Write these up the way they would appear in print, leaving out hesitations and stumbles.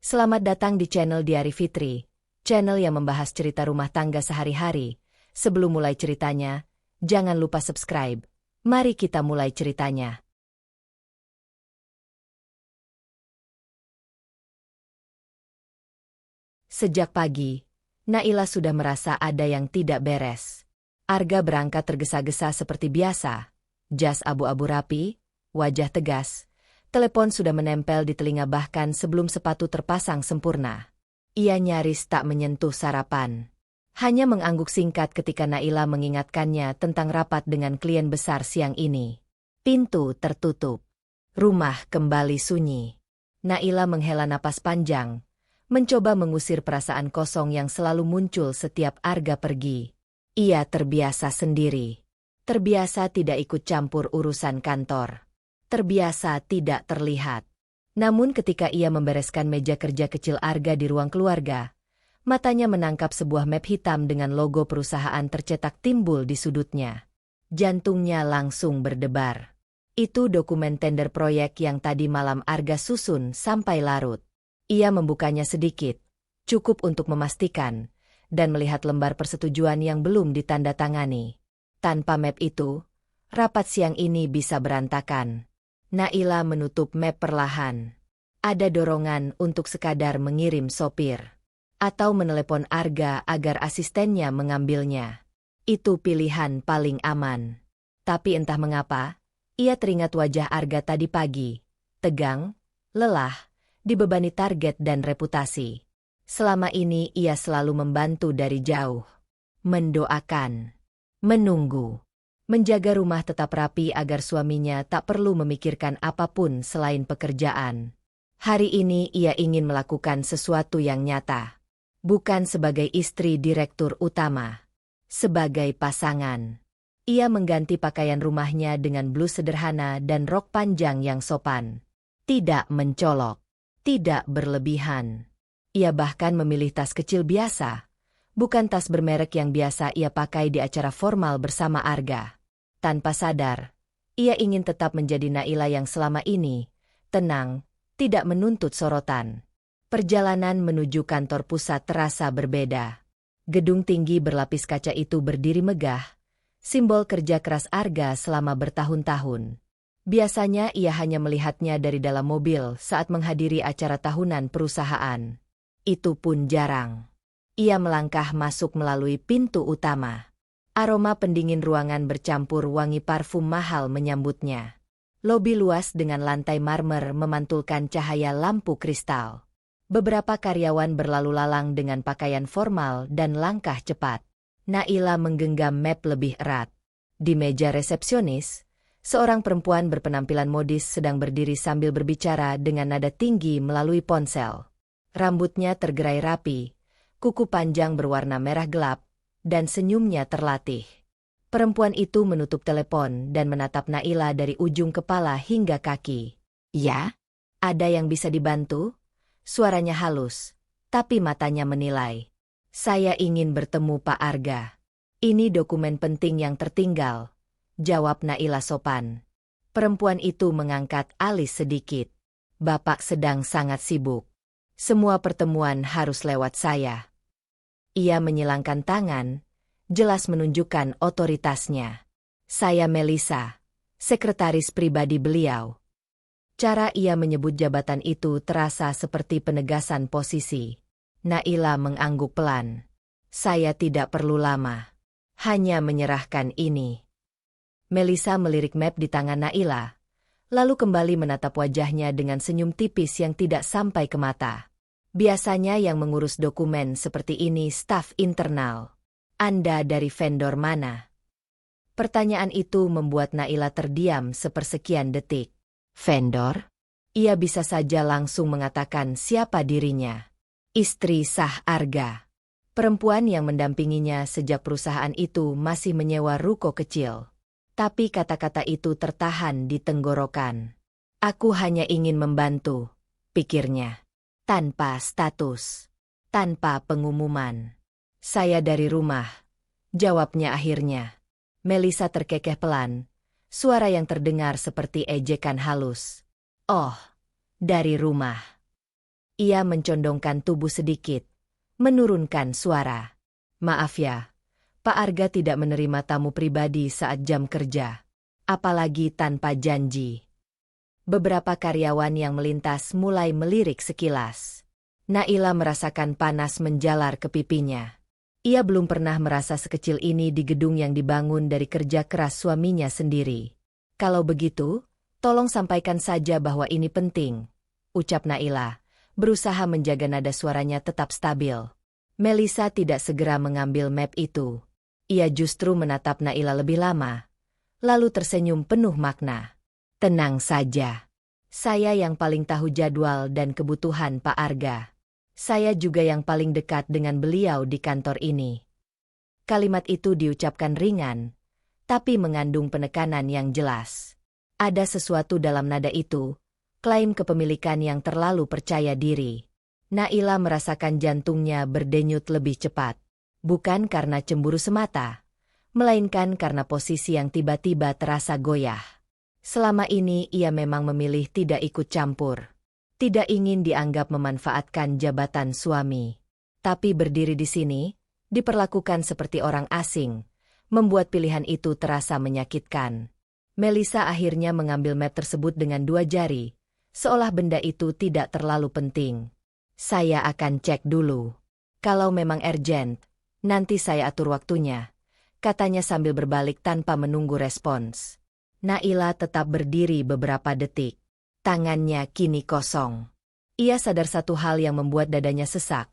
Selamat datang di channel Diari Fitri, channel yang membahas cerita rumah tangga sehari-hari. Sebelum mulai ceritanya, jangan lupa subscribe. Mari kita mulai ceritanya. Sejak pagi, Naila sudah merasa ada yang tidak beres. Arga berangkat tergesa-gesa seperti biasa. Jas abu-abu rapi, wajah tegas. Telepon sudah menempel di telinga bahkan sebelum sepatu terpasang sempurna. Ia nyaris tak menyentuh sarapan. Hanya mengangguk singkat ketika Naila mengingatkannya tentang rapat dengan klien besar siang ini. Pintu tertutup. Rumah kembali sunyi. Naila menghela napas panjang, mencoba mengusir perasaan kosong yang selalu muncul setiap Arga pergi. Ia terbiasa sendiri. Terbiasa tidak ikut campur urusan kantor. Terbiasa tidak terlihat. Namun ketika ia membereskan meja kerja kecil Arga di ruang keluarga, matanya menangkap sebuah map hitam dengan logo perusahaan tercetak timbul di sudutnya. Jantungnya langsung berdebar. Itu dokumen tender proyek yang tadi malam Arga susun sampai larut. Ia membukanya sedikit, cukup untuk memastikan, dan melihat lembar persetujuan yang belum ditandatangani. Tanpa map itu, rapat siang ini bisa berantakan. Naila menutup map perlahan. Ada dorongan untuk sekadar mengirim sopir. Atau menelepon Arga agar asistennya mengambilnya. Itu pilihan paling aman. Tapi entah mengapa, ia teringat wajah Arga tadi pagi. Tegang, lelah, dibebani target dan reputasi. Selama ini ia selalu membantu dari jauh. Mendoakan. Menunggu. Menjaga rumah tetap rapi agar suaminya tak perlu memikirkan apapun selain pekerjaan. Hari ini ia ingin melakukan sesuatu yang nyata. Bukan sebagai istri direktur utama. Sebagai pasangan. Ia mengganti pakaian rumahnya dengan blus sederhana dan rok panjang yang sopan. Tidak mencolok. Tidak berlebihan. Ia bahkan memilih tas kecil biasa. Bukan tas bermerek yang biasa ia pakai di acara formal bersama Arga. Tanpa sadar, ia ingin tetap menjadi Naila yang selama ini, tenang, tidak menuntut sorotan. Perjalanan menuju kantor pusat terasa berbeda. Gedung tinggi berlapis kaca itu berdiri megah, simbol kerja keras Arga selama bertahun-tahun. Biasanya ia hanya melihatnya dari dalam mobil saat menghadiri acara tahunan perusahaan. Itu pun jarang. Ia melangkah masuk melalui pintu utama. Aroma pendingin ruangan bercampur wangi parfum mahal menyambutnya. Lobi luas dengan lantai marmer memantulkan cahaya lampu kristal. Beberapa karyawan berlalu lalang dengan pakaian formal dan langkah cepat. Naila menggenggam map lebih erat. Di meja resepsionis, seorang perempuan berpenampilan modis sedang berdiri sambil berbicara dengan nada tinggi melalui ponsel. Rambutnya tergerai rapi, kuku panjang berwarna merah gelap, dan senyumnya terlatih. Perempuan itu menutup telepon dan menatap Naila dari ujung kepala hingga kaki. "Ya? Ada yang bisa dibantu?" Suaranya halus, tapi matanya menilai. "Saya ingin bertemu Pak Arga. Ini dokumen penting yang tertinggal," jawab Naila sopan. Perempuan itu mengangkat alis sedikit. "Bapak sedang sangat sibuk. Semua pertemuan harus lewat saya." Ia menyilangkan tangan, jelas menunjukkan otoritasnya. "Saya Melisa, sekretaris pribadi beliau." Cara ia menyebut jabatan itu terasa seperti penegasan posisi. Naila mengangguk pelan. "Saya tidak perlu lama. Hanya menyerahkan ini." Melisa melirik map di tangan Naila, lalu kembali menatap wajahnya dengan senyum tipis yang tidak sampai ke mata. "Biasanya yang mengurus dokumen seperti ini staf internal. Anda dari vendor mana?" Pertanyaan itu membuat Naila terdiam sepersekian detik. Vendor? Ia bisa saja langsung mengatakan siapa dirinya. Istri sah Arga. Perempuan yang mendampinginya sejak perusahaan itu masih menyewa ruko kecil. Tapi kata-kata itu tertahan di tenggorokan. "Aku hanya ingin membantu," pikirnya. Tanpa status. Tanpa pengumuman. "Saya dari rumah," jawabnya akhirnya. Melisa terkekeh pelan, suara yang terdengar seperti ejekan halus. "Oh, dari rumah." Ia mencondongkan tubuh sedikit, menurunkan suara. Maaf ya, Pak Arga tidak menerima tamu pribadi saat jam kerja. Apalagi tanpa janji. Beberapa karyawan yang melintas mulai melirik sekilas. Naila merasakan panas menjalar ke pipinya. Ia belum pernah merasa sekecil ini di gedung yang dibangun dari kerja keras suaminya sendiri. Kalau begitu, tolong sampaikan saja bahwa ini penting, ucap Naila, berusaha menjaga nada suaranya tetap stabil. Melisa tidak segera mengambil map itu. Ia justru menatap Naila lebih lama, lalu tersenyum penuh makna. Tenang saja. Saya yang paling tahu jadwal dan kebutuhan Pak Arga. Saya juga yang paling dekat dengan beliau di kantor ini. Kalimat itu diucapkan ringan, tapi mengandung penekanan yang jelas. Ada sesuatu dalam nada itu, klaim kepemilikan yang terlalu percaya diri. Naila merasakan jantungnya berdenyut lebih cepat. Bukan karena cemburu semata, melainkan karena posisi yang tiba-tiba terasa goyah. Selama ini ia memang memilih tidak ikut campur. Tidak ingin dianggap memanfaatkan jabatan suami. Tapi berdiri di sini, diperlakukan seperti orang asing, membuat pilihan itu terasa menyakitkan. Melisa akhirnya mengambil map tersebut dengan 2 jari, seolah benda itu tidak terlalu penting. Saya akan cek dulu. Kalau memang urgent, nanti saya atur waktunya, katanya sambil berbalik tanpa menunggu respons. Naila tetap berdiri beberapa detik. Tangannya kini kosong. Ia sadar satu hal yang membuat dadanya sesak.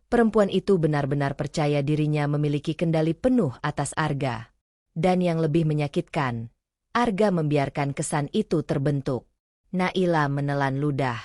Perempuan itu benar-benar percaya dirinya memiliki kendali penuh atas Arga. Dan yang lebih menyakitkan, Arga membiarkan kesan itu terbentuk. Naila menelan ludah.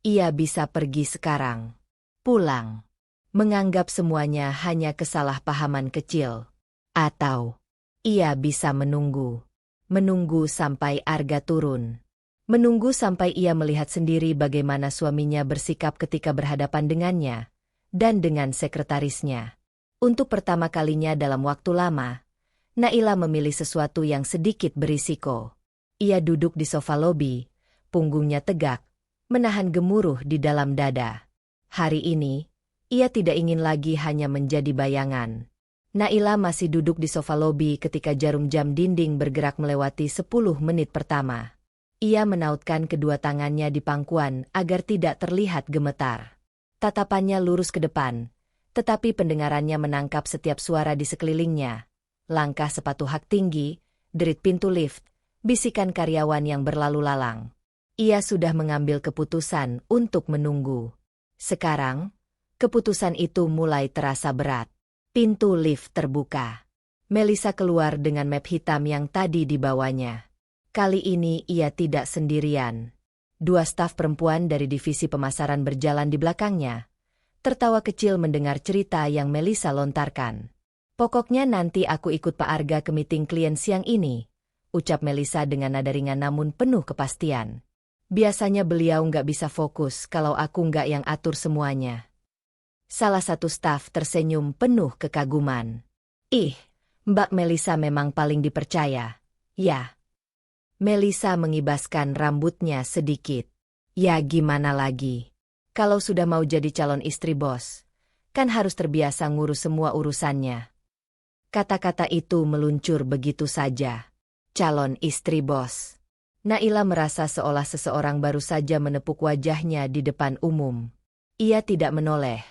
Ia bisa pergi sekarang. Pulang. Menganggap semuanya hanya kesalahpahaman kecil. Atau ia bisa menunggu. Menunggu sampai Arga turun. Menunggu sampai ia melihat sendiri bagaimana suaminya bersikap ketika berhadapan dengannya, dan dengan sekretarisnya. Untuk pertama kalinya dalam waktu lama, Naila memilih sesuatu yang sedikit berisiko. Ia duduk di sofa lobi, punggungnya tegak, menahan gemuruh di dalam dada. Hari ini, ia tidak ingin lagi hanya menjadi bayangan. Naila masih duduk di sofa lobi ketika jarum jam dinding bergerak melewati 10 menit pertama. Ia menautkan kedua tangannya di pangkuan agar tidak terlihat gemetar. Tatapannya lurus ke depan, tetapi pendengarannya menangkap setiap suara di sekelilingnya. Langkah sepatu hak tinggi, derit pintu lift, bisikan karyawan yang berlalu lalang. Ia sudah mengambil keputusan untuk menunggu. Sekarang, keputusan itu mulai terasa berat. Pintu lift terbuka. Melisa keluar dengan map hitam yang tadi dibawanya. Kali ini ia tidak sendirian. 2 staf perempuan dari divisi pemasaran berjalan di belakangnya. Tertawa kecil mendengar cerita yang Melisa lontarkan. Pokoknya nanti aku ikut Pak Arga ke meeting klien siang ini, ucap Melisa dengan nada ringan namun penuh kepastian. Biasanya beliau nggak bisa fokus kalau aku nggak yang atur semuanya. Salah satu staf tersenyum penuh kekaguman. Ih, Mbak Melisa memang paling dipercaya. Ya. Melisa mengibaskan rambutnya sedikit. Ya gimana lagi? Kalau sudah mau jadi calon istri bos, kan harus terbiasa ngurus semua urusannya. Kata-kata itu meluncur begitu saja. Calon istri bos. Naila merasa seolah seseorang baru saja menepuk wajahnya di depan umum. Ia tidak menoleh,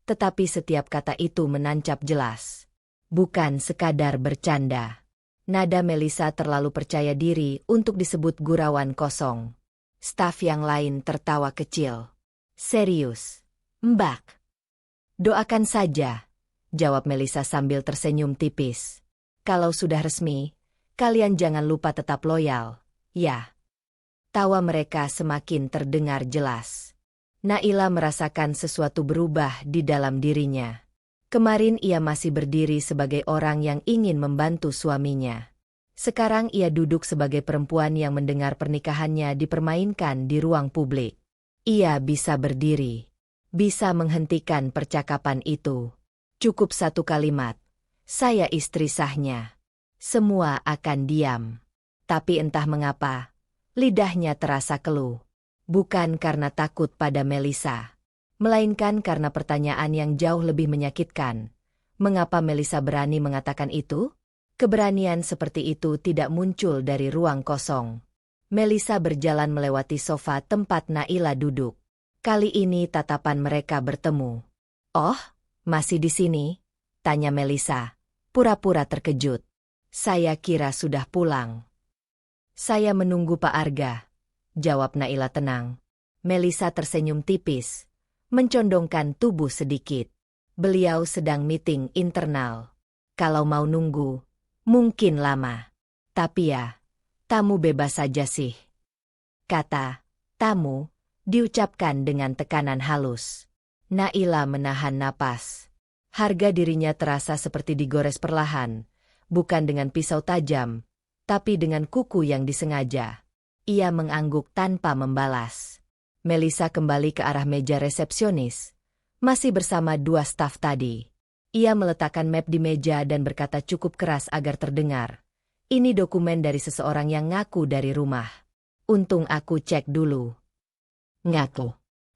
tetapi setiap kata itu menancap jelas. Bukan sekadar bercanda. Nada Melisa terlalu percaya diri untuk disebut gurauan kosong. Staf yang lain tertawa kecil. Serius, Mbak? Doakan saja, jawab Melisa sambil tersenyum tipis. Kalau sudah resmi, kalian jangan lupa tetap loyal, ya. Tawa mereka semakin terdengar jelas. Naila merasakan sesuatu berubah di dalam dirinya. Kemarin ia masih berdiri sebagai orang yang ingin membantu suaminya. Sekarang ia duduk sebagai perempuan yang mendengar pernikahannya dipermainkan di ruang publik. Ia bisa berdiri, bisa menghentikan percakapan itu. Cukup 1 kalimat, saya istri sahnya. Semua akan diam. Tapi entah mengapa, lidahnya terasa keluh. Bukan karena takut pada Melisa, Melainkan karena pertanyaan yang jauh lebih menyakitkan. Mengapa Melisa berani mengatakan itu? Keberanian seperti itu tidak muncul dari ruang kosong. Melisa berjalan melewati sofa tempat Naila duduk. Kali ini tatapan mereka bertemu. "Oh, masih di sini?" tanya Melisa, pura-pura terkejut. "Saya kira sudah pulang." "Saya menunggu Pak Arga," jawab Naila tenang. Melisa tersenyum tipis, mencondongkan tubuh sedikit. "Beliau sedang meeting internal. Kalau mau nunggu, mungkin lama. Tapi ya, tamu bebas saja sih." Kata "tamu" diucapkan dengan tekanan halus. Naila menahan napas. Harga dirinya terasa seperti digores perlahan, bukan dengan pisau tajam, tapi dengan kuku yang disengaja. Ia mengangguk tanpa membalas. Melisa kembali ke arah meja resepsionis, masih bersama dua staf tadi. Ia meletakkan map di meja dan berkata cukup keras agar terdengar. "Ini dokumen dari seseorang yang ngaku dari rumah. Untung aku cek dulu." "Ngaku."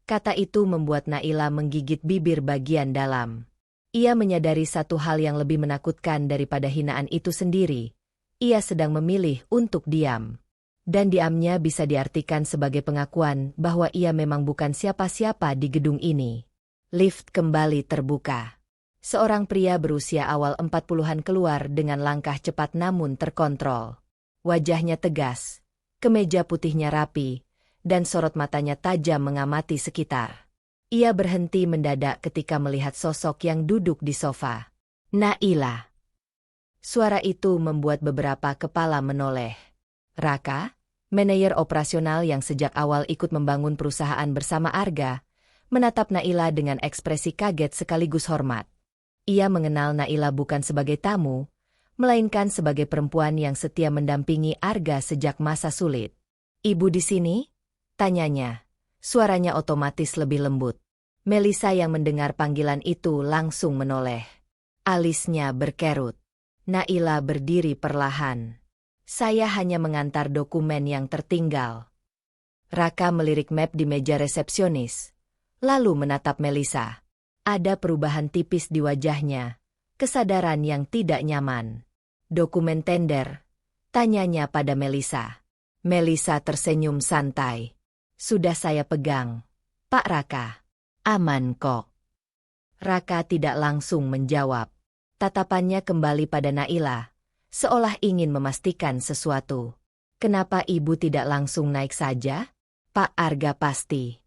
Kata itu membuat Naila menggigit bibir bagian dalam. Ia menyadari satu hal yang lebih menakutkan daripada hinaan itu sendiri. Ia sedang memilih untuk diam. Dan diamnya bisa diartikan sebagai pengakuan bahwa ia memang bukan siapa-siapa di gedung ini. Lift kembali terbuka. Seorang pria berusia awal 40-an keluar dengan langkah cepat namun terkontrol. Wajahnya tegas, kemeja putihnya rapi, dan sorot matanya tajam mengamati sekitar. Ia berhenti mendadak ketika melihat sosok yang duduk di sofa. "Naila." Suara itu membuat beberapa kepala menoleh. Raka, manajer operasional yang sejak awal ikut membangun perusahaan bersama Arga, menatap Naila dengan ekspresi kaget sekaligus hormat. Ia mengenal Naila bukan sebagai tamu, melainkan sebagai perempuan yang setia mendampingi Arga sejak masa sulit. "Ibu di sini?" tanyanya. Suaranya otomatis lebih lembut. Melisa yang mendengar panggilan itu langsung menoleh. Alisnya berkerut. Naila berdiri perlahan. "Saya hanya mengantar dokumen yang tertinggal." Raka melirik map di meja resepsionis, lalu menatap Melisa. Ada perubahan tipis di wajahnya, kesadaran yang tidak nyaman. "Dokumen tender?" tanyanya pada Melisa. Melisa tersenyum santai. "Sudah saya pegang, Pak Raka. Aman kok." Raka tidak langsung menjawab. Tatapannya kembali pada Naila, seolah ingin memastikan sesuatu. "Kenapa ibu tidak langsung naik saja? Pak Arga pasti."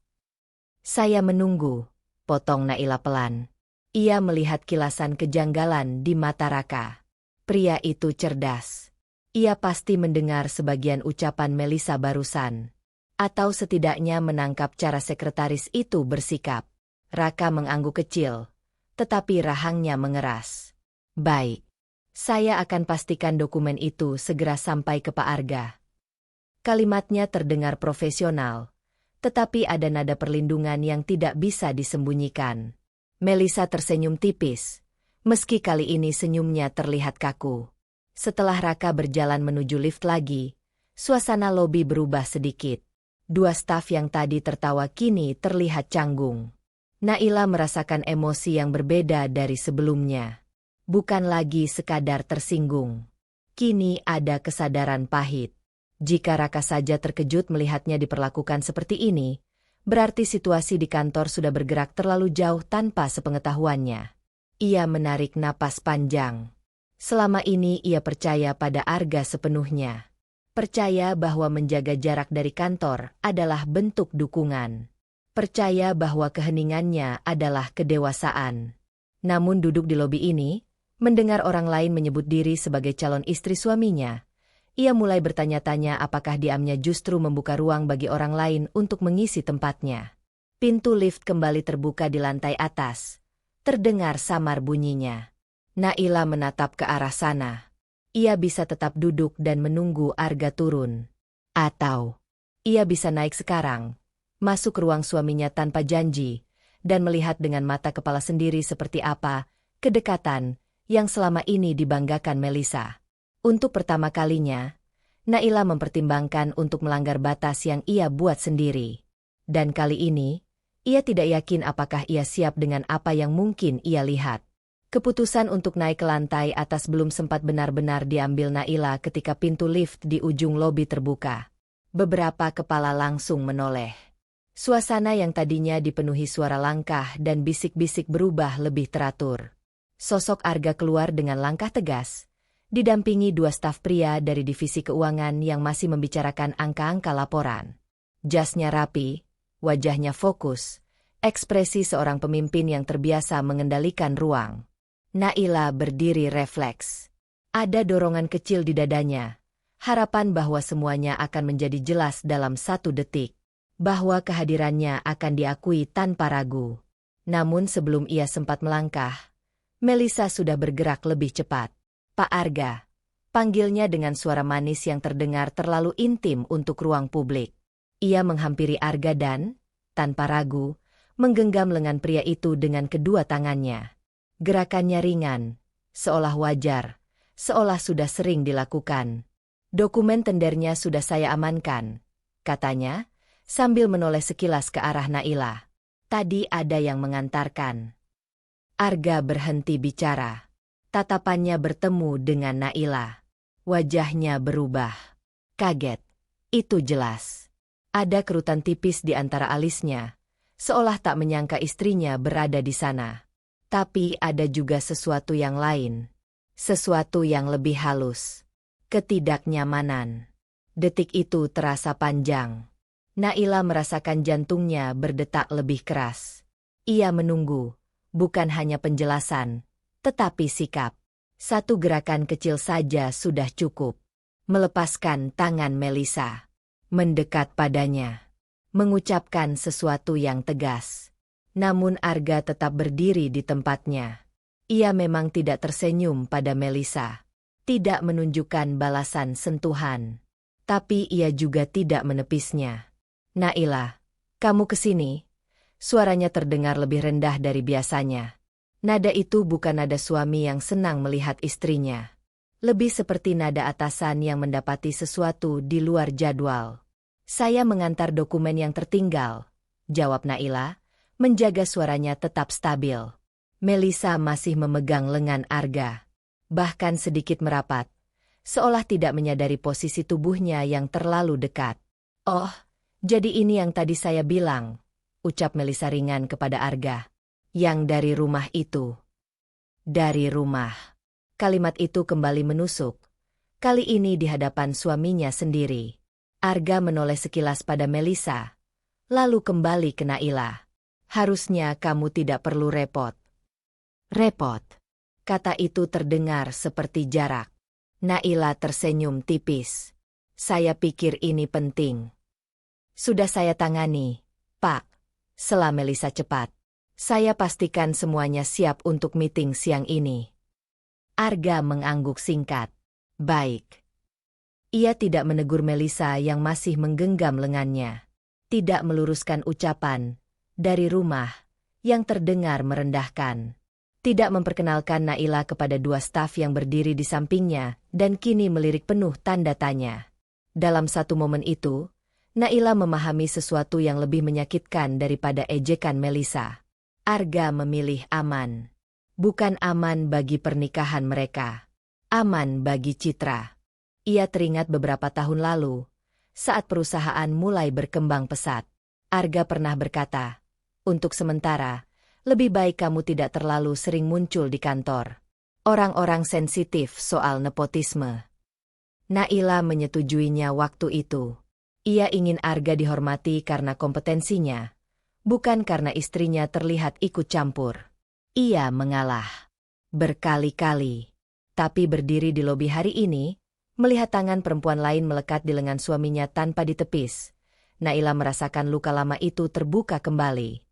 "Saya menunggu," potong Naila pelan. Ia melihat kilasan kejanggalan di mata Raka. Pria itu cerdas. Ia pasti mendengar sebagian ucapan Melisa barusan. Atau setidaknya menangkap cara sekretaris itu bersikap. Raka mengangguk kecil, tetapi rahangnya mengeras. "Baik. Saya akan pastikan dokumen itu segera sampai ke Pak Arga." Kalimatnya terdengar profesional, tetapi ada nada perlindungan yang tidak bisa disembunyikan. Melisa tersenyum tipis, meski kali ini senyumnya terlihat kaku. Setelah Raka berjalan menuju lift lagi, suasana lobi berubah sedikit. Dua staf yang tadi tertawa kini terlihat canggung. Naila merasakan emosi yang berbeda dari sebelumnya. Bukan lagi sekadar tersinggung. Kini ada kesadaran pahit. Jika Raka saja terkejut melihatnya diperlakukan seperti ini, berarti situasi di kantor sudah bergerak terlalu jauh tanpa sepengetahuannya. Ia menarik napas panjang. Selama ini ia percaya pada Arga sepenuhnya. Percaya bahwa menjaga jarak dari kantor adalah bentuk dukungan. Percaya bahwa keheningannya adalah kedewasaan. Namun duduk di lobi ini, mendengar orang lain menyebut diri sebagai calon istri suaminya, ia mulai bertanya-tanya apakah diamnya justru membuka ruang bagi orang lain untuk mengisi tempatnya. Pintu lift kembali terbuka di lantai atas. Terdengar samar bunyinya. Naila menatap ke arah sana. Ia bisa tetap duduk dan menunggu Arga turun. Atau ia bisa naik sekarang, masuk ke ruang suaminya tanpa janji, dan melihat dengan mata kepala sendiri seperti apa kedekatan yang selama ini dibanggakan Melisa. Untuk pertama kalinya, Naila mempertimbangkan untuk melanggar batas yang ia buat sendiri. Dan kali ini, Ia tidak yakin apakah ia siap dengan apa yang mungkin ia lihat. Keputusan untuk naik ke lantai atas belum sempat benar-benar diambil Naila ketika pintu lift di ujung lobi terbuka. Beberapa kepala langsung menoleh. Suasana yang tadinya dipenuhi suara langkah dan bisik-bisik berubah lebih teratur. Sosok Arga keluar dengan langkah tegas, didampingi dua staf pria dari divisi keuangan yang masih membicarakan angka-angka laporan. Jasnya rapi, wajahnya fokus, ekspresi seorang pemimpin yang terbiasa mengendalikan ruang. Naila berdiri refleks. Ada dorongan kecil di dadanya, harapan bahwa semuanya akan menjadi jelas dalam 1 detik, bahwa kehadirannya akan diakui tanpa ragu. Namun sebelum ia sempat melangkah, Melisa sudah bergerak lebih cepat. "Pak Arga," panggilnya dengan suara manis yang terdengar terlalu intim untuk ruang publik. Ia menghampiri Arga dan, tanpa ragu, menggenggam lengan pria itu dengan kedua tangannya. Gerakannya ringan, seolah wajar, seolah sudah sering dilakukan. "Dokumen tendernya sudah saya amankan," katanya, sambil menoleh sekilas ke arah Naila. "Tadi ada yang mengantarkan." Arga berhenti bicara. Tatapannya bertemu dengan Naila. Wajahnya berubah. Kaget. Itu jelas. Ada kerutan tipis di antara alisnya, seolah tak menyangka istrinya berada di sana. Tapi ada juga sesuatu yang lain. Sesuatu yang lebih halus. Ketidaknyamanan. Detik itu terasa panjang. Naila merasakan jantungnya berdetak lebih keras. Ia menunggu. Bukan hanya penjelasan, tetapi sikap. 1 gerakan kecil saja sudah cukup. Melepaskan tangan Melisa. Mendekat padanya. Mengucapkan sesuatu yang tegas. Namun Arga tetap berdiri di tempatnya. Ia memang tidak tersenyum pada Melisa. Tidak menunjukkan balasan sentuhan. Tapi ia juga tidak menepisnya. "Naila, kamu kesini?" Suaranya terdengar lebih rendah dari biasanya. Nada itu bukan nada suami yang senang melihat istrinya. Lebih seperti nada atasan yang mendapati sesuatu di luar jadwal. "Saya mengantar dokumen yang tertinggal," jawab Naila, menjaga suaranya tetap stabil. Melisa masih memegang lengan Arga. Bahkan sedikit merapat, seolah tidak menyadari posisi tubuhnya yang terlalu dekat. "Oh, jadi ini yang tadi saya bilang," ucap Melisa ringan kepada Arga. "Yang dari rumah itu." Dari rumah. Kalimat itu kembali menusuk. Kali ini di hadapan suaminya sendiri. Arga menoleh sekilas pada Melisa, lalu kembali ke Naila. "Harusnya kamu tidak perlu repot." "Repot." Kata itu terdengar seperti jarak. Naila tersenyum tipis. "Saya pikir ini penting." "Sudah saya tangani, Pak," sela Melisa cepat. "Saya pastikan semuanya siap untuk meeting siang ini." Arga mengangguk singkat. "Baik." Ia tidak menegur Melisa yang masih menggenggam lengannya. Tidak meluruskan ucapan, "Dari rumah," yang terdengar merendahkan. Tidak memperkenalkan Naila kepada dua staf yang berdiri di sampingnya dan kini melirik penuh tanda tanya. Dalam satu momen itu, Naila memahami sesuatu yang lebih menyakitkan daripada ejekan Melisa. Arga memilih aman. Bukan aman bagi pernikahan mereka. Aman bagi citra. Ia teringat beberapa tahun lalu, saat perusahaan mulai berkembang pesat. Arga pernah berkata, "Untuk sementara, lebih baik kamu tidak terlalu sering muncul di kantor. Orang-orang sensitif soal nepotisme." Naila menyetujuinya waktu itu. Ia ingin Arga dihormati karena kompetensinya, bukan karena istrinya terlihat ikut campur. Ia mengalah berkali-kali, tapi berdiri di lobi hari ini, melihat tangan perempuan lain melekat di lengan suaminya tanpa ditepis, Naila merasakan luka lama itu terbuka kembali.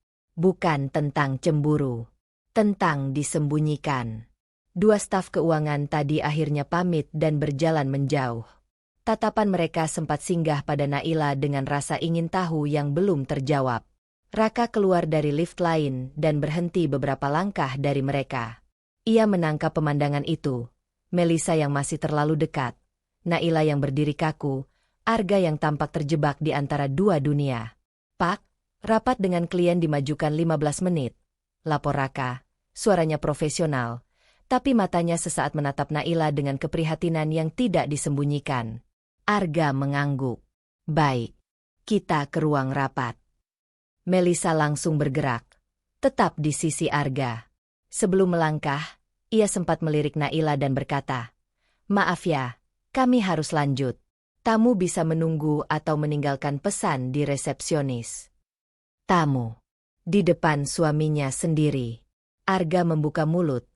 Bukan tentang cemburu, tentang disembunyikan. Dua staf keuangan tadi akhirnya pamit dan berjalan menjauh. Tatapan mereka sempat singgah pada Naila dengan rasa ingin tahu yang belum terjawab. Raka keluar dari lift lain dan berhenti beberapa langkah dari mereka. Ia menangkap pemandangan itu. Melisa yang masih terlalu dekat, Naila yang berdiri kaku, Arga yang tampak terjebak di antara dua dunia. "Pak," Rapat dengan klien dimajukan 15 menit. Lapor Raka, suaranya profesional, tapi matanya sesaat menatap Naila dengan keprihatinan yang tidak disembunyikan. Arga mengangguk. Baik, kita ke ruang rapat. Melisa langsung bergerak, tetap di sisi Arga. Sebelum melangkah, ia sempat melirik Naila dan berkata, "Maaf ya, kami harus lanjut. Tamu bisa menunggu atau meninggalkan pesan di resepsionis." Tamu. Di depan suaminya sendiri. Arga membuka mulut,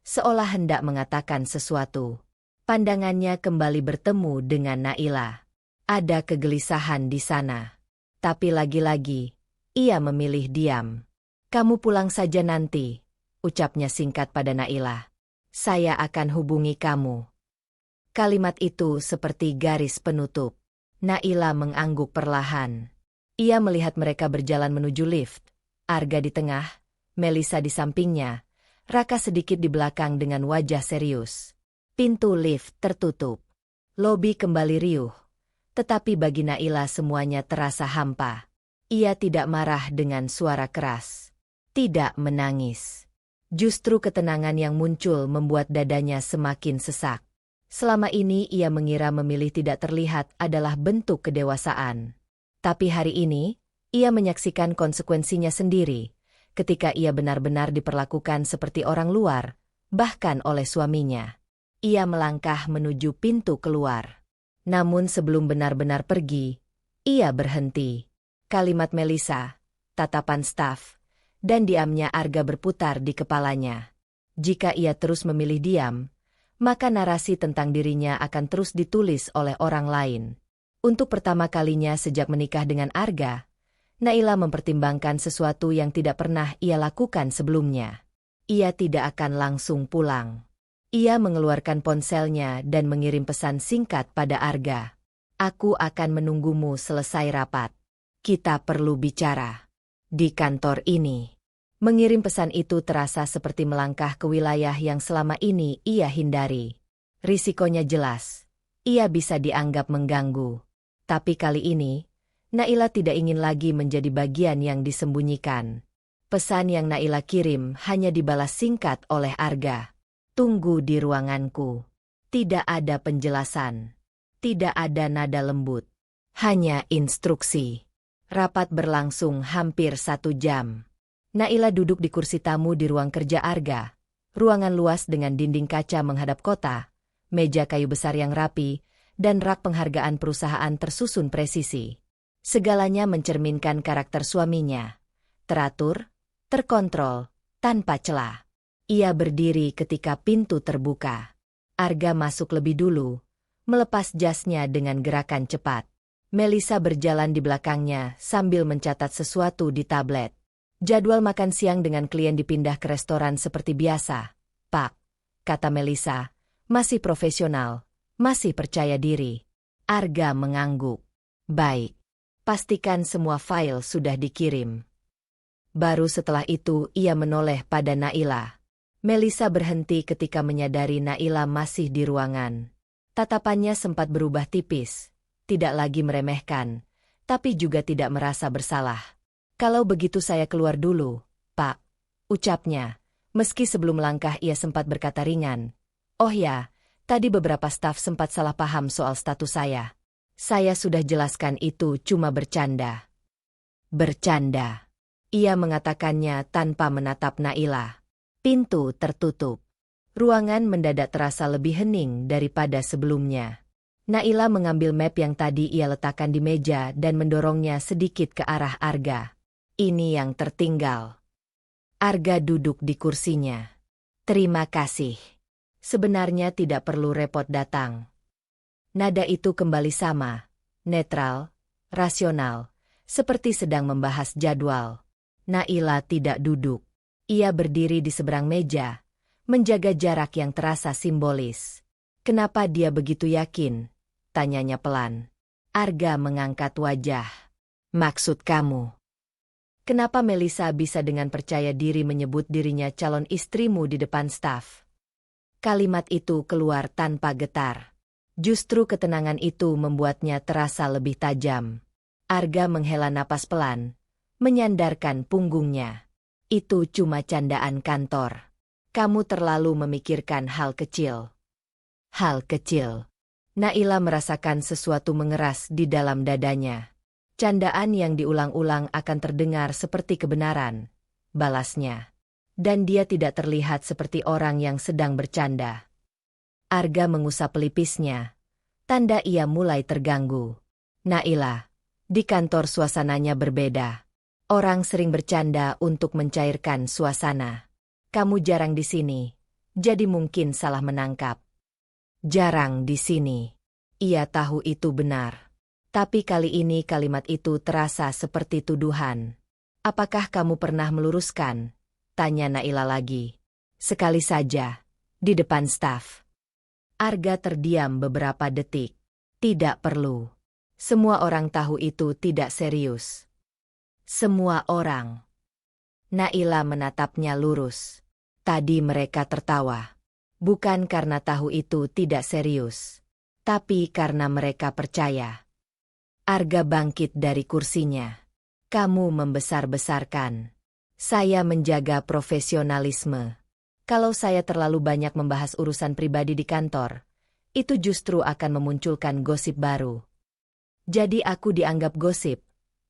seolah hendak mengatakan sesuatu. Pandangannya kembali bertemu dengan Naila. Ada kegelisahan di sana. Tapi lagi-lagi, ia memilih diam. "Kamu pulang saja nanti," ucapnya singkat pada Naila. "Saya akan hubungi kamu." Kalimat itu seperti garis penutup. Naila mengangguk perlahan. Ia melihat mereka berjalan menuju lift. Arga di tengah, Melisa di sampingnya, Raka sedikit di belakang dengan wajah serius. Pintu lift tertutup. Lobi kembali riuh. Tetapi bagi Naila semuanya terasa hampa. Ia tidak marah dengan suara keras. Tidak menangis. Justru ketenangan yang muncul membuat dadanya semakin sesak. Selama ini ia mengira memilih tidak terlihat adalah bentuk kedewasaan. Tapi hari ini, ia menyaksikan konsekuensinya sendiri, ketika ia benar-benar diperlakukan seperti orang luar, bahkan oleh suaminya. Ia melangkah menuju pintu keluar. Namun sebelum benar-benar pergi, ia berhenti. Kalimat Melisa, tatapan staf, dan diamnya Arga berputar di kepalanya. Jika ia terus memilih diam, maka narasi tentang dirinya akan terus ditulis oleh orang lain. Untuk pertama kalinya sejak menikah dengan Arga, Naila mempertimbangkan sesuatu yang tidak pernah ia lakukan sebelumnya. Ia tidak akan langsung pulang. Ia mengeluarkan ponselnya dan mengirim pesan singkat pada Arga. "Aku akan menunggumu selesai rapat. Kita perlu bicara di kantor ini." Mengirim pesan itu terasa seperti melangkah ke wilayah yang selama ini ia hindari. Risikonya jelas. Ia bisa dianggap mengganggu. Tapi kali ini, Naila tidak ingin lagi menjadi bagian yang disembunyikan. Pesan yang Naila kirim hanya dibalas singkat oleh Arga. "Tunggu di ruanganku." Tidak ada penjelasan. Tidak ada nada lembut. Hanya instruksi. Rapat berlangsung hampir 1 jam. Naila duduk di kursi tamu di ruang kerja Arga. Ruangan luas dengan dinding kaca menghadap kota, meja kayu besar yang rapi, dan rak penghargaan perusahaan tersusun presisi. Segalanya mencerminkan karakter suaminya. Teratur, terkontrol, tanpa celah. Ia berdiri ketika pintu terbuka. Arga masuk lebih dulu, melepas jasnya dengan gerakan cepat. Melisa berjalan di belakangnya sambil mencatat sesuatu di tablet. Jadwal makan siang dengan klien dipindah ke restoran seperti biasa. "Pak," kata Melisa, "masih profesional, masih percaya diri." Arga mengangguk. "Baik. Pastikan semua file sudah dikirim." Baru setelah itu ia menoleh pada Naila. Melisa berhenti ketika menyadari Naila masih di ruangan. Tatapannya sempat berubah tipis, tidak lagi meremehkan, tapi juga tidak merasa bersalah. "Kalau begitu saya keluar dulu, Pak," ucapnya, meski sebelum melangkah ia sempat berkata ringan, "Oh ya, tadi beberapa staf sempat salah paham soal status saya. Saya sudah jelaskan itu cuma bercanda." "Bercanda," ia mengatakannya tanpa menatap Naila. Pintu tertutup. Ruangan mendadak terasa lebih hening daripada sebelumnya. Naila mengambil map yang tadi ia letakkan di meja dan mendorongnya sedikit ke arah Arga. "Ini yang tertinggal." Arga duduk di kursinya. "Terima kasih. Sebenarnya tidak perlu repot datang." Nada itu kembali sama, netral, rasional, seperti sedang membahas jadwal. Naila tidak duduk. Ia berdiri di seberang meja, menjaga jarak yang terasa simbolis. "Kenapa dia begitu yakin?" tanyanya pelan. Arga mengangkat wajah. "Maksud kamu? Kenapa Melisa bisa dengan percaya diri menyebut dirinya calon istrimu di depan staf?" Kalimat itu keluar tanpa getar. Justru ketenangan itu membuatnya terasa lebih tajam. Arga menghela napas pelan, menyandarkan punggungnya. Itu cuma candaan kantor. Kamu terlalu memikirkan hal kecil. Hal kecil. Naila merasakan sesuatu mengeras di dalam dadanya. Candaan yang diulang-ulang akan terdengar seperti kebenaran, balasnya. Dan dia tidak terlihat seperti orang yang sedang bercanda. Arga mengusap pelipisnya. Tanda ia mulai terganggu. Naila, di kantor suasananya berbeda. Orang sering bercanda untuk mencairkan suasana. Kamu jarang di sini, jadi mungkin salah menangkap. Jarang di sini. Ia tahu itu benar. Tapi kali ini kalimat itu terasa seperti tuduhan. Apakah kamu pernah meluruskan? Tanya Naila lagi. Sekali saja, di depan staf. Arga terdiam beberapa detik. Tidak perlu. Semua orang tahu itu tidak serius. Semua orang. Naila menatapnya lurus. Tadi mereka tertawa. Bukan karena tahu itu tidak serius. Tapi karena mereka percaya. Arga bangkit dari kursinya. Kamu membesar-besarkan. Saya menjaga profesionalisme. Kalau saya terlalu banyak membahas urusan pribadi di kantor, itu justru akan memunculkan gosip baru. Jadi aku dianggap gosip.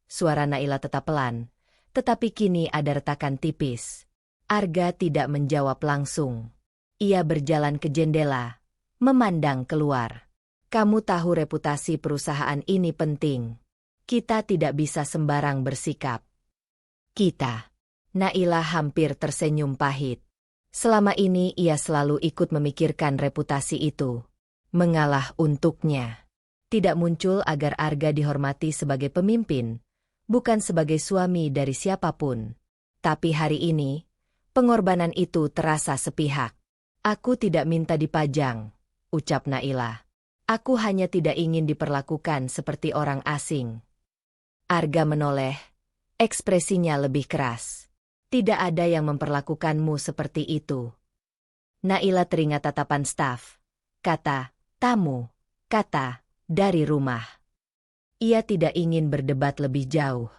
Suara Naila tetap pelan, tetapi kini ada retakan tipis. Arga tidak menjawab langsung. Ia berjalan ke jendela, memandang keluar. Kamu tahu reputasi perusahaan ini penting. Kita tidak bisa sembarang bersikap. Kita. Naila hampir tersenyum pahit. Selama ini ia selalu ikut memikirkan reputasi itu. Mengalah untuknya. Tidak muncul agar Arga dihormati sebagai pemimpin, bukan sebagai suami dari siapapun. Tapi hari ini, pengorbanan itu terasa sepihak. Aku tidak minta dipajang, ucap Naila. Aku hanya tidak ingin diperlakukan seperti orang asing. Arga menoleh, ekspresinya lebih keras. Tidak ada yang memperlakukanmu seperti itu. Naila teringat tatapan staf. Kata, tamu. Kata, dari rumah. Ia tidak ingin berdebat lebih jauh.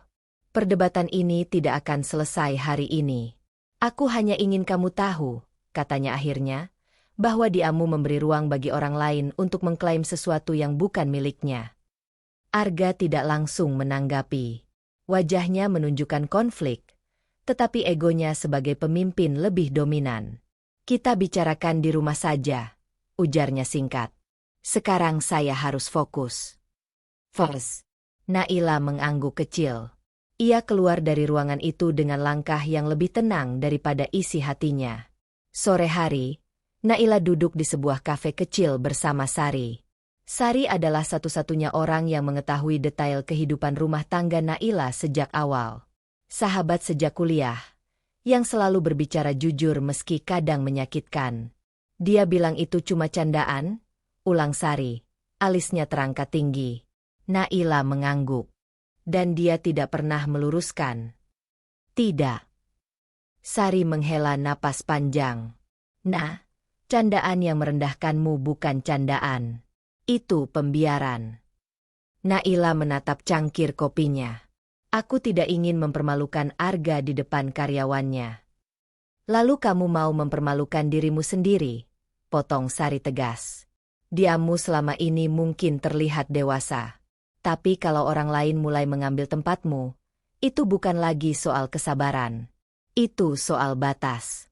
Perdebatan ini tidak akan selesai hari ini. Aku hanya ingin kamu tahu, katanya akhirnya, bahwa diamu memberi ruang bagi orang lain untuk mengklaim sesuatu yang bukan miliknya. Arga tidak langsung menanggapi. Wajahnya menunjukkan konflik. Tetapi egonya sebagai pemimpin lebih dominan. Kita bicarakan di rumah saja, ujarnya singkat. Sekarang saya harus fokus. Fokus. Naila mengangguk kecil. Ia keluar dari ruangan itu dengan langkah yang lebih tenang daripada isi hatinya. Sore hari, Naila duduk di sebuah kafe kecil bersama Sari. Sari adalah satu-satunya orang yang mengetahui detail kehidupan rumah tangga Naila sejak awal. Sahabat sejak kuliah, yang selalu berbicara jujur meski kadang menyakitkan. Dia bilang itu cuma candaan, ulang Sari. Alisnya terangkat tinggi. Naila mengangguk. Dan dia tidak pernah meluruskan. Tidak. Sari menghela napas panjang. Nah, candaan yang merendahkanmu bukan candaan. Itu pembiaran. Naila menatap cangkir kopinya. Aku tidak ingin mempermalukan Arga di depan karyawannya. Lalu kamu mau mempermalukan dirimu sendiri, potong Sari tegas. Diamu selama ini mungkin terlihat dewasa. Tapi kalau orang lain mulai mengambil tempatmu, itu bukan lagi soal kesabaran. Itu soal batas.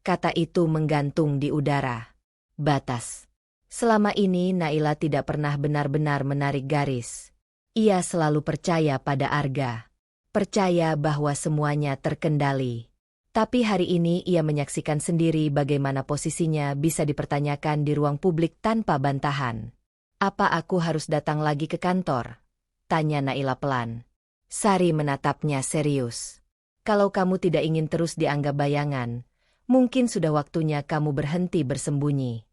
Kata itu menggantung di udara. Batas. Selama ini Naila tidak pernah benar-benar menarik garis. Ia selalu percaya pada Arga. Percaya bahwa semuanya terkendali. Tapi hari ini ia menyaksikan sendiri bagaimana posisinya bisa dipertanyakan di ruang publik tanpa bantahan. Apa aku harus datang lagi ke kantor? Tanya Naila pelan. Sari menatapnya serius. Kalau kamu tidak ingin terus dianggap bayangan, mungkin sudah waktunya kamu berhenti bersembunyi.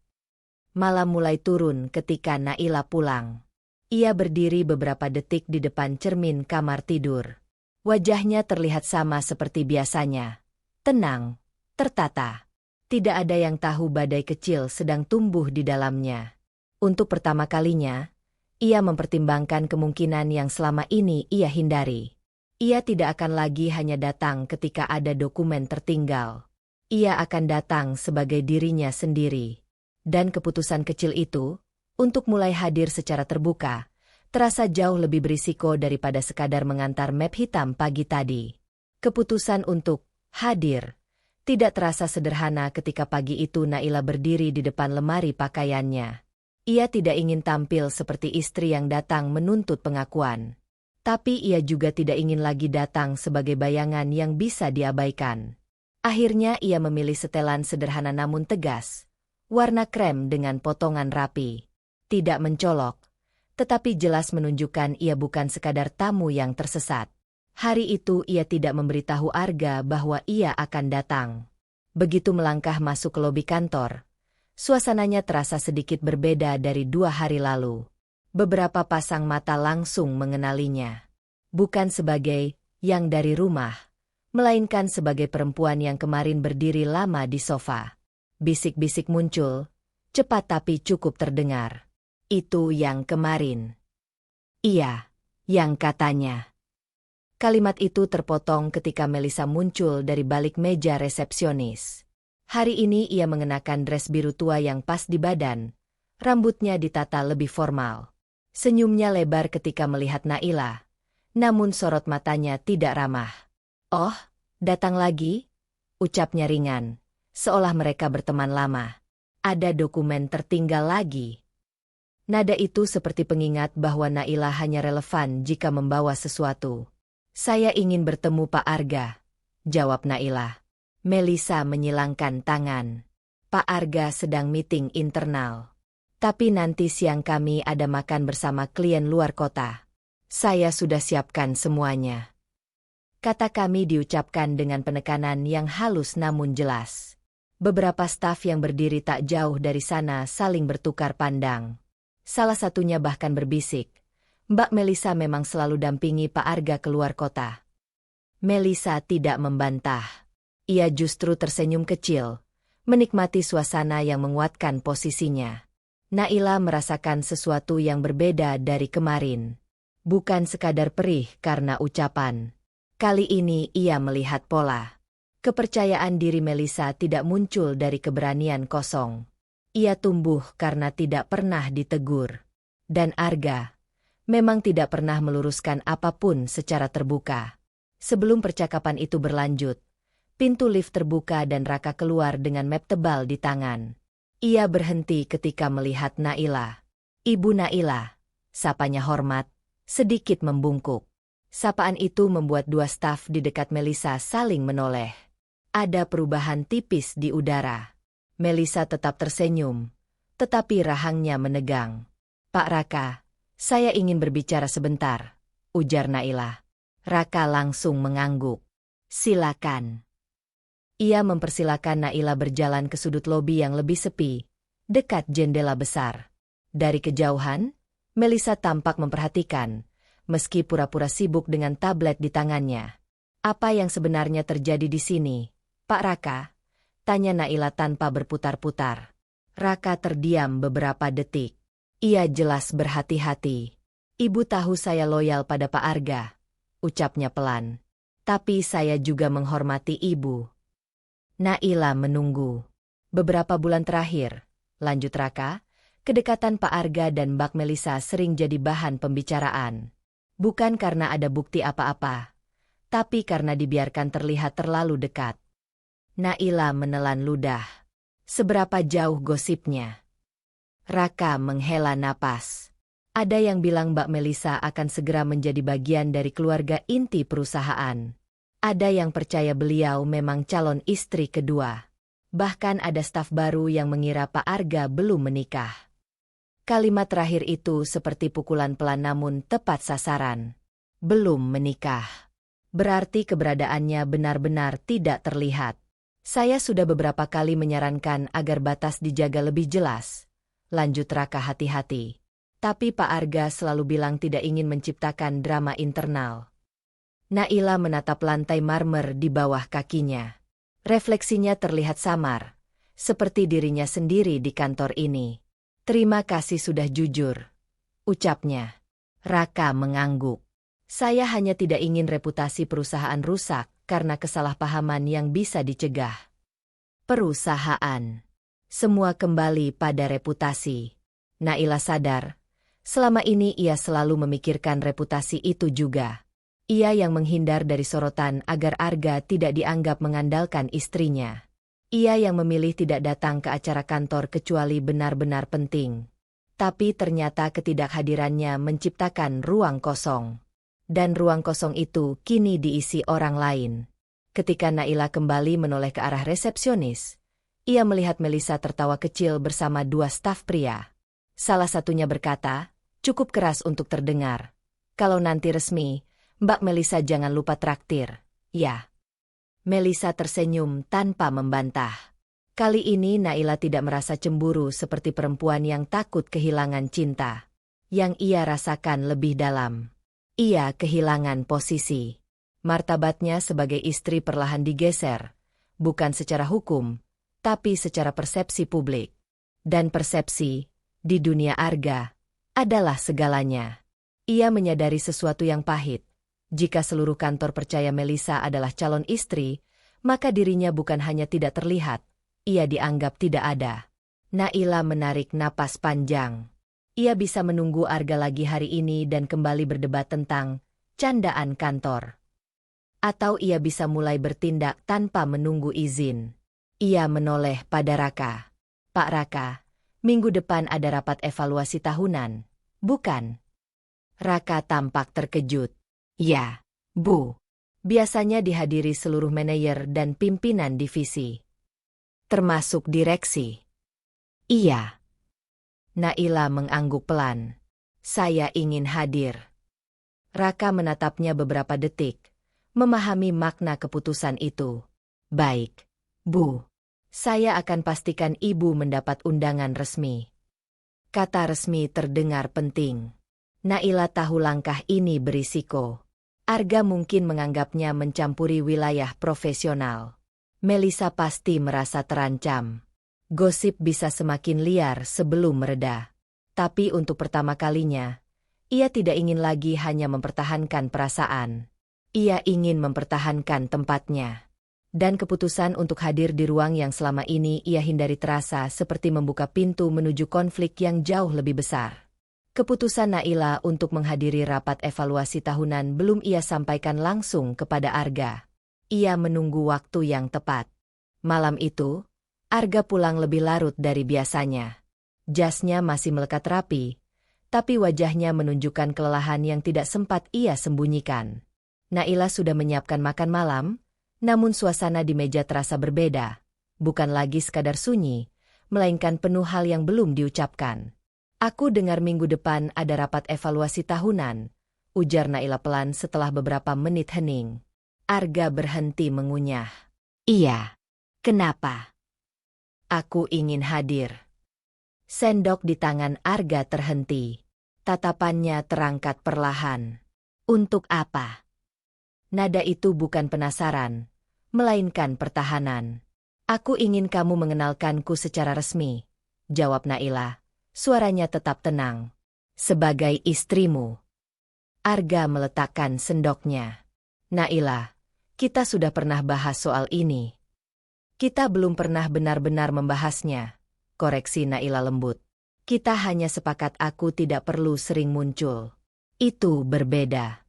Malam mulai turun ketika Naila pulang. Ia berdiri beberapa detik di depan cermin kamar tidur. Wajahnya terlihat sama seperti biasanya. Tenang, tertata. Tidak ada yang tahu badai kecil sedang tumbuh di dalamnya. Untuk pertama kalinya, ia mempertimbangkan kemungkinan yang selama ini ia hindari. Ia tidak akan lagi hanya datang ketika ada dokumen tertinggal. Ia akan datang sebagai dirinya sendiri. Dan keputusan kecil itu, untuk mulai hadir secara terbuka, terasa jauh lebih berisiko daripada sekadar mengantar map hitam pagi tadi. Keputusan untuk hadir tidak terasa sederhana ketika pagi itu Naila berdiri di depan lemari pakaiannya. Ia tidak ingin tampil seperti istri yang datang menuntut pengakuan. Tapi ia juga tidak ingin lagi datang sebagai bayangan yang bisa diabaikan. Akhirnya ia memilih setelan sederhana namun tegas, warna krem dengan potongan rapi. Tidak mencolok, tetapi jelas menunjukkan ia bukan sekadar tamu yang tersesat. Hari itu ia tidak memberitahu Arga bahwa ia akan datang. Begitu melangkah masuk ke lobi kantor, suasananya terasa sedikit berbeda dari 2 hari lalu. Beberapa pasang mata langsung mengenalinya. Bukan sebagai yang dari rumah, melainkan sebagai perempuan yang kemarin berdiri lama di sofa. Bisik-bisik muncul, cepat tapi cukup terdengar. Itu yang kemarin. Iya, yang katanya. Kalimat itu terpotong ketika Melisa muncul dari balik meja resepsionis. Hari ini ia mengenakan dress biru tua yang pas di badan, rambutnya ditata lebih formal. Senyumnya lebar ketika melihat Naila, namun sorot matanya tidak ramah. "Oh, datang lagi?" ucapnya ringan, seolah mereka berteman lama. "Ada dokumen tertinggal lagi." Nada itu seperti pengingat bahwa Naila hanya relevan jika membawa sesuatu. "Saya ingin bertemu Pak Arga," jawab Naila. Melisa menyilangkan tangan. "Pak Arga sedang meeting internal. Tapi nanti siang kami ada makan bersama klien luar kota. Saya sudah siapkan semuanya." Kata kami diucapkan dengan penekanan yang halus namun jelas. Beberapa staf yang berdiri tak jauh dari sana saling bertukar pandang. Salah satunya bahkan berbisik, "Mbak Melisa memang selalu dampingi Pak Arga keluar kota." Melisa tidak membantah. Ia justru tersenyum kecil, menikmati suasana yang menguatkan posisinya. Naila merasakan sesuatu yang berbeda dari kemarin. Bukan sekadar perih karena ucapan. Kali ini ia melihat pola. Kepercayaan diri Melisa tidak muncul dari keberanian kosong. Ia tumbuh karena tidak pernah ditegur. Dan Arga memang tidak pernah meluruskan apapun secara terbuka. Sebelum percakapan itu berlanjut, pintu lift terbuka dan Raka keluar dengan map tebal di tangan. Ia berhenti ketika melihat Naila. "Ibu Naila," sapanya hormat, sedikit membungkuk. Sapaan itu membuat 2 staf di dekat Melisa saling menoleh. Ada perubahan tipis di udara. Melisa tetap tersenyum, tetapi rahangnya menegang. "Pak Raka, saya ingin berbicara sebentar," ujar Naila. Raka langsung mengangguk. "Silakan." Ia mempersilakan Naila berjalan ke sudut lobi yang lebih sepi, dekat jendela besar. Dari kejauhan, Melisa tampak memperhatikan, meski pura-pura sibuk dengan tablet di tangannya. "Apa yang sebenarnya terjadi di sini, Pak Raka?" tanya Naila tanpa berputar-putar. Raka terdiam beberapa detik. Ia jelas berhati-hati. "Ibu tahu saya loyal pada Pak Arga," ucapnya pelan. "Tapi saya juga menghormati ibu." Naila menunggu. "Beberapa bulan terakhir," lanjut Raka, "kedekatan Pak Arga dan Mbak Melisa sering jadi bahan pembicaraan. Bukan karena ada bukti apa-apa, tapi karena dibiarkan terlihat terlalu dekat." Naila menelan ludah. Seberapa jauh gosipnya? Raka menghela napas. Ada yang bilang Mbak Melisa akan segera menjadi bagian dari keluarga inti perusahaan. Ada yang percaya beliau memang calon istri kedua. Bahkan ada staf baru yang mengira Pak Arga belum menikah. Kalimat terakhir itu seperti pukulan pelan namun tepat sasaran. Belum menikah. Berarti keberadaannya benar-benar tidak terlihat. "Saya sudah beberapa kali menyarankan agar batas dijaga lebih jelas," lanjut Raka hati-hati. "Tapi Pak Arga selalu bilang tidak ingin menciptakan drama internal." Naila menatap lantai marmer di bawah kakinya. Refleksinya terlihat samar, seperti dirinya sendiri di kantor ini. "Terima kasih sudah jujur," ucapnya. Raka mengangguk. Saya hanya tidak ingin reputasi perusahaan rusak karena kesalahpahaman yang bisa dicegah. Perusahaan. Semua kembali pada reputasi. Naila sadar, selama ini ia selalu memikirkan reputasi itu juga. Ia yang menghindar dari sorotan agar Arga tidak dianggap mengandalkan istrinya. Ia yang memilih tidak datang ke acara kantor kecuali benar-benar penting. Tapi ternyata ketidakhadirannya menciptakan ruang kosong. Dan ruang kosong itu kini diisi orang lain. Ketika Naila kembali menoleh ke arah resepsionis, ia melihat Melisa tertawa kecil bersama dua staf pria. Salah satunya berkata, cukup keras untuk terdengar. Kalau nanti resmi, Mbak Melisa jangan lupa traktir, ya. Melisa tersenyum tanpa membantah. Kali ini Naila tidak merasa cemburu seperti perempuan yang takut kehilangan cinta. Yang ia rasakan lebih dalam. Ia kehilangan posisi. Martabatnya sebagai istri perlahan digeser, bukan secara hukum, tapi secara persepsi publik. Dan persepsi, di dunia Arga, adalah segalanya. Ia menyadari sesuatu yang pahit. Jika seluruh kantor percaya Melisa adalah calon istri, maka dirinya bukan hanya tidak terlihat, ia dianggap tidak ada. Naila menarik napas panjang. Ia bisa menunggu Arga lagi hari ini dan kembali berdebat tentang candaan kantor. Atau ia bisa mulai bertindak tanpa menunggu izin. Ia menoleh pada Raka. Pak Raka, minggu depan ada rapat evaluasi tahunan, bukan? Raka tampak terkejut. Ya, Bu. Biasanya dihadiri seluruh manajer dan pimpinan divisi. Termasuk direksi. Iya. Naila mengangguk pelan. Saya ingin hadir. Raka menatapnya beberapa detik, memahami makna keputusan itu. Baik, Bu. Saya akan pastikan Ibu mendapat undangan resmi. Kata resmi terdengar penting. Naila tahu langkah ini berisiko. Arga mungkin menganggapnya mencampuri wilayah profesional. Melisa pasti merasa terancam. Gosip bisa semakin liar sebelum mereda. Tapi untuk pertama kalinya, ia tidak ingin lagi hanya mempertahankan perasaan. Ia ingin mempertahankan tempatnya. Dan keputusan untuk hadir di ruang yang selama ini ia hindari terasa seperti membuka pintu menuju konflik yang jauh lebih besar. Keputusan Naila untuk menghadiri rapat evaluasi tahunan belum ia sampaikan langsung kepada Arga. Ia menunggu waktu yang tepat. Malam itu, Arga pulang lebih larut dari biasanya. Jasnya masih melekat rapi, tapi wajahnya menunjukkan kelelahan yang tidak sempat ia sembunyikan. Naila sudah menyiapkan makan malam, namun suasana di meja terasa berbeda. Bukan lagi sekadar sunyi, melainkan penuh hal yang belum diucapkan. Aku dengar minggu depan ada rapat evaluasi tahunan, ujar Naila pelan setelah beberapa menit hening. Arga berhenti mengunyah. Iya. Kenapa? Aku ingin hadir. Sendok di tangan Arga terhenti. Tatapannya terangkat perlahan. Untuk apa? Nada itu bukan penasaran, melainkan pertahanan. Aku ingin kamu mengenalkanku secara resmi, jawab Naila. Suaranya tetap tenang. Sebagai istrimu. Arga meletakkan sendoknya. Naila, kita sudah pernah bahas soal ini. Kita belum pernah benar-benar membahasnya, koreksi Naila lembut. Kita hanya sepakat aku tidak perlu sering muncul. Itu berbeda.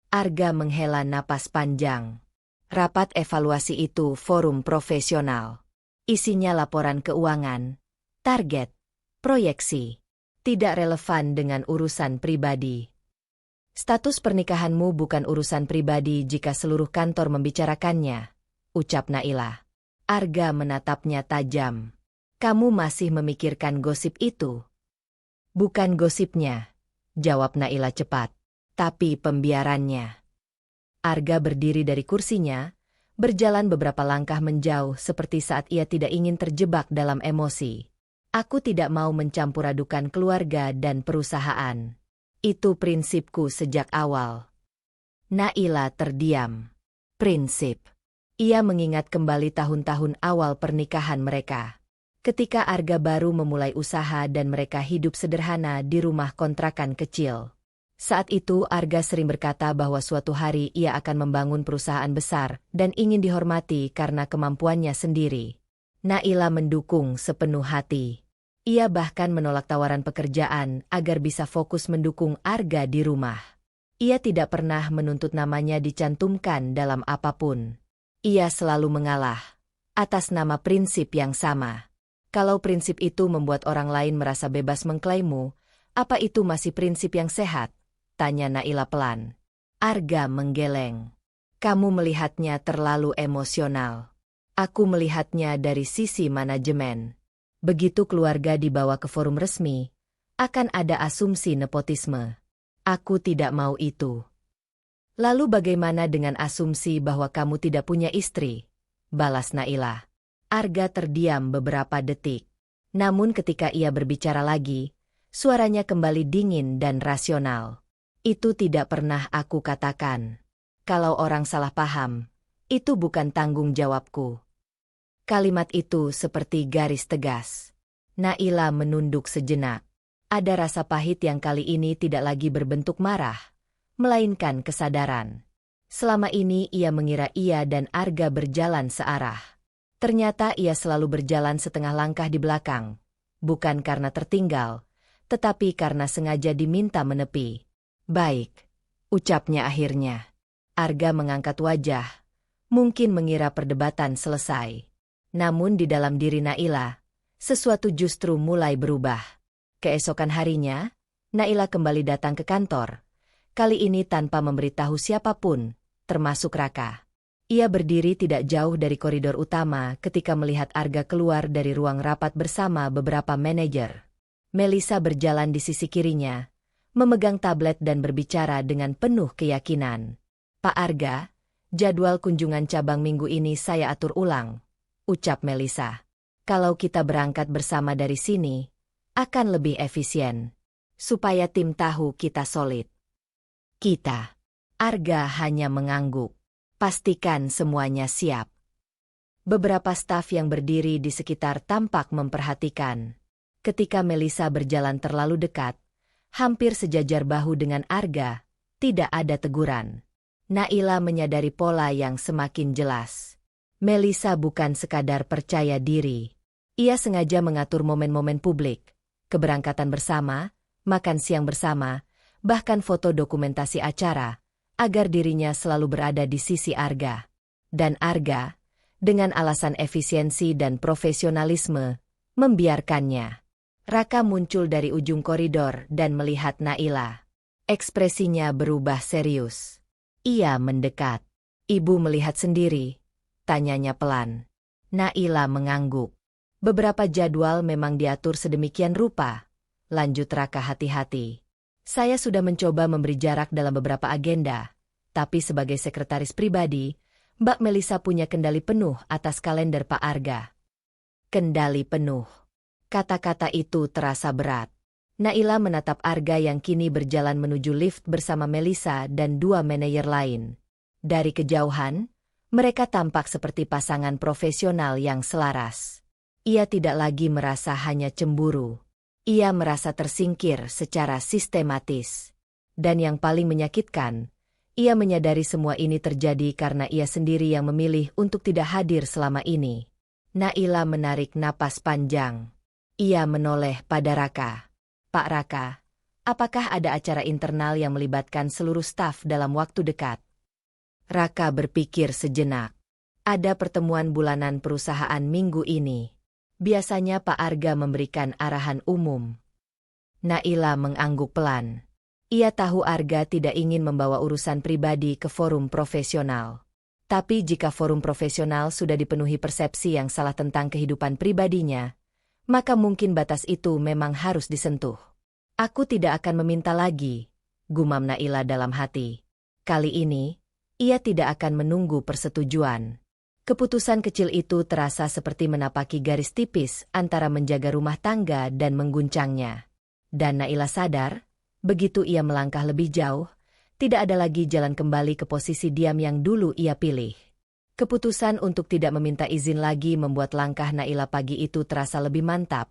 Arga menghela napas panjang. Rapat evaluasi itu forum profesional. Isinya laporan keuangan, target, proyeksi. Tidak relevan dengan urusan pribadi. Status pernikahanmu bukan urusan pribadi jika seluruh kantor membicarakannya, ucap Naila. Arga menatapnya tajam. Kamu masih memikirkan gosip itu? Bukan gosipnya, jawab Naila cepat, tapi pembiarannya. Arga berdiri dari kursinya, berjalan beberapa langkah menjauh seperti saat ia tidak ingin terjebak dalam emosi. Aku tidak mau mencampur adukan keluarga dan perusahaan. Itu prinsipku sejak awal. Naila terdiam. Prinsip. Ia mengingat kembali tahun-tahun awal pernikahan mereka. Ketika Arga baru memulai usaha dan mereka hidup sederhana di rumah kontrakan kecil. Saat itu Arga sering berkata bahwa suatu hari ia akan membangun perusahaan besar dan ingin dihormati karena kemampuannya sendiri. Naila mendukung sepenuh hati. Ia bahkan menolak tawaran pekerjaan agar bisa fokus mendukung Arga di rumah. Ia tidak pernah menuntut namanya dicantumkan dalam apapun. Ia selalu mengalah atas nama prinsip yang sama. Kalau prinsip itu membuat orang lain merasa bebas mengklaimmu, apa itu masih prinsip yang sehat? Tanya Naila pelan. Arga menggeleng. Kamu melihatnya terlalu emosional. Aku melihatnya dari sisi manajemen. Begitu keluarga dibawa ke forum resmi, akan ada asumsi nepotisme. Aku tidak mau itu. Lalu bagaimana dengan asumsi bahwa kamu tidak punya istri? Balas Naila. Arga terdiam beberapa detik. Namun ketika ia berbicara lagi, suaranya kembali dingin dan rasional. Itu tidak pernah aku katakan. Kalau orang salah paham, itu bukan tanggung jawabku. Kalimat itu seperti garis tegas. Naila menunduk sejenak. Ada rasa pahit yang kali ini tidak lagi berbentuk marah, melainkan kesadaran. Selama ini ia mengira ia dan Arga berjalan searah. Ternyata ia selalu berjalan setengah langkah di belakang. Bukan karena tertinggal, tetapi karena sengaja diminta menepi. Baik, ucapnya akhirnya. Arga mengangkat wajah, mungkin mengira perdebatan selesai. Namun di dalam diri Naila, sesuatu justru mulai berubah. Keesokan harinya, Naila kembali datang ke kantor. Kali ini tanpa memberitahu siapapun, termasuk Raka. Ia berdiri tidak jauh dari koridor utama ketika melihat Arga keluar dari ruang rapat bersama beberapa manajer. Melisa berjalan di sisi kirinya, memegang tablet dan berbicara dengan penuh keyakinan. Pak Arga, jadwal kunjungan cabang minggu ini saya atur ulang, ucap Melisa. Kalau kita berangkat bersama dari sini, akan lebih efisien. Supaya tim tahu kita solid. Kita. Arga hanya mengangguk. Pastikan semuanya siap. Beberapa staf yang berdiri di sekitar tampak memperhatikan. Ketika Melisa berjalan terlalu dekat, hampir sejajar bahu dengan Arga, tidak ada teguran. Naila menyadari pola yang semakin jelas. Melisa bukan sekadar percaya diri. Ia sengaja mengatur momen-momen publik, keberangkatan bersama, makan siang bersama, bahkan foto dokumentasi acara, agar dirinya selalu berada di sisi Arga. Dan Arga, dengan alasan efisiensi dan profesionalisme, membiarkannya. Raka muncul dari ujung koridor dan melihat Naila. Ekspresinya berubah serius. Ia mendekat. Ibu melihat sendiri, tanyanya pelan. Naila mengangguk. Beberapa jadwal memang diatur sedemikian rupa. Lanjut Raka hati-hati. Saya sudah mencoba memberi jarak dalam beberapa agenda, tapi sebagai sekretaris pribadi, Mbak Melisa punya kendali penuh atas kalender Pak Arga. Kendali penuh. Kata-kata itu terasa berat. Naila menatap Arga yang kini berjalan menuju lift bersama Melisa dan dua manajer lain. Dari kejauhan, mereka tampak seperti pasangan profesional yang selaras. Ia tidak lagi merasa hanya cemburu. Ia merasa tersingkir secara sistematis. Dan yang paling menyakitkan, ia menyadari semua ini terjadi karena ia sendiri yang memilih untuk tidak hadir selama ini. Naila menarik napas panjang. Ia menoleh pada Raka. Pak Raka, apakah ada acara internal yang melibatkan seluruh staf dalam waktu dekat? Raka berpikir sejenak. Ada pertemuan bulanan perusahaan minggu ini. Biasanya Pak Arga memberikan arahan umum. Naila mengangguk pelan. Ia tahu Arga tidak ingin membawa urusan pribadi ke forum profesional. Tapi jika forum profesional sudah dipenuhi persepsi yang salah tentang kehidupan pribadinya, maka mungkin batas itu memang harus disentuh. Aku tidak akan meminta lagi, gumam Naila dalam hati. Kali ini, ia tidak akan menunggu persetujuan. Keputusan kecil itu terasa seperti menapaki garis tipis antara menjaga rumah tangga dan mengguncangnya. Dan Naila sadar, begitu ia melangkah lebih jauh, tidak ada lagi jalan kembali ke posisi diam yang dulu ia pilih. Keputusan untuk tidak meminta izin lagi membuat langkah Naila pagi itu terasa lebih mantap,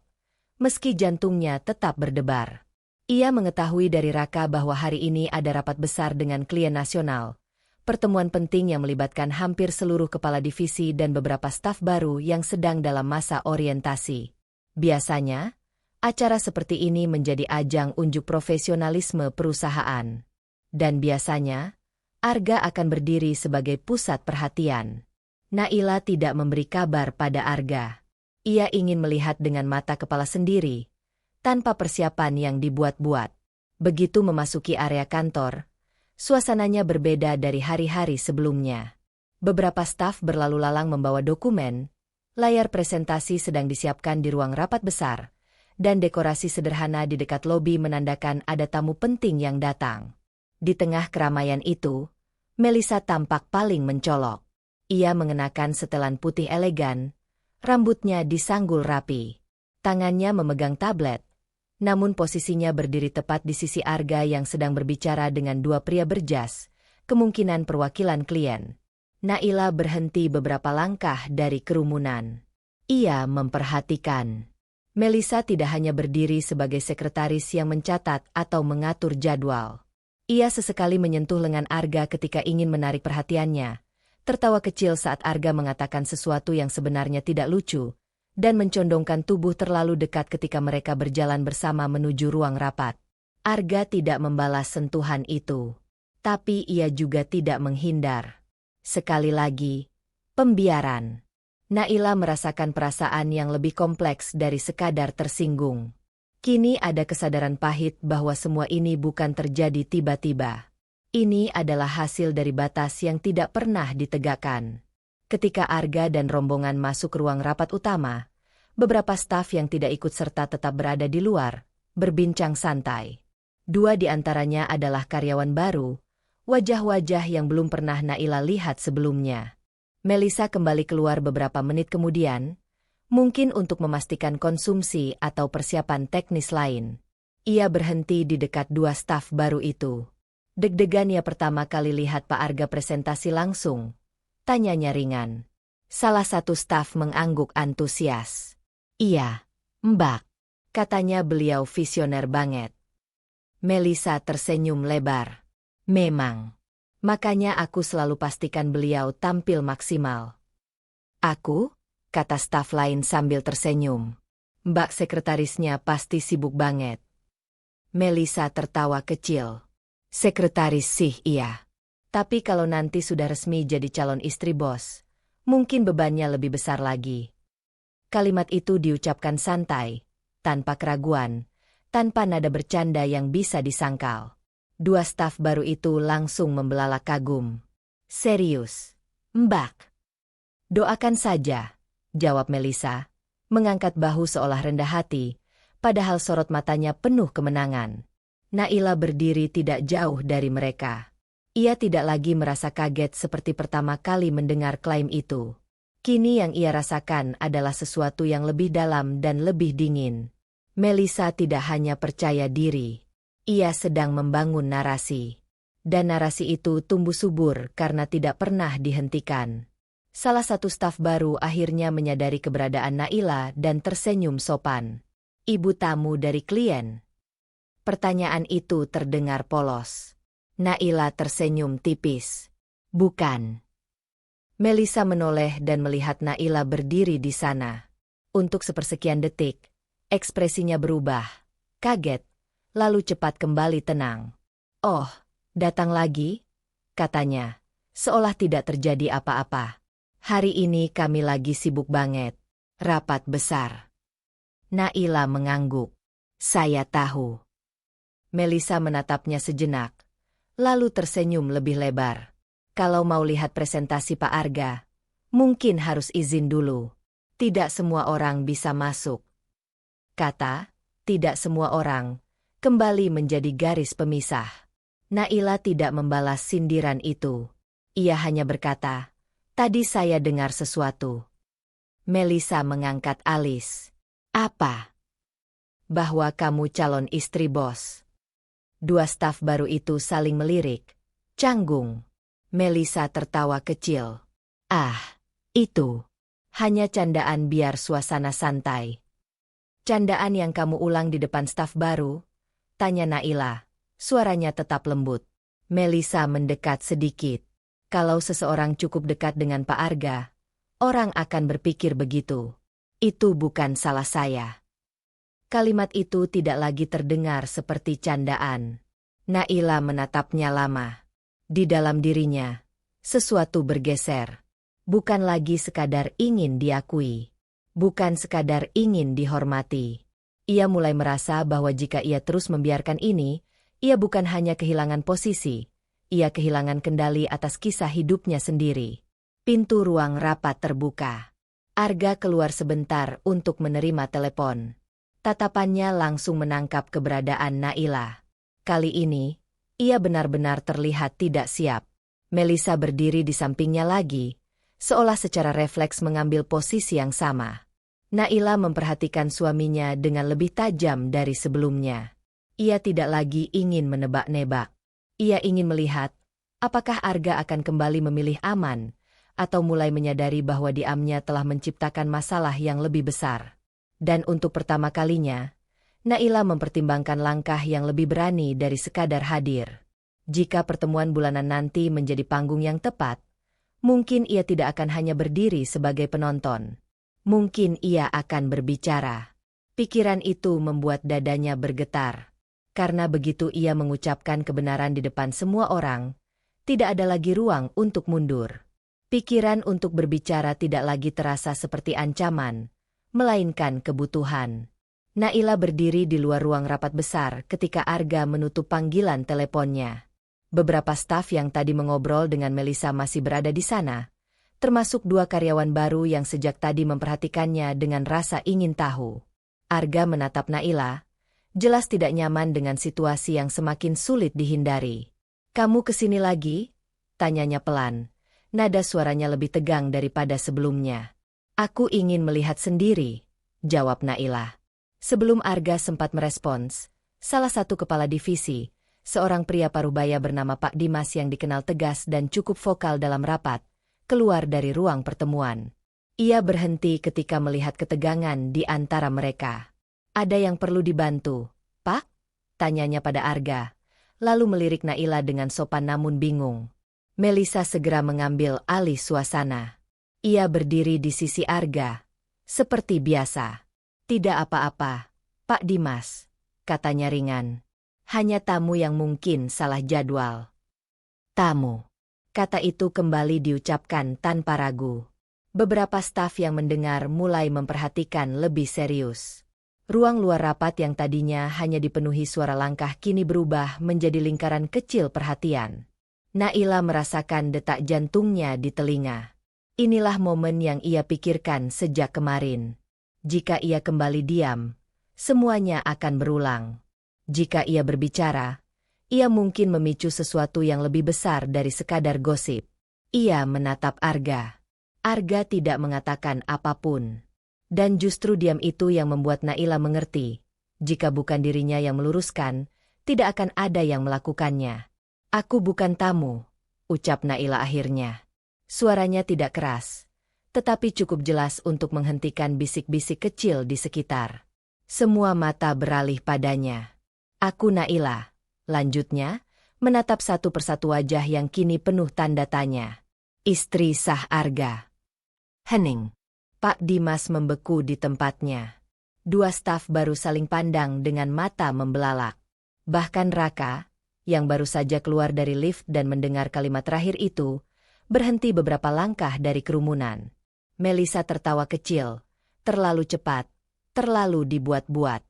meski jantungnya tetap berdebar. Ia mengetahui dari Raka bahwa hari ini ada rapat besar dengan klien nasional, pertemuan penting yang melibatkan hampir seluruh kepala divisi dan beberapa staf baru yang sedang dalam masa orientasi. Biasanya, acara seperti ini menjadi ajang unjuk profesionalisme perusahaan. Dan biasanya, Arga akan berdiri sebagai pusat perhatian. Naila tidak memberi kabar pada Arga. Ia ingin melihat dengan mata kepala sendiri, tanpa persiapan yang dibuat-buat. Begitu memasuki area kantor, suasananya berbeda dari hari-hari sebelumnya. Beberapa staf berlalu lalang membawa dokumen, layar presentasi sedang disiapkan di ruang rapat besar, dan dekorasi sederhana di dekat lobi menandakan ada tamu penting yang datang. Di tengah keramaian itu, Melisa tampak paling mencolok. Ia mengenakan setelan putih elegan, rambutnya disanggul rapi. Tangannya memegang tablet, namun posisinya berdiri tepat di sisi Arga yang sedang berbicara dengan dua pria berjas, kemungkinan perwakilan klien. Naila berhenti beberapa langkah dari kerumunan. Ia memperhatikan. Melisa tidak hanya berdiri sebagai sekretaris yang mencatat atau mengatur jadwal. Ia sesekali menyentuh lengan Arga ketika ingin menarik perhatiannya, tertawa kecil saat Arga mengatakan sesuatu yang sebenarnya tidak lucu, dan mencondongkan tubuh terlalu dekat ketika mereka berjalan bersama menuju ruang rapat. Arga tidak membalas sentuhan itu. Tapi ia juga tidak menghindar. Sekali lagi, pembiaran. Naila merasakan perasaan yang lebih kompleks dari sekadar tersinggung. Kini ada kesadaran pahit bahwa semua ini bukan terjadi tiba-tiba. Ini adalah hasil dari batas yang tidak pernah ditegakkan. Ketika Arga dan rombongan masuk ruang rapat utama, beberapa staf yang tidak ikut serta tetap berada di luar, berbincang santai. Dua di antaranya adalah karyawan baru, wajah-wajah yang belum pernah Naila lihat sebelumnya. Melisa kembali keluar beberapa menit kemudian, mungkin untuk memastikan konsumsi atau persiapan teknis lain. Ia berhenti di dekat dua staf baru itu. Deg-degan ia pertama kali lihat Pak Arga presentasi langsung. Tanyanya ringan. Salah satu staf mengangguk antusias. Iya, Mbak. Katanya beliau visioner banget. Melisa tersenyum lebar. Memang. Makanya aku selalu pastikan beliau tampil maksimal. Aku? Kata staf lain sambil tersenyum. Mbak sekretarisnya pasti sibuk banget. Melisa tertawa kecil. Sekretaris sih iya. Tapi kalau nanti sudah resmi jadi calon istri bos, mungkin bebannya lebih besar lagi. Kalimat itu diucapkan santai, tanpa keraguan, tanpa nada bercanda yang bisa disangkal. Dua staf baru itu langsung membelalak kagum. Serius, Mbak? Doakan saja, jawab Melisa, mengangkat bahu seolah rendah hati, padahal sorot matanya penuh kemenangan. Naila berdiri tidak jauh dari mereka. Ia tidak lagi merasa kaget seperti pertama kali mendengar klaim itu. Kini yang ia rasakan adalah sesuatu yang lebih dalam dan lebih dingin. Melisa tidak hanya percaya diri. Ia sedang membangun narasi. Dan narasi itu tumbuh subur karena tidak pernah dihentikan. Salah satu staf baru akhirnya menyadari keberadaan Naila dan tersenyum sopan. Ibu tamu dari klien. Pertanyaan itu terdengar polos. Naila tersenyum tipis. Bukan. Melisa menoleh dan melihat Naila berdiri di sana. Untuk sepersekian detik, ekspresinya berubah. Kaget, lalu cepat kembali tenang. Oh, datang lagi? Katanya, seolah tidak terjadi apa-apa. Hari ini kami lagi sibuk banget. Rapat besar. Naila mengangguk. Saya tahu. Melisa menatapnya sejenak. Lalu tersenyum lebih lebar. Kalau mau lihat presentasi Pak Arga, mungkin harus izin dulu. Tidak semua orang bisa masuk. Kata, tidak semua orang, kembali menjadi garis pemisah. Naila tidak membalas sindiran itu. Ia hanya berkata, tadi saya dengar sesuatu. Melisa mengangkat alis. Apa? Bahwa kamu calon istri bos. Dua staf baru itu saling melirik. Canggung. Melisa tertawa kecil. Ah, itu. Hanya candaan biar suasana santai. Candaan yang kamu ulang di depan staf baru, Tanya Naila. Suaranya tetap lembut. Melisa mendekat sedikit. Kalau seseorang cukup dekat dengan Pak Arga, orang akan berpikir begitu. Itu bukan salah saya. Kalimat itu tidak lagi terdengar seperti candaan. Naila menatapnya lama. Di dalam dirinya, sesuatu bergeser. Bukan lagi sekadar ingin diakui. Bukan sekadar ingin dihormati. Ia mulai merasa bahwa jika ia terus membiarkan ini, ia bukan hanya kehilangan posisi, ia kehilangan kendali atas kisah hidupnya sendiri. Pintu ruang rapat terbuka. Arga keluar sebentar untuk menerima telepon. Tatapannya langsung menangkap keberadaan Naila. Kali ini, ia benar-benar terlihat tidak siap. Melisa berdiri di sampingnya lagi, seolah secara refleks mengambil posisi yang sama. Naila memperhatikan suaminya dengan lebih tajam dari sebelumnya. Ia tidak lagi ingin menebak-nebak. Ia ingin melihat, apakah Arga akan kembali memilih aman, atau mulai menyadari bahwa diamnya telah menciptakan masalah yang lebih besar. Dan untuk pertama kalinya, Naila mempertimbangkan langkah yang lebih berani dari sekadar hadir. Jika pertemuan bulanan nanti menjadi panggung yang tepat, mungkin ia tidak akan hanya berdiri sebagai penonton. Mungkin ia akan berbicara. Pikiran itu membuat dadanya bergetar. Karena begitu ia mengucapkan kebenaran di depan semua orang, tidak ada lagi ruang untuk mundur. Pikiran untuk berbicara tidak lagi terasa seperti ancaman, melainkan kebutuhan. Naila berdiri di luar ruang rapat besar ketika Arga menutup panggilan teleponnya. Beberapa staf yang tadi mengobrol dengan Melisa masih berada di sana, termasuk 2 karyawan baru yang sejak tadi memperhatikannya dengan rasa ingin tahu. Arga menatap Naila, jelas tidak nyaman dengan situasi yang semakin sulit dihindari. "Kamu kesini lagi?" tanyanya pelan. Nada suaranya lebih tegang daripada sebelumnya. "Aku ingin melihat sendiri," jawab Naila. Sebelum Arga sempat merespons, salah satu kepala divisi, seorang pria parubaya bernama Pak Dimas yang dikenal tegas dan cukup vokal dalam rapat, keluar dari ruang pertemuan. Ia berhenti ketika melihat ketegangan di antara mereka. "Ada yang perlu dibantu, Pak?" tanyanya pada Arga, lalu melirik Naila dengan sopan namun bingung. Melisa segera mengambil alih suasana. Ia berdiri di sisi Arga, seperti biasa. "Tidak apa-apa, Pak Dimas," katanya ringan. "Hanya tamu yang mungkin salah jadwal." "Tamu." Kata itu kembali diucapkan tanpa ragu. Beberapa staf yang mendengar mulai memperhatikan lebih serius. Ruang luar rapat yang tadinya hanya dipenuhi suara langkah kini berubah menjadi lingkaran kecil perhatian. Naila merasakan detak jantungnya di telinga. Inilah momen yang ia pikirkan sejak kemarin. Jika ia kembali diam, semuanya akan berulang. Jika ia berbicara, ia mungkin memicu sesuatu yang lebih besar dari sekadar gosip. Ia menatap Arga. Arga tidak mengatakan apapun. Dan justru diam itu yang membuat Naila mengerti. Jika bukan dirinya yang meluruskan, tidak akan ada yang melakukannya. "Aku bukan tamu," ucap Naila akhirnya. Suaranya tidak keras, tetapi cukup jelas untuk menghentikan bisik-bisik kecil di sekitar. Semua mata beralih padanya. "Aku Naila," lanjutnya, menatap satu persatu wajah yang kini penuh tanda tanya. "Istri sah Arga." Hening. Pak Dimas membeku di tempatnya. 2 staf baru saling pandang dengan mata membelalak. Bahkan Raka, yang baru saja keluar dari lift dan mendengar kalimat terakhir itu, berhenti beberapa langkah dari kerumunan. Melisa tertawa kecil, terlalu cepat, terlalu dibuat-buat.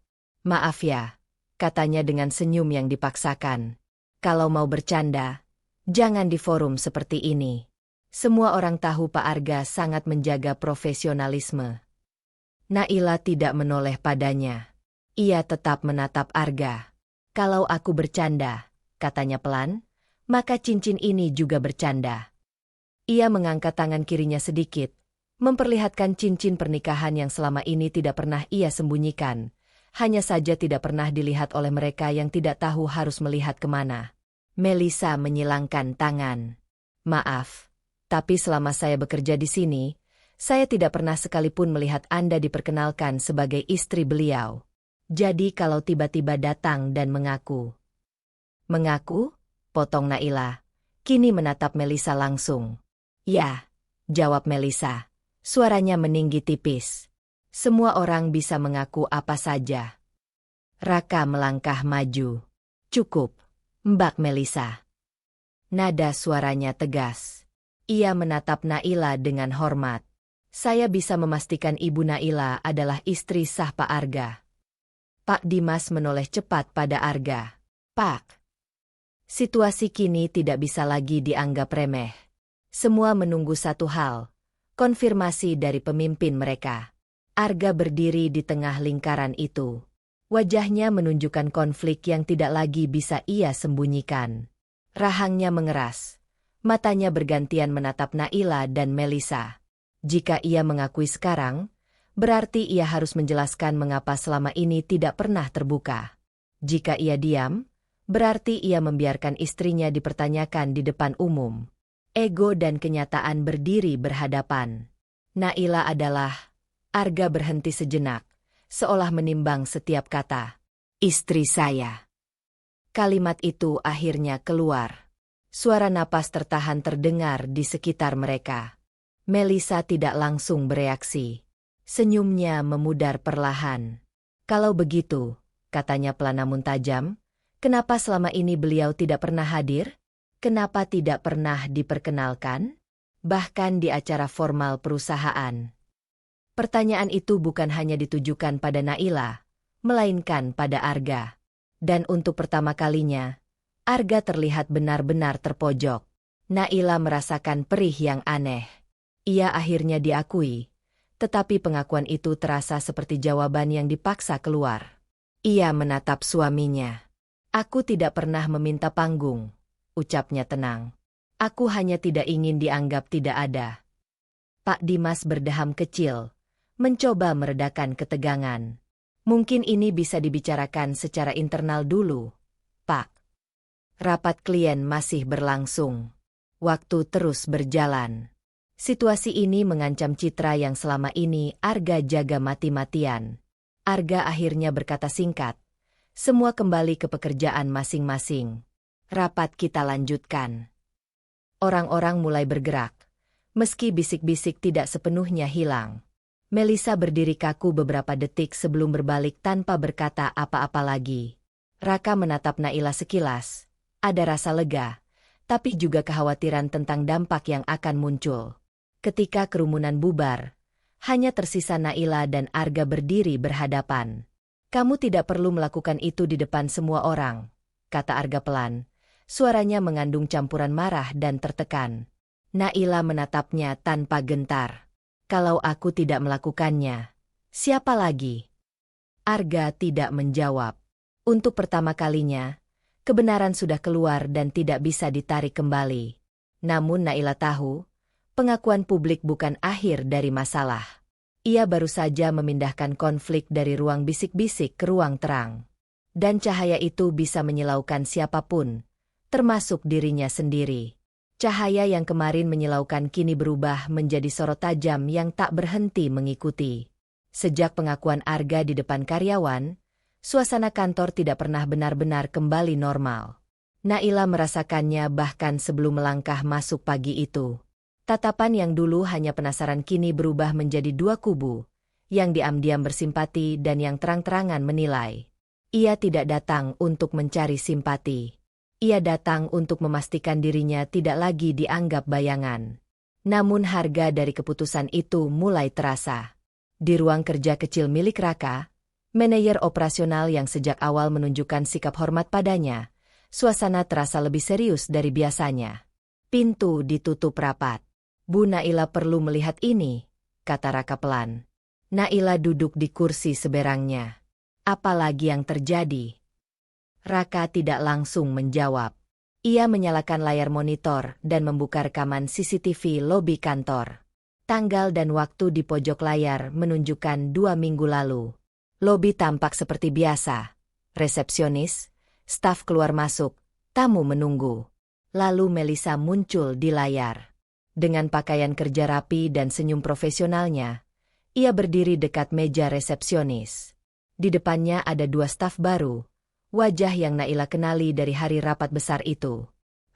"Maaf ya," katanya dengan senyum yang dipaksakan. "Kalau mau bercanda, jangan di forum seperti ini." Semua orang tahu Pak Arga sangat menjaga profesionalisme. Naila tidak menoleh padanya. Ia tetap menatap Arga. "Kalau aku bercanda," katanya pelan, "maka cincin ini juga bercanda." Ia mengangkat tangan kirinya sedikit, memperlihatkan cincin pernikahan yang selama ini tidak pernah ia sembunyikan. Hanya saja tidak pernah dilihat oleh mereka yang tidak tahu harus melihat kemana. Melisa menyilangkan tangan. "Maaf, tapi selama saya bekerja di sini, saya tidak pernah sekalipun melihat Anda diperkenalkan sebagai istri beliau." Jadi kalau tiba-tiba datang dan mengaku. Mengaku? Potong Naila. Kini menatap Melisa langsung. Ya, jawab Melisa. Suaranya meninggi tipis. Semua orang bisa mengaku apa saja. Raka melangkah maju. Cukup, Mbak Melisa. Nada suaranya tegas. Ia menatap Naila dengan hormat. Saya bisa memastikan Ibu Naila adalah istri sah Pak Arga. Pak Dimas menoleh cepat pada Arga. Pak. Situasi kini tidak bisa lagi dianggap remeh. Semua menunggu satu hal. Konfirmasi dari pemimpin mereka. Arga berdiri di tengah lingkaran itu. Wajahnya menunjukkan konflik yang tidak lagi bisa ia sembunyikan. Rahangnya mengeras. Matanya bergantian menatap Naila dan Melisa. Jika ia mengakui sekarang, berarti ia harus menjelaskan mengapa selama ini tidak pernah terbuka. Jika ia diam, berarti ia membiarkan istrinya dipertanyakan di depan umum. Ego dan kenyataan berdiri berhadapan. Naila adalah... Arga berhenti sejenak, seolah menimbang setiap kata. Istri saya. Kalimat itu akhirnya keluar. Suara napas tertahan terdengar di sekitar mereka. Melisa tidak langsung bereaksi. Senyumnya memudar perlahan. Kalau begitu, katanya pelan namun tajam, kenapa selama ini beliau tidak pernah hadir? Kenapa tidak pernah diperkenalkan? Bahkan di acara formal perusahaan. Pertanyaan itu bukan hanya ditujukan pada Naila, melainkan pada Arga. Dan untuk pertama kalinya, Arga terlihat benar-benar terpojok. Naila merasakan perih yang aneh. Ia akhirnya diakui, tetapi pengakuan itu terasa seperti jawaban yang dipaksa keluar. Ia menatap suaminya. Aku tidak pernah meminta panggung, ucapnya tenang. Aku hanya tidak ingin dianggap tidak ada. Pak Dimas berdeham kecil, mencoba meredakan ketegangan. Mungkin ini bisa dibicarakan secara internal dulu, Pak. Rapat klien masih berlangsung. Waktu terus berjalan. Situasi ini mengancam citra yang selama ini Arga jaga mati-matian. Arga akhirnya berkata singkat. Semua kembali ke pekerjaan masing-masing. Rapat kita lanjutkan. Orang-orang mulai bergerak. Meski bisik-bisik tidak sepenuhnya hilang. Melisa berdiri kaku beberapa detik sebelum berbalik tanpa berkata apa-apa lagi. Raka menatap Naila sekilas. Ada rasa lega, tapi juga kekhawatiran tentang dampak yang akan muncul. Ketika kerumunan bubar, hanya tersisa Naila dan Arga berdiri berhadapan. Kamu tidak perlu melakukan itu di depan semua orang, kata Arga pelan. Suaranya mengandung campuran marah dan tertekan. Naila menatapnya tanpa gentar. Kalau aku tidak melakukannya, siapa lagi? Arga tidak menjawab. Untuk pertama kalinya, kebenaran sudah keluar dan tidak bisa ditarik kembali. Namun Naila tahu, pengakuan publik bukan akhir dari masalah. Ia baru saja memindahkan konflik dari ruang bisik-bisik ke ruang terang. Dan cahaya itu bisa menyilaukan siapapun, termasuk dirinya sendiri. Cahaya yang kemarin menyilaukan kini berubah menjadi sorot tajam yang tak berhenti mengikuti. Sejak pengakuan Arga di depan karyawan, suasana kantor tidak pernah benar-benar kembali normal. Naila merasakannya bahkan sebelum melangkah masuk pagi itu. Tatapan yang dulu hanya penasaran kini berubah menjadi dua kubu, yang diam-diam bersimpati dan yang terang-terangan menilai. Ia tidak datang untuk mencari simpati. Ia datang untuk memastikan dirinya tidak lagi dianggap bayangan. Namun harga dari keputusan itu mulai terasa. Di ruang kerja kecil milik Raka, manajer operasional yang sejak awal menunjukkan sikap hormat padanya, suasana terasa lebih serius dari biasanya. Pintu ditutup rapat. Bu Naila perlu melihat ini, kata Raka pelan. Naila duduk di kursi seberangnya. Apalagi yang terjadi? Raka tidak langsung menjawab. Ia menyalakan layar monitor dan membuka rekaman CCTV lobi kantor. Tanggal dan waktu di pojok layar menunjukkan 2 minggu lalu. Lobi tampak seperti biasa. Resepsionis, staf keluar masuk, tamu menunggu. Lalu Melisa muncul di layar. Dengan pakaian kerja rapi dan senyum profesionalnya, ia berdiri dekat meja resepsionis. Di depannya ada 2 staf baru, wajah yang Naila kenali dari hari rapat besar itu.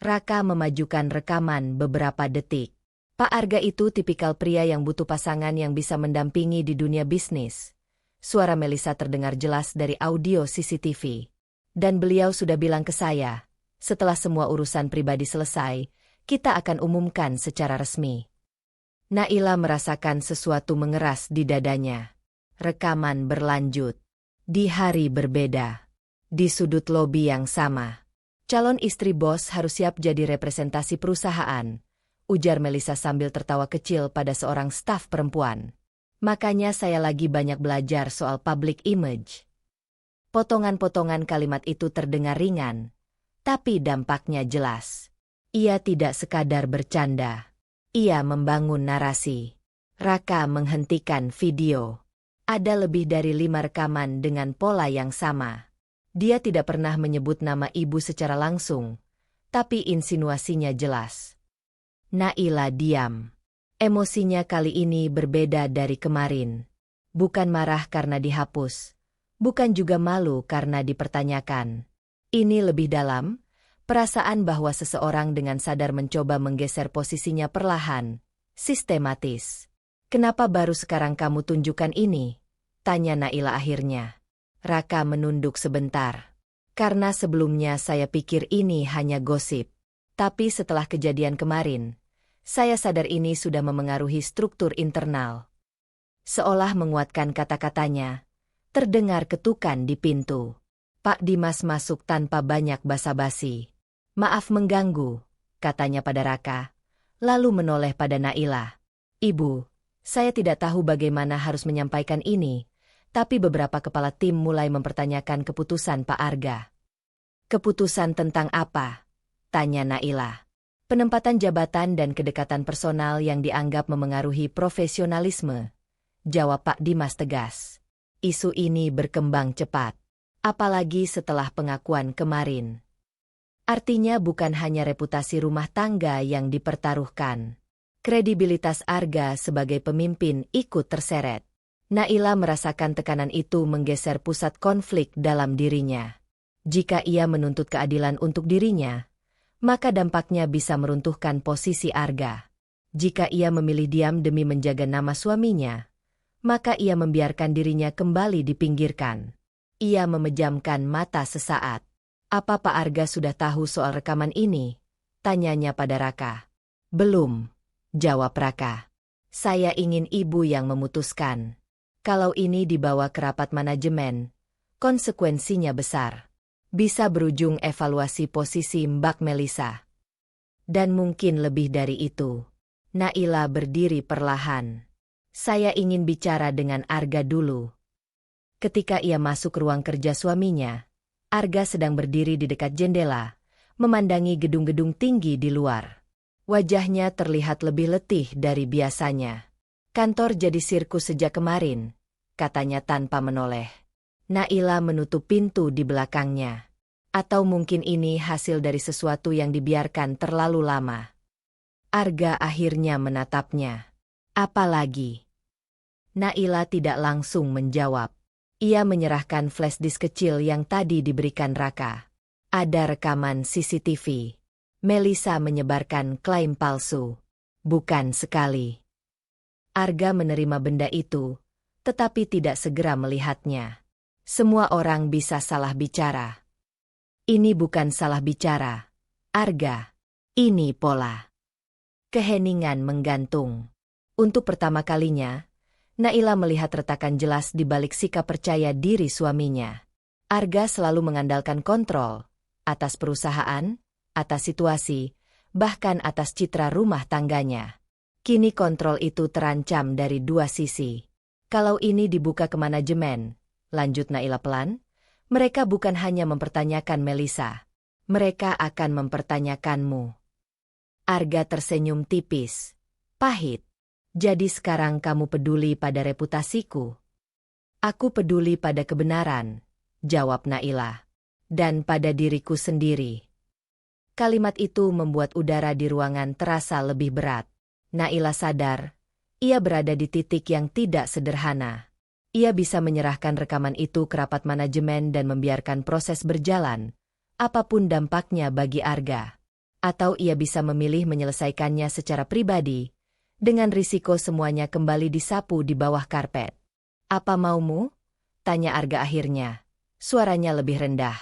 Raka memajukan rekaman beberapa detik. Pak Arga itu tipikal pria yang butuh pasangan yang bisa mendampingi di dunia bisnis. Suara Melisa terdengar jelas dari audio CCTV. Dan beliau sudah bilang ke saya, setelah semua urusan pribadi selesai, kita akan umumkan secara resmi. Naila merasakan sesuatu mengeras di dadanya. Rekaman berlanjut. Di hari berbeda. Di sudut lobi yang sama. Calon istri bos harus siap jadi representasi perusahaan, ujar Melisa sambil tertawa kecil pada seorang staf perempuan. Makanya saya lagi banyak belajar soal public image. Potongan-potongan kalimat itu terdengar ringan, tapi dampaknya jelas. Ia tidak sekadar bercanda. Ia membangun narasi. Raka menghentikan video. Ada lebih dari 5 rekaman dengan pola yang sama. Dia tidak pernah menyebut nama ibu secara langsung, tapi insinuasinya jelas. Naila diam. Emosinya kali ini berbeda dari kemarin. Bukan marah karena dihapus, bukan juga malu karena dipertanyakan. Ini lebih dalam, perasaan bahwa seseorang dengan sadar mencoba menggeser posisinya perlahan, sistematis. Kenapa baru sekarang kamu tunjukkan ini? Tanya Naila akhirnya. Raka menunduk sebentar. Karena sebelumnya saya pikir ini hanya gosip. Tapi setelah kejadian kemarin, saya sadar ini sudah memengaruhi struktur internal. Seolah menguatkan kata-katanya, terdengar ketukan di pintu. Pak Dimas masuk tanpa banyak basa-basi. Maaf mengganggu, katanya pada Raka, lalu menoleh pada Naila. Ibu, saya tidak tahu bagaimana harus menyampaikan ini. Tapi beberapa kepala tim mulai mempertanyakan keputusan Pak Arga. Keputusan tentang apa? Tanya Naila. Penempatan jabatan dan kedekatan personal yang dianggap memengaruhi profesionalisme. Jawab Pak Dimas tegas. Isu ini berkembang cepat. Apalagi setelah pengakuan kemarin. Artinya bukan hanya reputasi rumah tangga yang dipertaruhkan. Kredibilitas Arga sebagai pemimpin ikut terseret. Naila merasakan tekanan itu menggeser pusat konflik dalam dirinya. Jika ia menuntut keadilan untuk dirinya, maka dampaknya bisa meruntuhkan posisi Arga. Jika ia memilih diam demi menjaga nama suaminya, maka ia membiarkan dirinya kembali dipinggirkan. Ia memejamkan mata sesaat. Apa Pak Arga sudah tahu soal rekaman ini? Tanyanya pada Raka. Belum, jawab Raka. Saya ingin ibu yang memutuskan. Kalau ini dibawa ke rapat manajemen, konsekuensinya besar. Bisa berujung evaluasi posisi Mbak Melisa. Dan mungkin lebih dari itu. Naila berdiri perlahan. Saya ingin bicara dengan Arga dulu. Ketika ia masuk ruang kerja suaminya, Arga sedang berdiri di dekat jendela, memandangi gedung-gedung tinggi di luar. Wajahnya terlihat lebih letih dari biasanya. Kantor jadi sirkus sejak kemarin, katanya tanpa menoleh. Naila menutup pintu di belakangnya. Atau mungkin ini hasil dari sesuatu yang dibiarkan terlalu lama. Arga akhirnya menatapnya. Apalagi? Naila tidak langsung menjawab. Ia menyerahkan flash disk kecil yang tadi diberikan Raka. Ada rekaman CCTV. Melisa menyebarkan klaim palsu. Bukan sekali. Arga menerima benda itu, tetapi tidak segera melihatnya. Semua orang bisa salah bicara. Ini bukan salah bicara, Arga. Ini pola. Keheningan menggantung. Untuk pertama kalinya, Naila melihat retakan jelas di balik sikap percaya diri suaminya. Arga selalu mengandalkan kontrol, atas perusahaan, atas situasi, bahkan atas citra rumah tangganya. Kini kontrol itu terancam dari dua sisi. Kalau ini dibuka ke manajemen, lanjut Naila pelan, mereka bukan hanya mempertanyakan Melisa. Mereka akan mempertanyakanmu. Arga tersenyum tipis. Pahit. Jadi sekarang kamu peduli pada reputasiku? Aku peduli pada kebenaran, jawab Naila. Dan pada diriku sendiri. Kalimat itu membuat udara di ruangan terasa lebih berat. Naila sadar, ia berada di titik yang tidak sederhana. Ia bisa menyerahkan rekaman itu ke rapat manajemen dan membiarkan proses berjalan, apapun dampaknya bagi Arga. Atau ia bisa memilih menyelesaikannya secara pribadi, dengan risiko semuanya kembali disapu di bawah karpet. "Apa maumu?" tanya Arga akhirnya. Suaranya lebih rendah.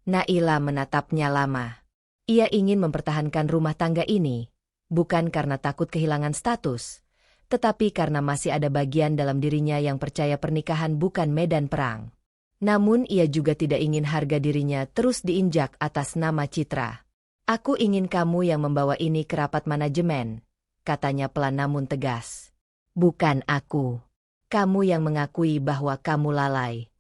Naila menatapnya lama. Ia ingin mempertahankan rumah tangga ini, bukan karena takut kehilangan status, tetapi karena masih ada bagian dalam dirinya yang percaya pernikahan bukan medan perang. Namun ia juga tidak ingin harga dirinya terus diinjak atas nama Citra. "Aku ingin kamu yang membawa ini ke rapat manajemen," katanya pelan namun tegas. "Bukan aku. Kamu yang mengakui bahwa kamu lalai."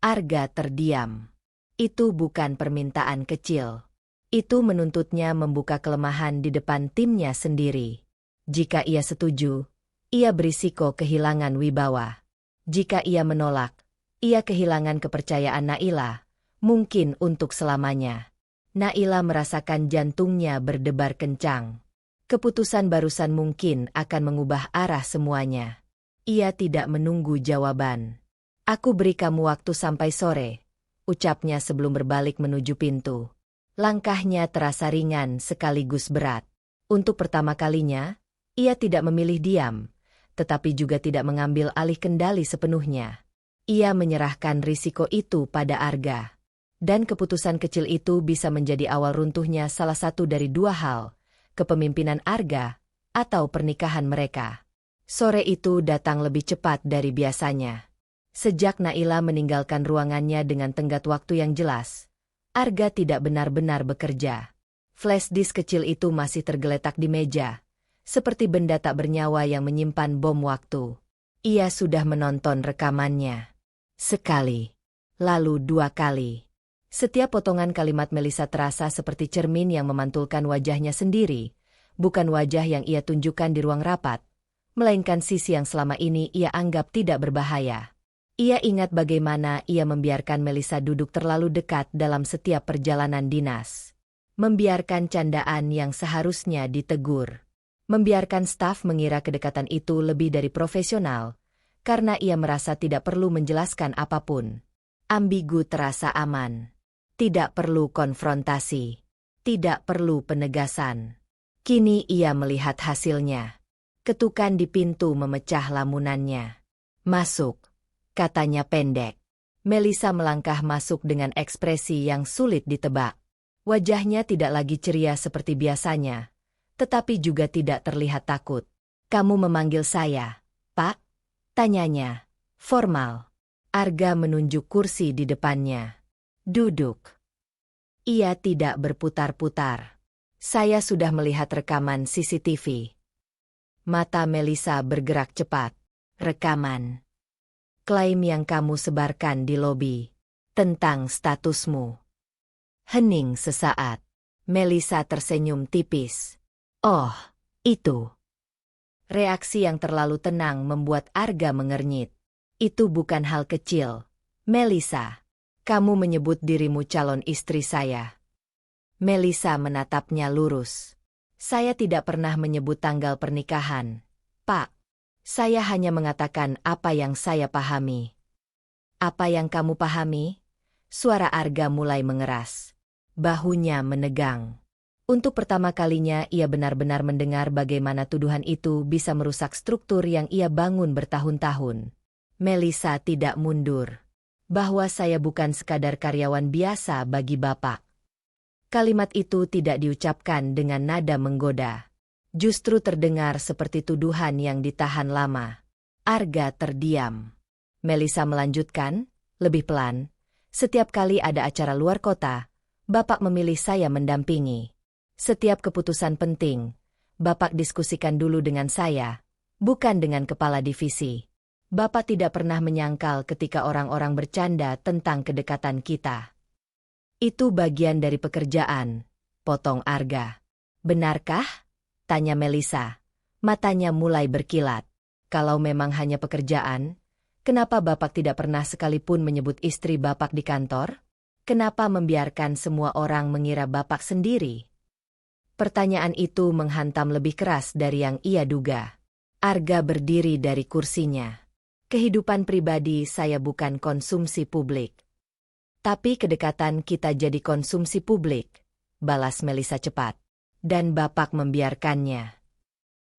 Arga terdiam. Itu bukan permintaan kecil. Itu menuntutnya membuka kelemahan di depan timnya sendiri. Jika ia setuju, ia berisiko kehilangan wibawa. Jika ia menolak, ia kehilangan kepercayaan Naila, mungkin untuk selamanya. Naila merasakan jantungnya berdebar kencang. Keputusan barusan mungkin akan mengubah arah semuanya. Ia tidak menunggu jawaban. "Aku beri kamu waktu sampai sore," ucapnya sebelum berbalik menuju pintu. Langkahnya terasa ringan sekaligus berat. Untuk pertama kalinya, ia tidak memilih diam, tetapi juga tidak mengambil alih kendali sepenuhnya. Ia menyerahkan risiko itu pada Arga. Dan keputusan kecil itu bisa menjadi awal runtuhnya salah satu dari dua hal, kepemimpinan Arga atau pernikahan mereka. Sore itu datang lebih cepat dari biasanya. Sejak Naila meninggalkan ruangannya dengan tenggat waktu yang jelas, Arga tidak benar-benar bekerja. Flash disk kecil itu masih tergeletak di meja, seperti benda tak bernyawa yang menyimpan bom waktu. Ia sudah menonton rekamannya. Sekali, lalu dua kali. Setiap potongan kalimat Melisa terasa seperti cermin yang memantulkan wajahnya sendiri, bukan wajah yang ia tunjukkan di ruang rapat, melainkan sisi yang selama ini ia anggap tidak berbahaya. Ia ingat bagaimana ia membiarkan Melisa duduk terlalu dekat dalam setiap perjalanan dinas. Membiarkan candaan yang seharusnya ditegur. Membiarkan staf mengira kedekatan itu lebih dari profesional, karena ia merasa tidak perlu menjelaskan apapun. Ambigu terasa aman. Tidak perlu konfrontasi. Tidak perlu penegasan. Kini ia melihat hasilnya. Ketukan di pintu memecah lamunannya. "Masuk," katanya pendek. Melisa melangkah masuk dengan ekspresi yang sulit ditebak. Wajahnya tidak lagi ceria seperti biasanya, tetapi juga tidak terlihat takut. "Kamu memanggil saya, Pak?" tanyanya. Formal. Arga menunjuk kursi di depannya. "Duduk." Ia tidak berputar-putar. "Saya sudah melihat rekaman CCTV." Mata Melisa bergerak cepat. "Rekaman? Klaim yang kamu sebarkan di lobi tentang statusmu." Hening sesaat. Melisa tersenyum tipis. "Oh, itu." Reaksi yang terlalu tenang membuat Arga mengernyit. "Itu bukan hal kecil, Melisa. Kamu menyebut dirimu calon istri saya." Melisa menatapnya lurus. "Saya tidak pernah menyebut tanggal pernikahan, Pak. Saya hanya mengatakan apa yang saya pahami." "Apa yang kamu pahami?" Suara Arga mulai mengeras. Bahunya menegang. Untuk pertama kalinya ia benar-benar mendengar bagaimana tuduhan itu bisa merusak struktur yang ia bangun bertahun-tahun. Melisa tidak mundur. "Bahwa saya bukan sekadar karyawan biasa bagi Bapak." Kalimat itu tidak diucapkan dengan nada menggoda. Justru terdengar seperti tuduhan yang ditahan lama. Arga terdiam. Melisa melanjutkan, lebih pelan. "Setiap kali ada acara luar kota, Bapak memilih saya mendampingi. Setiap keputusan penting, Bapak diskusikan dulu dengan saya, bukan dengan kepala divisi. Bapak tidak pernah menyangkal ketika orang-orang bercanda tentang kedekatan kita." "Itu bagian dari pekerjaan," potong Arga. "Benarkah?" tanya Melisa. Matanya mulai berkilat. "Kalau memang hanya pekerjaan, kenapa Bapak tidak pernah sekalipun menyebut istri Bapak di kantor? Kenapa membiarkan semua orang mengira Bapak sendiri?" Pertanyaan itu menghantam lebih keras dari yang ia duga. Arga berdiri dari kursinya. Kehidupan pribadi saya bukan konsumsi publik. Tapi kedekatan kita jadi konsumsi publik, balas Melisa cepat. Dan Bapak membiarkannya.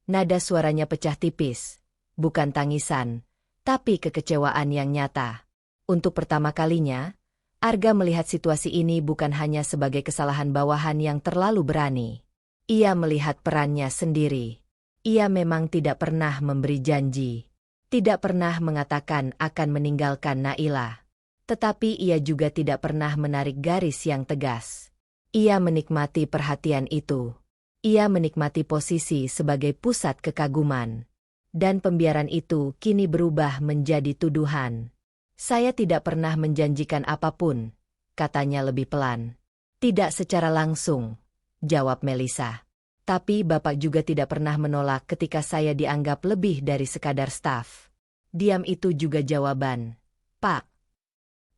Nada suaranya pecah tipis, bukan tangisan, tapi kekecewaan yang nyata. Untuk pertama kalinya, Arga melihat situasi ini bukan hanya sebagai kesalahan bawahan yang terlalu berani. Ia melihat perannya sendiri. Ia memang tidak pernah memberi janji. Tidak pernah mengatakan akan meninggalkan Naila. Tetapi ia juga tidak pernah menarik garis yang tegas. Ia menikmati perhatian itu. Ia menikmati posisi sebagai pusat kekaguman. Dan pembiaran itu kini berubah menjadi tuduhan. Saya tidak pernah menjanjikan apapun, katanya lebih pelan. Tidak secara langsung, jawab Melisa. Tapi Bapak juga tidak pernah menolak ketika saya dianggap lebih dari sekadar staf. Diam itu juga jawaban, Pak.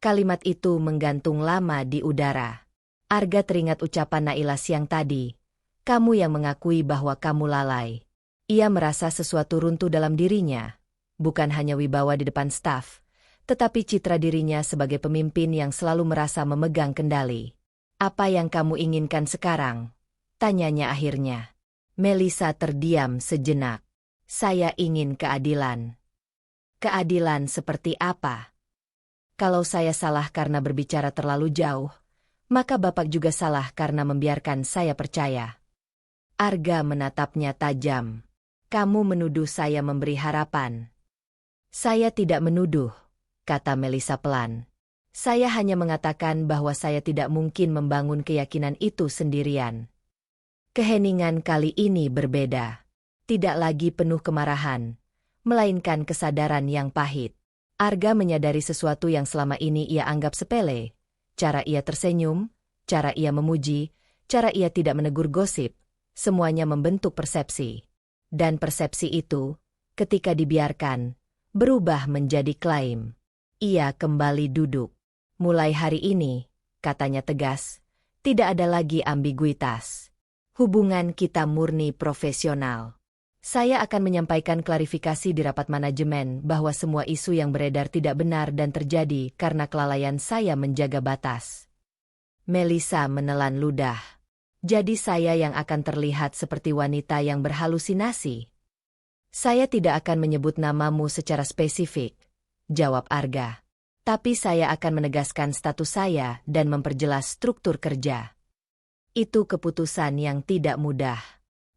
Kalimat itu menggantung lama di udara. Arga teringat ucapan Naila siang tadi. Kamu yang mengakui bahwa kamu lalai. Ia merasa sesuatu runtuh dalam dirinya. Bukan hanya wibawa di depan staf, tetapi citra dirinya sebagai pemimpin yang selalu merasa memegang kendali. Apa yang kamu inginkan sekarang? Tanyanya akhirnya. Melisa terdiam sejenak. Saya ingin keadilan. Keadilan seperti apa? Kalau saya salah karena berbicara terlalu jauh, maka Bapak juga salah karena membiarkan saya percaya. Arga menatapnya tajam. Kamu menuduh saya memberi harapan. Saya tidak menuduh, kata Melisa pelan. Saya hanya mengatakan bahwa saya tidak mungkin membangun keyakinan itu sendirian. Keheningan kali ini berbeda. Tidak lagi penuh kemarahan, melainkan kesadaran yang pahit. Arga menyadari sesuatu yang selama ini ia anggap sepele. Cara ia tersenyum, cara ia memuji, cara ia tidak menegur gosip, semuanya membentuk persepsi. Dan persepsi itu, ketika dibiarkan, berubah menjadi klaim. Ia kembali duduk. Mulai hari ini, katanya tegas, tidak ada lagi ambiguitas. Hubungan kita murni profesional. Saya akan menyampaikan klarifikasi di rapat manajemen bahwa semua isu yang beredar tidak benar dan terjadi karena kelalaian saya menjaga batas. Melisa menelan ludah. Jadi saya yang akan terlihat seperti wanita yang berhalusinasi. Saya tidak akan menyebut namamu secara spesifik, jawab Arga. Tapi saya akan menegaskan status saya dan memperjelas struktur kerja. Itu keputusan yang tidak mudah.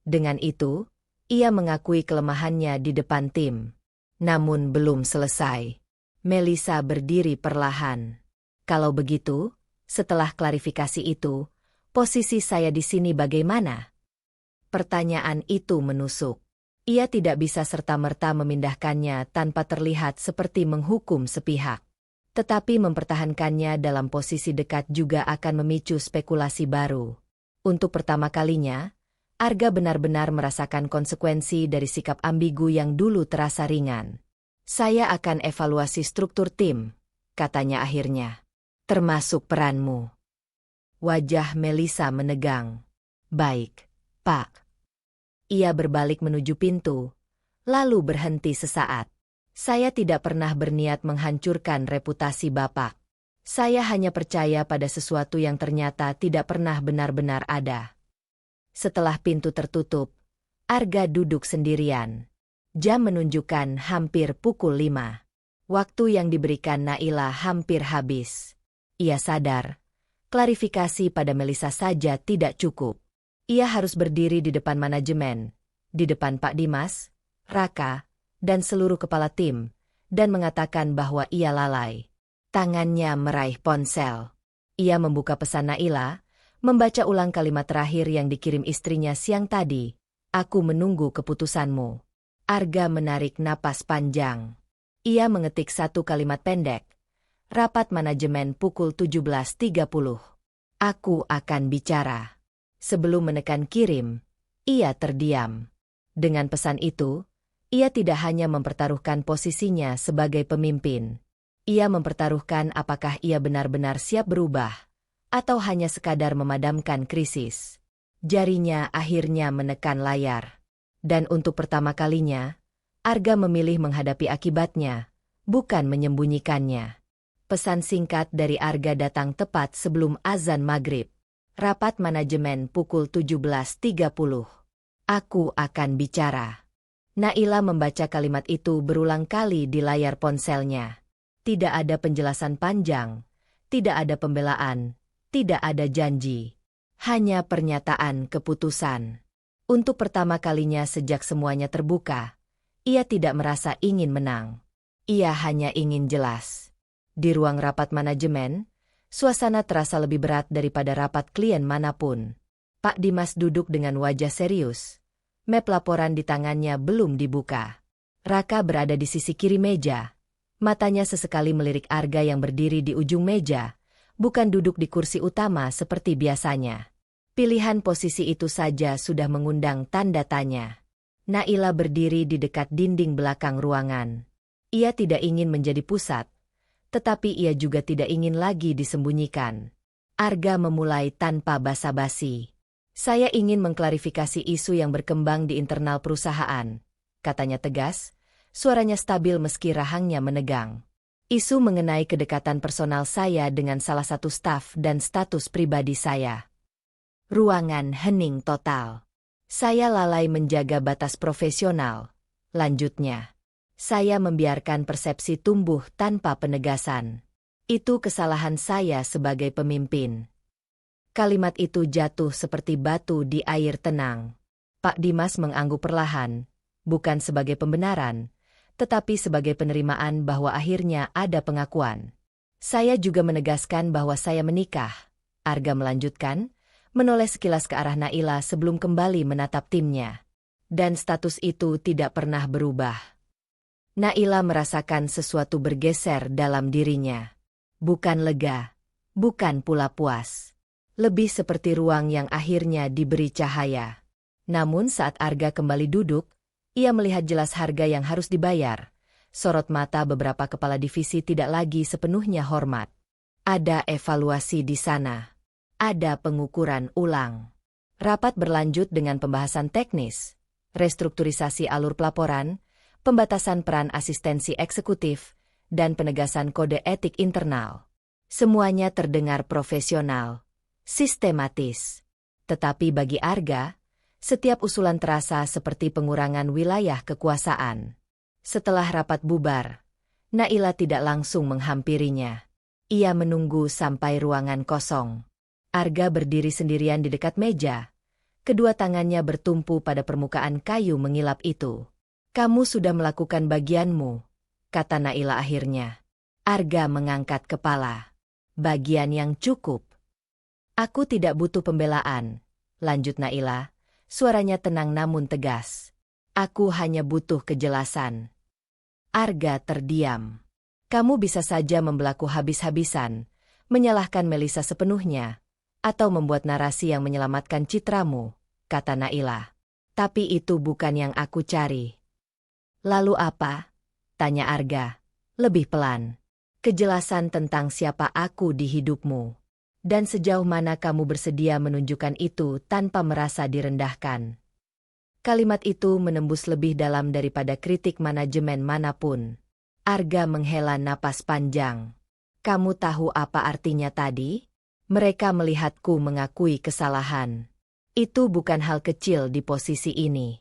Dengan itu, ia mengakui kelemahannya di depan tim. Namun belum selesai. Melisa berdiri perlahan. Kalau begitu, setelah klarifikasi itu, posisi saya di sini bagaimana? Pertanyaan itu menusuk. Ia tidak bisa serta-merta memindahkannya tanpa terlihat seperti menghukum sepihak. Tetapi mempertahankannya dalam posisi dekat juga akan memicu spekulasi baru. Untuk pertama kalinya, Arga benar-benar merasakan konsekuensi dari sikap ambigu yang dulu terasa ringan. Saya akan evaluasi struktur tim, katanya akhirnya. Termasuk peranmu. Wajah Melisa menegang. Baik, Pak. Ia berbalik menuju pintu, lalu berhenti sesaat. Saya tidak pernah berniat menghancurkan reputasi Bapak. Saya hanya percaya pada sesuatu yang ternyata tidak pernah benar-benar ada. Setelah pintu tertutup, Arga duduk sendirian. Jam menunjukkan hampir pukul 5. Waktu yang diberikan Naila hampir habis. Ia sadar, klarifikasi pada Melisa saja tidak cukup. Ia harus berdiri di depan manajemen, di depan Pak Dimas, Raka, dan seluruh kepala tim, dan mengatakan bahwa ia lalai. Tangannya meraih ponsel. Ia membuka pesan Naila, membaca ulang kalimat terakhir yang dikirim istrinya siang tadi. Aku menunggu keputusanmu. Arga menarik napas panjang. Ia mengetik satu kalimat pendek. Rapat manajemen pukul 17.30. Aku akan bicara. Sebelum menekan kirim, ia terdiam. Dengan pesan itu, ia tidak hanya mempertaruhkan posisinya sebagai pemimpin. Ia mempertaruhkan apakah ia benar-benar siap berubah, atau hanya sekadar memadamkan krisis. Jarinya akhirnya menekan layar. Dan untuk pertama kalinya, Arga memilih menghadapi akibatnya, bukan menyembunyikannya. Pesan singkat dari Arga datang tepat sebelum azan maghrib. Rapat manajemen pukul 17.30. Aku akan bicara. Naila membaca kalimat itu berulang kali di layar ponselnya. Tidak ada penjelasan panjang, tidak ada pembelaan, tidak ada janji. Hanya pernyataan keputusan. Untuk pertama kalinya sejak semuanya terbuka, ia tidak merasa ingin menang. Ia hanya ingin jelas. Di ruang rapat manajemen, suasana terasa lebih berat daripada rapat klien manapun. Pak Dimas duduk dengan wajah serius. Map laporan di tangannya belum dibuka. Raka berada di sisi kiri meja. Matanya sesekali melirik Arga yang berdiri di ujung meja, bukan duduk di kursi utama seperti biasanya. Pilihan posisi itu saja sudah mengundang tanda tanya. Naila berdiri di dekat dinding belakang ruangan. Ia tidak ingin menjadi pusat, tetapi ia juga tidak ingin lagi disembunyikan. Arga memulai tanpa basa-basi. Saya ingin mengklarifikasi isu yang berkembang di internal perusahaan, katanya tegas, suaranya stabil meski rahangnya menegang. Isu mengenai kedekatan personal saya dengan salah satu staf dan status pribadi saya. Ruangan hening total. Saya lalai menjaga batas profesional, lanjutnya. Saya membiarkan persepsi tumbuh tanpa penegasan. Itu kesalahan saya sebagai pemimpin. Kalimat itu jatuh seperti batu di air tenang. Pak Dimas mengangguk perlahan, bukan sebagai pembenaran, tetapi sebagai penerimaan bahwa akhirnya ada pengakuan. Saya juga menegaskan bahwa saya menikah. Arga melanjutkan, menoleh sekilas ke arah Naila sebelum kembali menatap timnya. Dan status itu tidak pernah berubah. Naila merasakan sesuatu bergeser dalam dirinya. Bukan lega, bukan pula puas. Lebih seperti ruang yang akhirnya diberi cahaya. Namun saat Arga kembali duduk, ia melihat jelas harga yang harus dibayar. Sorot mata beberapa kepala divisi tidak lagi sepenuhnya hormat. Ada evaluasi di sana. Ada pengukuran ulang. Rapat berlanjut dengan pembahasan teknis, restrukturisasi alur pelaporan, pembatasan peran asistensi eksekutif, dan penegasan kode etik internal. Semuanya terdengar profesional, sistematis. Tetapi bagi Arga, setiap usulan terasa seperti pengurangan wilayah kekuasaan. Setelah rapat bubar, Naila tidak langsung menghampirinya. Ia menunggu sampai ruangan kosong. Arga berdiri sendirian di dekat meja. Kedua tangannya bertumpu pada permukaan kayu mengilap itu. Kamu sudah melakukan bagianmu, kata Naila akhirnya. Arga mengangkat kepala. Bagian yang cukup. Aku tidak butuh pembelaan, lanjut Naila, suaranya tenang namun tegas. Aku hanya butuh kejelasan. Arga terdiam. Kamu bisa saja membelaku habis-habisan, menyalahkan Melisa sepenuhnya, atau membuat narasi yang menyelamatkan citramu, kata Naila. Tapi itu bukan yang aku cari. Lalu apa? Tanya Arga, lebih pelan. Kejelasan tentang siapa aku di hidupmu. Dan sejauh mana kamu bersedia menunjukkan itu tanpa merasa direndahkan. Kalimat itu menembus lebih dalam daripada kritik manajemen manapun. Arga menghela napas panjang. Kamu tahu apa artinya tadi? Mereka melihatku mengakui kesalahan. Itu bukan hal kecil di posisi ini.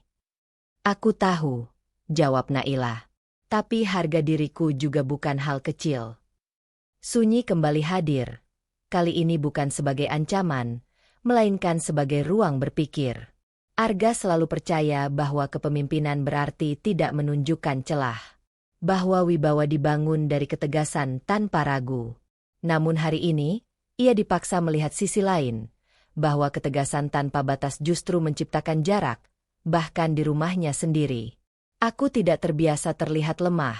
Aku tahu, jawab Naila. Tapi harga diriku juga bukan hal kecil. Sunyi kembali hadir. Kali ini bukan sebagai ancaman, melainkan sebagai ruang berpikir. Arga selalu percaya bahwa kepemimpinan berarti tidak menunjukkan celah. Bahwa wibawa dibangun dari ketegasan tanpa ragu. Namun hari ini, ia dipaksa melihat sisi lain. Bahwa ketegasan tanpa batas justru menciptakan jarak, bahkan di rumahnya sendiri. Aku tidak terbiasa terlihat lemah,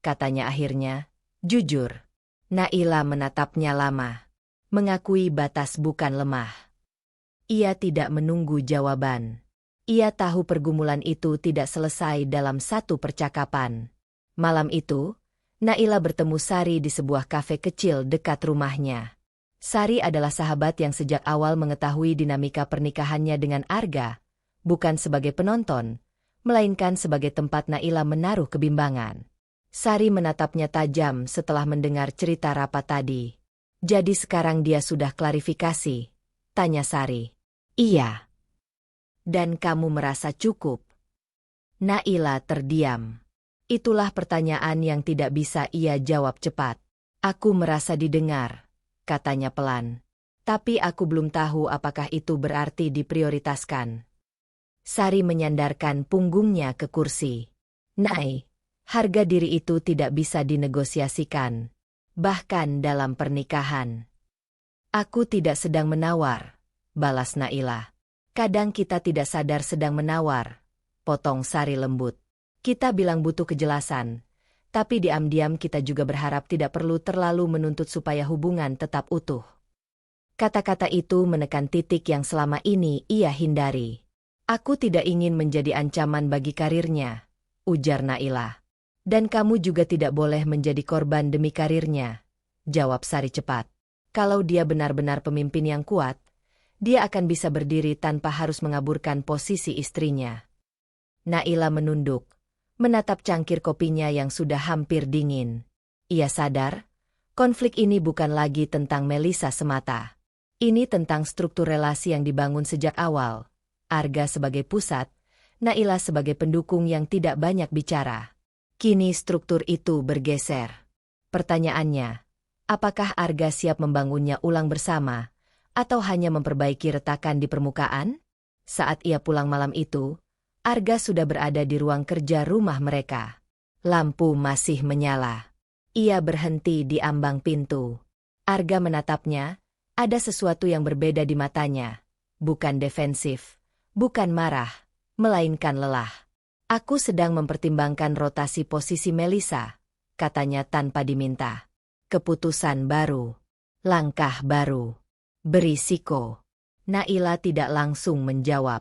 katanya akhirnya, jujur. Naila menatapnya lama. Mengakui batas bukan lemah. Ia tidak menunggu jawaban. Ia tahu pergumulan itu tidak selesai dalam satu percakapan. Malam itu, Naila bertemu Sari di sebuah kafe kecil dekat rumahnya. Sari adalah sahabat yang sejak awal mengetahui dinamika pernikahannya dengan Arga, bukan sebagai penonton, melainkan sebagai tempat Naila menaruh kebimbangan. Sari menatapnya tajam setelah mendengar cerita rapat tadi. Jadi sekarang dia sudah klarifikasi? Tanya Sari. Iya. Dan kamu merasa cukup? Naila terdiam. Itulah pertanyaan yang tidak bisa ia jawab cepat. Aku merasa didengar, katanya pelan. Tapi aku belum tahu apakah itu berarti diprioritaskan. Sari menyandarkan punggungnya ke kursi. Nai, harga diri itu tidak bisa dinegosiasikan. Bahkan dalam pernikahan. Aku tidak sedang menawar, balas Naila. Kadang kita tidak sadar sedang menawar, potong Sari lembut. Kita bilang butuh kejelasan, tapi diam-diam kita juga berharap tidak perlu terlalu menuntut supaya hubungan tetap utuh. Kata-kata itu menekan titik yang selama ini ia hindari. Aku tidak ingin menjadi ancaman bagi karirnya, ujar Naila. Dan kamu juga tidak boleh menjadi korban demi karirnya, jawab Sari cepat. Kalau dia benar-benar pemimpin yang kuat, dia akan bisa berdiri tanpa harus mengaburkan posisi istrinya. Naila menunduk, menatap cangkir kopinya yang sudah hampir dingin. Ia sadar, konflik ini bukan lagi tentang Melisa semata. Ini tentang struktur relasi yang dibangun sejak awal. Arga sebagai pusat, Naila sebagai pendukung yang tidak banyak bicara. Kini struktur itu bergeser. Pertanyaannya, apakah Arga siap membangunnya ulang bersama, atau hanya memperbaiki retakan di permukaan? Saat ia pulang malam itu, Arga sudah berada di ruang kerja rumah mereka. Lampu masih menyala. Ia berhenti di ambang pintu. Arga menatapnya, ada sesuatu yang berbeda di matanya. Bukan defensif, bukan marah, melainkan lelah. Aku sedang mempertimbangkan rotasi posisi Melisa, katanya tanpa diminta. Keputusan baru, langkah baru, berisiko. Naila tidak langsung menjawab.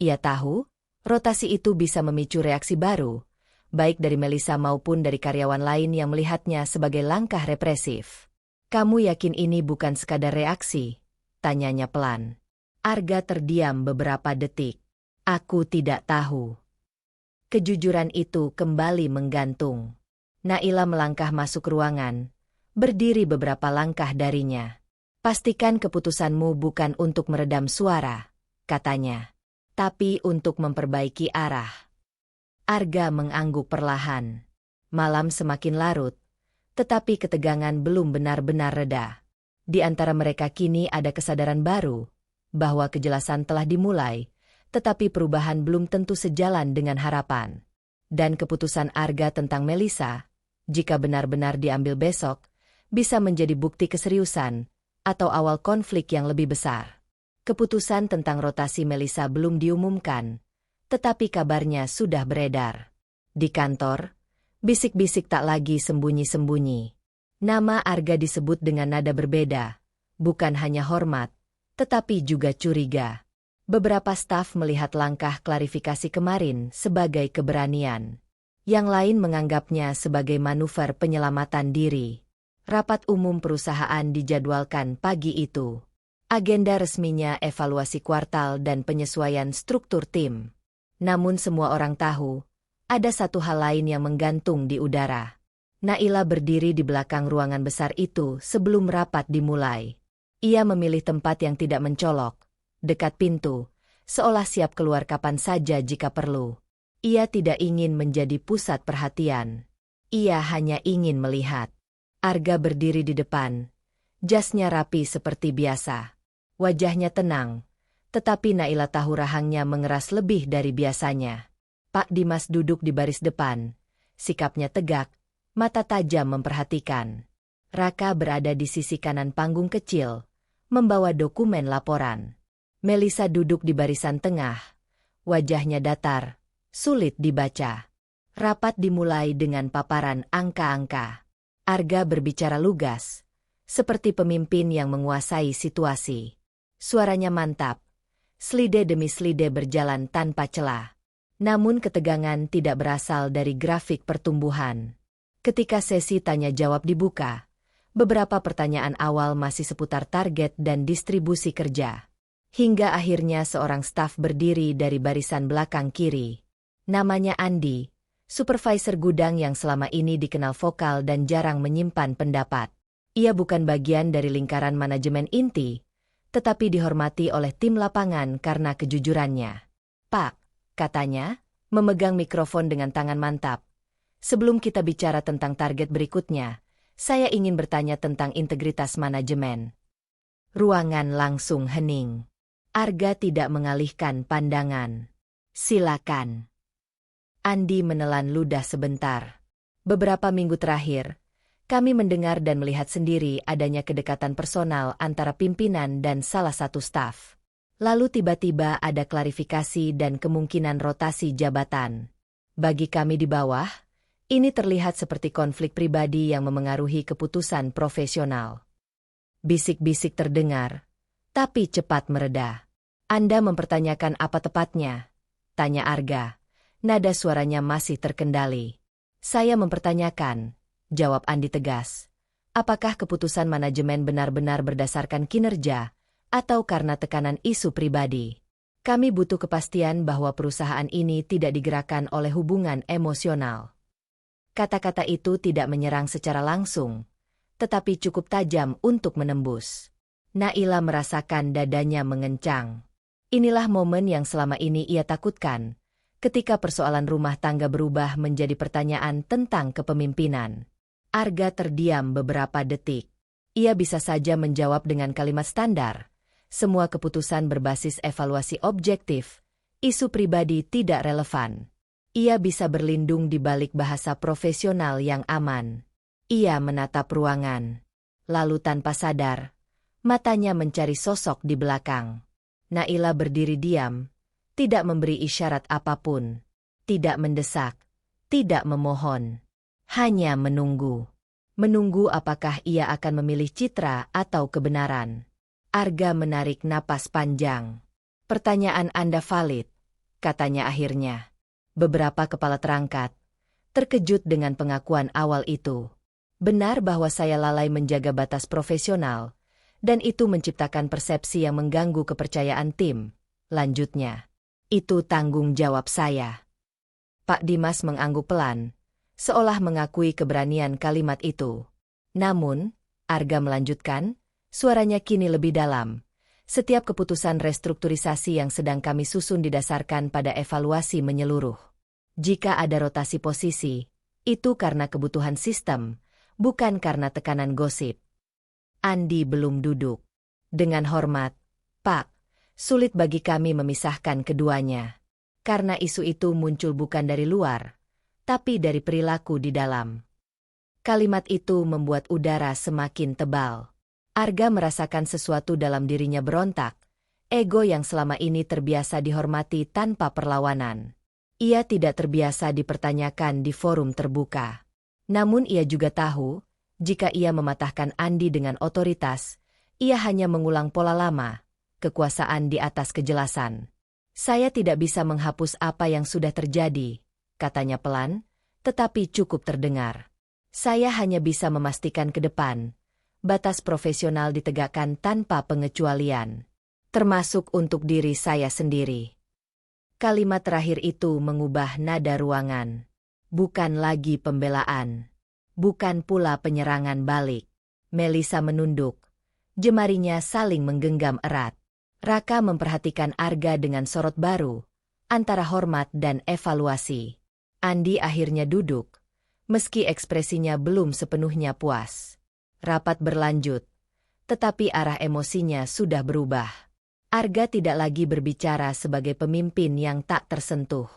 Ia tahu, rotasi itu bisa memicu reaksi baru, baik dari Melisa maupun dari karyawan lain yang melihatnya sebagai langkah represif. Kamu yakin ini bukan sekadar reaksi? Tanyanya pelan. Arga terdiam beberapa detik. Aku tidak tahu. Kejujuran itu kembali menggantung. Naila melangkah masuk ruangan, berdiri beberapa langkah darinya. Pastikan keputusanmu bukan untuk meredam suara, katanya, tapi untuk memperbaiki arah. Arga mengangguk perlahan. Malam semakin larut, tetapi ketegangan belum benar-benar reda. Di antara mereka kini ada kesadaran baru, bahwa kejelasan telah dimulai, tetapi perubahan belum tentu sejalan dengan harapan. Dan keputusan Arga tentang Melisa, jika benar-benar diambil besok, bisa menjadi bukti keseriusan, atau awal konflik yang lebih besar. Keputusan tentang rotasi Melisa belum diumumkan, tetapi kabarnya sudah beredar. Di kantor, bisik-bisik tak lagi sembunyi-sembunyi. Nama Arga disebut dengan nada berbeda, bukan hanya hormat, tetapi juga curiga. Beberapa staf melihat langkah klarifikasi kemarin sebagai keberanian. Yang lain menganggapnya sebagai manuver penyelamatan diri. Rapat umum perusahaan dijadwalkan pagi itu. Agenda resminya evaluasi kuartal dan penyesuaian struktur tim. Namun semua orang tahu, ada satu hal lain yang menggantung di udara. Naila berdiri di belakang ruangan besar itu sebelum rapat dimulai. Ia memilih tempat yang tidak mencolok, dekat pintu, seolah siap keluar kapan saja jika perlu. Ia tidak ingin menjadi pusat perhatian. Ia hanya ingin melihat. Arga berdiri di depan. Jasnya rapi seperti biasa. Wajahnya tenang, tetapi Naila tahu rahangnya mengeras lebih dari biasanya. Pak Dimas duduk di baris depan. Sikapnya tegak, mata tajam memperhatikan. Raka berada di sisi kanan panggung kecil, membawa dokumen laporan. Melisa duduk di barisan tengah. Wajahnya datar, sulit dibaca. Rapat dimulai dengan paparan angka-angka. Arga berbicara lugas, seperti pemimpin yang menguasai situasi. Suaranya mantap. Slide demi slide berjalan tanpa celah. Namun ketegangan tidak berasal dari grafik pertumbuhan. Ketika sesi tanya-jawab dibuka, beberapa pertanyaan awal masih seputar target dan distribusi kerja. Hingga akhirnya seorang staf berdiri dari barisan belakang kiri. Namanya Andi, supervisor gudang yang selama ini dikenal vokal dan jarang menyimpan pendapat. Ia bukan bagian dari lingkaran manajemen inti, tetapi dihormati oleh tim lapangan karena kejujurannya. "Pak," katanya, memegang mikrofon dengan tangan mantap. "Sebelum kita bicara tentang target berikutnya, saya ingin bertanya tentang integritas manajemen." Ruangan langsung hening. Arga tidak mengalihkan pandangan. "Silakan." Andi menelan ludah sebentar. "Beberapa minggu terakhir, kami mendengar dan melihat sendiri adanya kedekatan personal antara pimpinan dan salah satu staf. Lalu tiba-tiba ada klarifikasi dan kemungkinan rotasi jabatan. Bagi kami di bawah, ini terlihat seperti konflik pribadi yang memengaruhi keputusan profesional." Bisik-bisik terdengar, tapi cepat mereda. "Anda mempertanyakan apa tepatnya?" tanya Arga. Nada suaranya masih terkendali. "Saya mempertanyakan," jawab Andi tegas. "Apakah keputusan manajemen benar-benar berdasarkan kinerja, atau karena tekanan isu pribadi? Kami butuh kepastian bahwa perusahaan ini tidak digerakkan oleh hubungan emosional." Kata-kata itu tidak menyerang secara langsung, tetapi cukup tajam untuk menembus. Naila merasakan dadanya mengencang. Inilah momen yang selama ini ia takutkan, ketika persoalan rumah tangga berubah menjadi pertanyaan tentang kepemimpinan. Arga terdiam beberapa detik. Ia bisa saja menjawab dengan kalimat standar. Semua keputusan berbasis evaluasi objektif, isu pribadi tidak relevan. Ia bisa berlindung di balik bahasa profesional yang aman. Ia menatap ruangan. Lalu tanpa sadar, matanya mencari sosok di belakang. Naila berdiri diam, tidak memberi isyarat apapun, tidak mendesak, tidak memohon. Hanya menunggu. Menunggu apakah ia akan memilih citra atau kebenaran. Arga menarik napas panjang. "Pertanyaan Anda valid," katanya akhirnya. Beberapa kepala terangkat, terkejut dengan pengakuan awal itu. "Benar bahwa saya lalai menjaga batas profesional, dan itu menciptakan persepsi yang mengganggu kepercayaan tim," lanjutnya. "Itu tanggung jawab saya." Pak Dimas mengangguk pelan, seolah mengakui keberanian kalimat itu. "Namun," Arga melanjutkan, suaranya kini lebih dalam, "setiap keputusan restrukturisasi yang sedang kami susun didasarkan pada evaluasi menyeluruh. Jika ada rotasi posisi, itu karena kebutuhan sistem, bukan karena tekanan gosip." Andi belum duduk. "Dengan hormat, Pak, sulit bagi kami memisahkan keduanya. Karena isu itu muncul bukan dari luar, tapi dari perilaku di dalam." Kalimat itu membuat udara semakin tebal. Arga merasakan sesuatu dalam dirinya berontak, ego yang selama ini terbiasa dihormati tanpa perlawanan. Ia tidak terbiasa dipertanyakan di forum terbuka. Namun ia juga tahu, jika ia mematahkan Andi dengan otoritas, ia hanya mengulang pola lama, kekuasaan di atas kejelasan. "Saya tidak bisa menghapus apa yang sudah terjadi," katanya pelan, tetapi cukup terdengar. "Saya hanya bisa memastikan ke depan, batas profesional ditegakkan tanpa pengecualian, termasuk untuk diri saya sendiri." Kalimat terakhir itu mengubah nada ruangan. Bukan lagi pembelaan. Bukan pula penyerangan balik. Melisa menunduk. Jemarinya saling menggenggam erat. Raka memperhatikan Arga dengan sorot baru, antara hormat dan evaluasi. Andi akhirnya duduk, meski ekspresinya belum sepenuhnya puas. Rapat berlanjut, tetapi arah emosinya sudah berubah. Arga tidak lagi berbicara sebagai pemimpin yang tak tersentuh.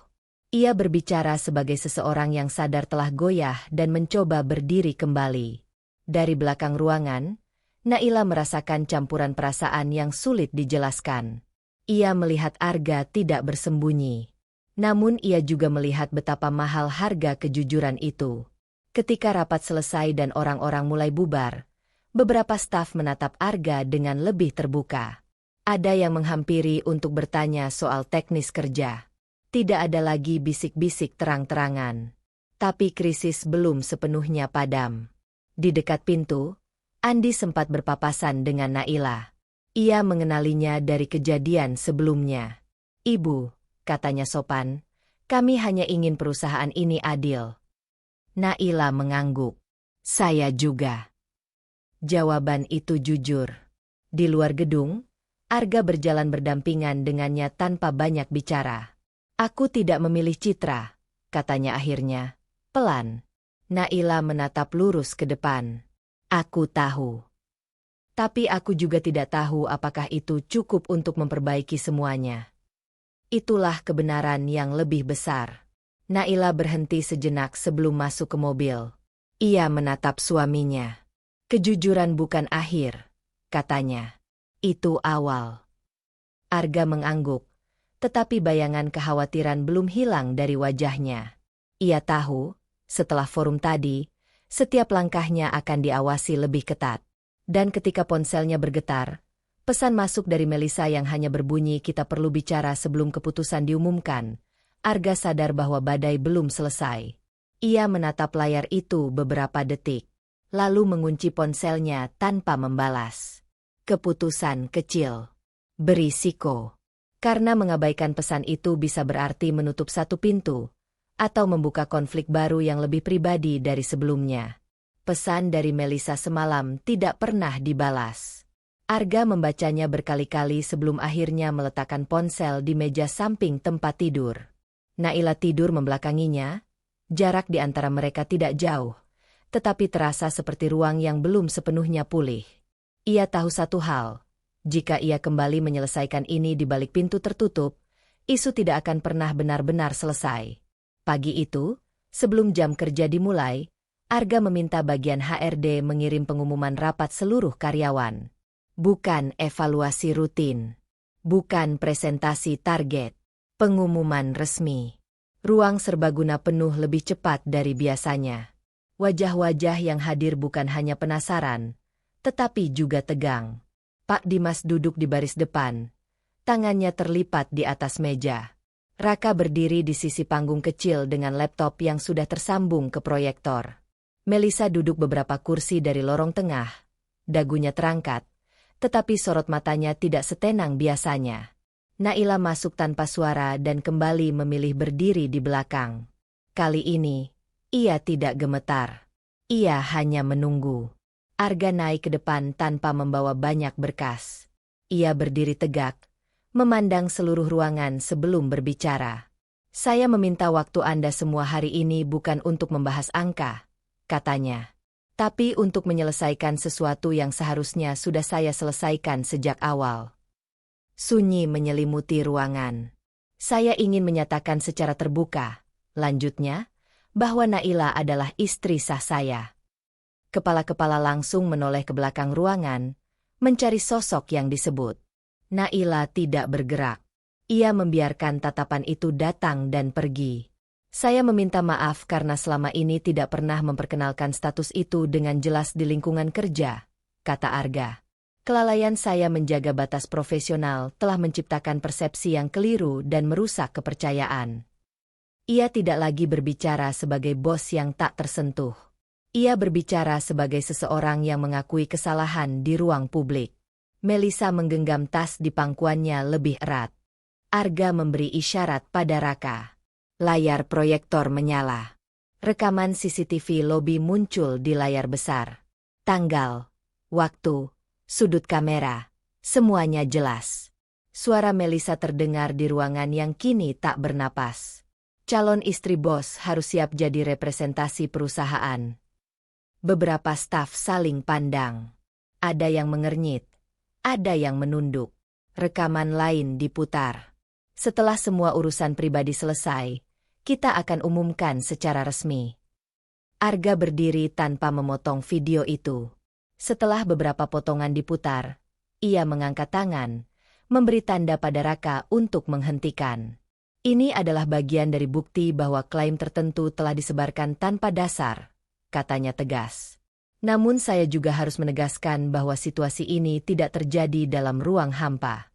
Ia berbicara sebagai seseorang yang sadar telah goyah dan mencoba berdiri kembali. Dari belakang ruangan, Naila merasakan campuran perasaan yang sulit dijelaskan. Ia melihat Arga tidak bersembunyi. Namun ia juga melihat betapa mahal harga kejujuran itu. Ketika rapat selesai dan orang-orang mulai bubar, beberapa staf menatap Arga dengan lebih terbuka. Ada yang menghampiri untuk bertanya soal teknis kerja. Tidak ada lagi bisik-bisik terang-terangan. Tapi krisis belum sepenuhnya padam. Di dekat pintu, Andi sempat berpapasan dengan Naila. Ia mengenalinya dari kejadian sebelumnya. "Ibu," katanya sopan, Kami hanya ingin perusahaan ini adil. Naila mengangguk. Saya juga. Jawaban itu jujur. Di luar gedung, Arga berjalan berdampingan dengannya tanpa banyak bicara. Aku tidak memilih Citra, katanya akhirnya, pelan. Naila menatap lurus ke depan. Aku tahu. Tapi aku juga tidak tahu apakah itu cukup untuk memperbaiki semuanya. Itulah kebenaran yang lebih besar. Naila berhenti sejenak sebelum masuk ke mobil. Ia menatap suaminya. Kejujuran bukan akhir, katanya. Itu awal. Arga mengangguk, tetapi bayangan kekhawatiran belum hilang dari wajahnya. Ia tahu, setelah forum tadi, setiap langkahnya akan diawasi lebih ketat. Dan ketika ponselnya bergetar, pesan masuk dari Melisa yang hanya berbunyi kita perlu bicara sebelum keputusan diumumkan. Arga sadar bahwa badai belum selesai. Ia menatap layar itu beberapa detik, lalu mengunci ponselnya tanpa membalas. Keputusan kecil. Berisiko. Karena mengabaikan pesan itu bisa berarti menutup satu pintu, atau membuka konflik baru yang lebih pribadi dari sebelumnya. Pesan dari Melisa semalam tidak pernah dibalas. Arga membacanya berkali-kali sebelum akhirnya meletakkan ponsel di meja samping tempat tidur. Naila tidur membelakanginya. Jarak di antara mereka tidak jauh, tetapi terasa seperti ruang yang belum sepenuhnya pulih. Ia tahu satu hal, jika ia kembali menyelesaikan ini di balik pintu tertutup, isu tidak akan pernah benar-benar selesai. Pagi itu, sebelum jam kerja dimulai, Arga meminta bagian HRD mengirim pengumuman rapat seluruh karyawan. Bukan evaluasi rutin. Bukan presentasi target. Pengumuman resmi. Ruang serbaguna penuh lebih cepat dari biasanya. Wajah-wajah yang hadir bukan hanya penasaran, tetapi juga tegang. Pak Dimas duduk di baris depan. Tangannya terlipat di atas meja. Raka berdiri di sisi panggung kecil dengan laptop yang sudah tersambung ke proyektor. Melisa duduk beberapa kursi dari lorong tengah. Dagunya terangkat, tetapi sorot matanya tidak setenang biasanya. Naila masuk tanpa suara dan kembali memilih berdiri di belakang. Kali ini, ia tidak gemetar. Ia hanya menunggu. Arga naik ke depan tanpa membawa banyak berkas. Ia berdiri tegak, memandang seluruh ruangan sebelum berbicara. Saya meminta waktu Anda semua hari ini bukan untuk membahas angka, katanya. Tapi untuk menyelesaikan sesuatu yang seharusnya sudah saya selesaikan sejak awal. Sunyi menyelimuti ruangan. Saya ingin menyatakan secara terbuka, lanjutnya, bahwa Naila adalah istri sah saya. Kepala-kepala langsung menoleh ke belakang ruangan, mencari sosok yang disebut. Naila tidak bergerak. Ia membiarkan tatapan itu datang dan pergi. Saya meminta maaf karena selama ini tidak pernah memperkenalkan status itu dengan jelas di lingkungan kerja, kata Arga. Kelalaian saya menjaga batas profesional telah menciptakan persepsi yang keliru dan merusak kepercayaan. Ia tidak lagi berbicara sebagai bos yang tak tersentuh. Ia berbicara sebagai seseorang yang mengakui kesalahan di ruang publik. Melisa menggenggam tas di pangkuannya lebih erat. Arga memberi isyarat pada Raka. Layar proyektor menyala. Rekaman CCTV lobi muncul di layar besar. Tanggal, waktu, sudut kamera, semuanya jelas. Suara Melisa terdengar di ruangan yang kini tak bernapas. Calon istri bos harus siap jadi representasi perusahaan. Beberapa staf saling pandang. Ada yang mengernyit, ada yang menunduk. Rekaman lain diputar. Setelah semua urusan pribadi selesai, kita akan umumkan secara resmi. Arga berdiri tanpa memotong video itu. Setelah beberapa potongan diputar, ia mengangkat tangan, memberi tanda pada Raka untuk menghentikan. Ini adalah bagian dari bukti bahwa klaim tertentu telah disebarkan tanpa dasar, katanya tegas. Namun saya juga harus menegaskan bahwa situasi ini tidak terjadi dalam ruang hampa.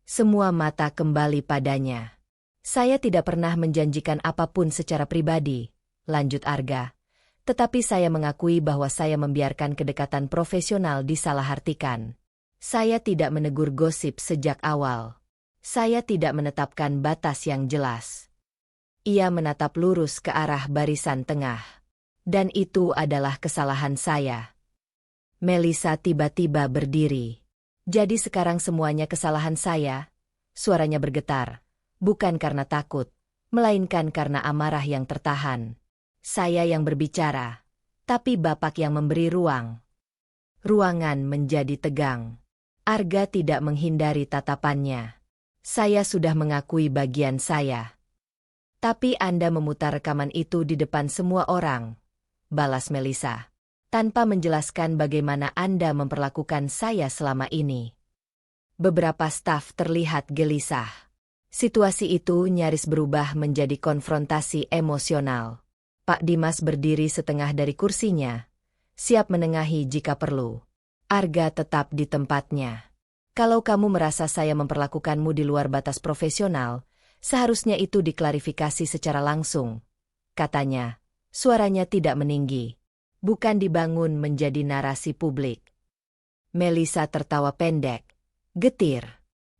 Semua mata kembali padanya. Saya tidak pernah menjanjikan apapun secara pribadi, lanjut Arga. Tetapi saya mengakui bahwa saya membiarkan kedekatan profesional disalahartikan. Saya tidak menegur gosip sejak awal. Saya tidak menetapkan batas yang jelas. Ia menatap lurus ke arah barisan tengah. Dan itu adalah kesalahan saya. Melisa tiba-tiba berdiri. Jadi sekarang semuanya kesalahan saya? Suaranya bergetar. Bukan karena takut, melainkan karena amarah yang tertahan. Saya yang berbicara, tapi Bapak yang memberi ruang. Ruangan menjadi tegang. Arga tidak menghindari tatapannya. Saya sudah mengakui bagian saya. Tapi Anda memutar rekaman itu di depan semua orang, balas Melisa, tanpa menjelaskan bagaimana Anda memperlakukan saya selama ini. Beberapa staf terlihat gelisah. Situasi itu nyaris berubah menjadi konfrontasi emosional. Pak Dimas berdiri setengah dari kursinya, siap menengahi jika perlu. Arga tetap di tempatnya. Kalau kamu merasa saya memperlakukanmu di luar batas profesional, seharusnya itu diklarifikasi secara langsung, katanya. Suaranya tidak meninggi, bukan dibangun menjadi narasi publik. Melisa tertawa pendek, getir.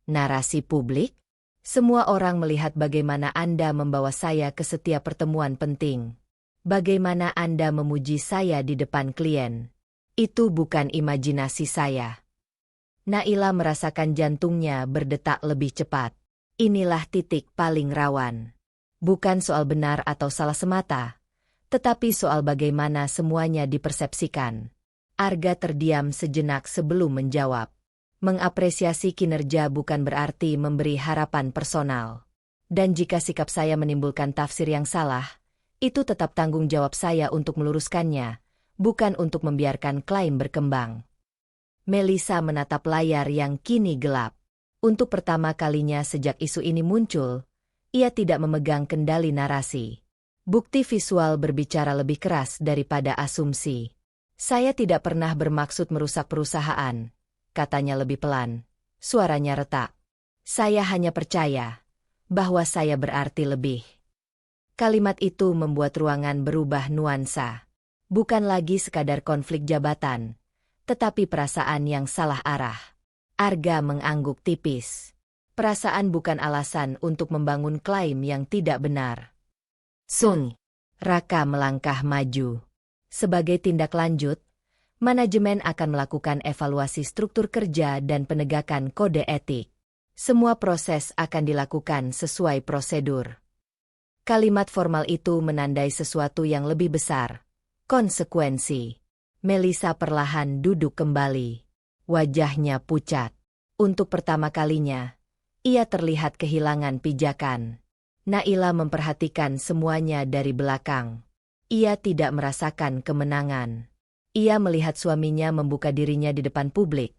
Narasi publik? Semua orang melihat bagaimana Anda membawa saya ke setiap pertemuan penting. Bagaimana Anda memuji saya di depan klien. Itu bukan imajinasi saya. Naila merasakan jantungnya berdetak lebih cepat. Inilah titik paling rawan. Bukan soal benar atau salah semata, tetapi soal bagaimana semuanya dipersepsikan. Arga terdiam sejenak sebelum menjawab. Mengapresiasi kinerja bukan berarti memberi harapan personal. Dan jika sikap saya menimbulkan tafsir yang salah, itu tetap tanggung jawab saya untuk meluruskannya, bukan untuk membiarkan klaim berkembang. Melisa menatap layar yang kini gelap. Untuk pertama kalinya sejak isu ini muncul, ia tidak memegang kendali narasi. Bukti visual berbicara lebih keras daripada asumsi. Saya tidak pernah bermaksud merusak perusahaan, katanya lebih pelan. Suaranya retak. Saya hanya percaya bahwa saya berarti lebih. Kalimat itu membuat ruangan berubah nuansa. Bukan lagi sekadar konflik jabatan, tetapi perasaan yang salah arah. Arga mengangguk tipis. Perasaan bukan alasan untuk membangun klaim yang tidak benar. Sun. Raka melangkah maju. Sebagai tindak lanjut, manajemen akan melakukan evaluasi struktur kerja dan penegakan kode etik. Semua proses akan dilakukan sesuai prosedur. Kalimat formal itu menandai sesuatu yang lebih besar. Konsekuensi. Melisa perlahan duduk kembali. Wajahnya pucat. Untuk pertama kalinya, ia terlihat kehilangan pijakan. Naila memperhatikan semuanya dari belakang. Ia tidak merasakan kemenangan. Ia melihat suaminya membuka dirinya di depan publik,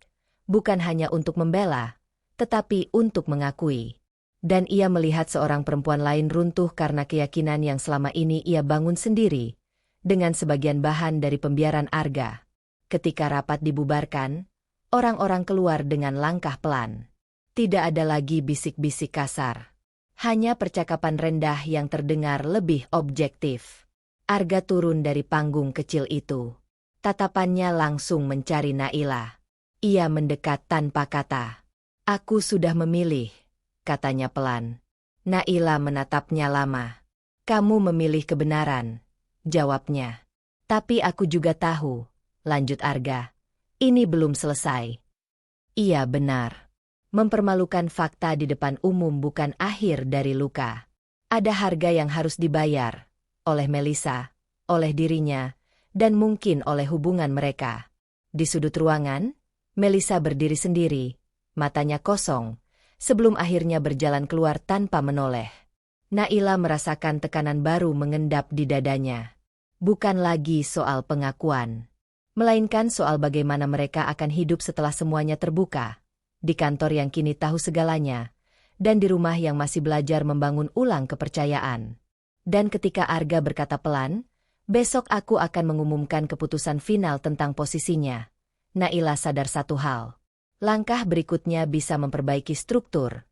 bukan hanya untuk membela, tetapi untuk mengakui. Dan ia melihat seorang perempuan lain runtuh karena keyakinan yang selama ini ia bangun sendiri, dengan sebagian bahan dari pembiaran Arga. Ketika rapat dibubarkan, orang-orang keluar dengan langkah pelan. Tidak ada lagi bisik-bisik kasar. Hanya percakapan rendah yang terdengar lebih objektif. Arga turun dari panggung kecil itu. Tatapannya langsung mencari Naila. Ia mendekat tanpa kata. Aku sudah memilih, katanya pelan. Naila menatapnya lama. Kamu memilih kebenaran, jawabnya. Tapi aku juga tahu, lanjut Arga. Ini belum selesai. Iya benar. Mempermalukan fakta di depan umum bukan akhir dari luka. Ada harga yang harus dibayar. Oleh Melisa, oleh dirinya, dan mungkin oleh hubungan mereka. Di sudut ruangan, Melisa berdiri sendiri, matanya kosong, sebelum akhirnya berjalan keluar tanpa menoleh. Naila merasakan tekanan baru mengendap di dadanya. Bukan lagi soal pengakuan, melainkan soal bagaimana mereka akan hidup setelah semuanya terbuka. Di kantor yang kini tahu segalanya, dan di rumah yang masih belajar membangun ulang kepercayaan. Dan ketika Arga berkata pelan, besok aku akan mengumumkan keputusan final tentang posisinya. Naila sadar satu hal. Langkah berikutnya bisa memperbaiki struktur,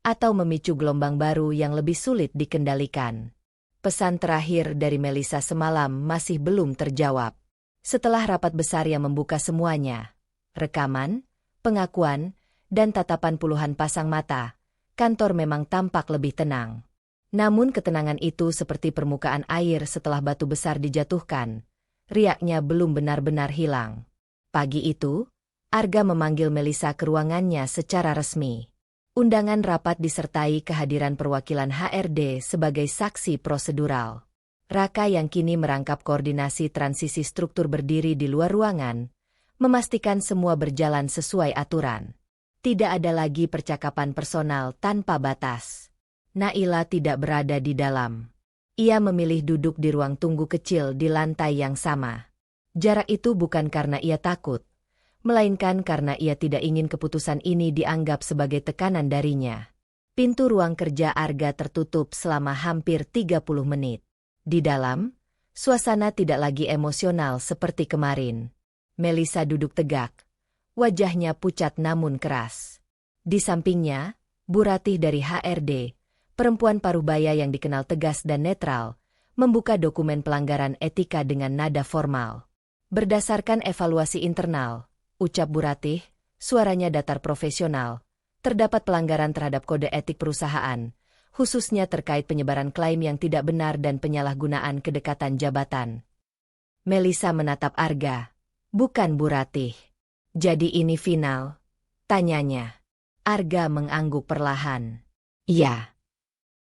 atau memicu gelombang baru yang lebih sulit dikendalikan. Pesan terakhir dari Melisa semalam masih belum terjawab. Setelah rapat besar yang membuka semuanya, rekaman, pengakuan, dan tatapan puluhan pasang mata, kantor memang tampak lebih tenang. Namun ketenangan itu seperti permukaan air setelah batu besar dijatuhkan. Riaknya belum benar-benar hilang. Pagi itu, Arga memanggil Melisa ke ruangannya secara resmi. Undangan rapat disertai kehadiran perwakilan HRD sebagai saksi prosedural. Raka yang kini merangkap koordinasi transisi struktur berdiri di luar ruangan, memastikan semua berjalan sesuai aturan. Tidak ada lagi percakapan personal tanpa batas. Naila tidak berada di dalam. Ia memilih duduk di ruang tunggu kecil di lantai yang sama. Jarak itu bukan karena ia takut, melainkan karena ia tidak ingin keputusan ini dianggap sebagai tekanan darinya. Pintu ruang kerja Arga tertutup selama hampir 30 menit. Di dalam, suasana tidak lagi emosional seperti kemarin. Melisa duduk tegak, wajahnya pucat namun keras. Di sampingnya, Bu Ratih dari HRD, perempuan parubaya yang dikenal tegas dan netral, membuka dokumen pelanggaran etika dengan nada formal. Berdasarkan evaluasi internal, ucap Bu Ratih, suaranya datar profesional, terdapat pelanggaran terhadap kode etik perusahaan, khususnya terkait penyebaran klaim yang tidak benar dan penyalahgunaan kedekatan jabatan. Melisa menatap Arga. Bukan Bu Ratih. Jadi ini final? Tanyanya. Arga mengangguk perlahan. Iya.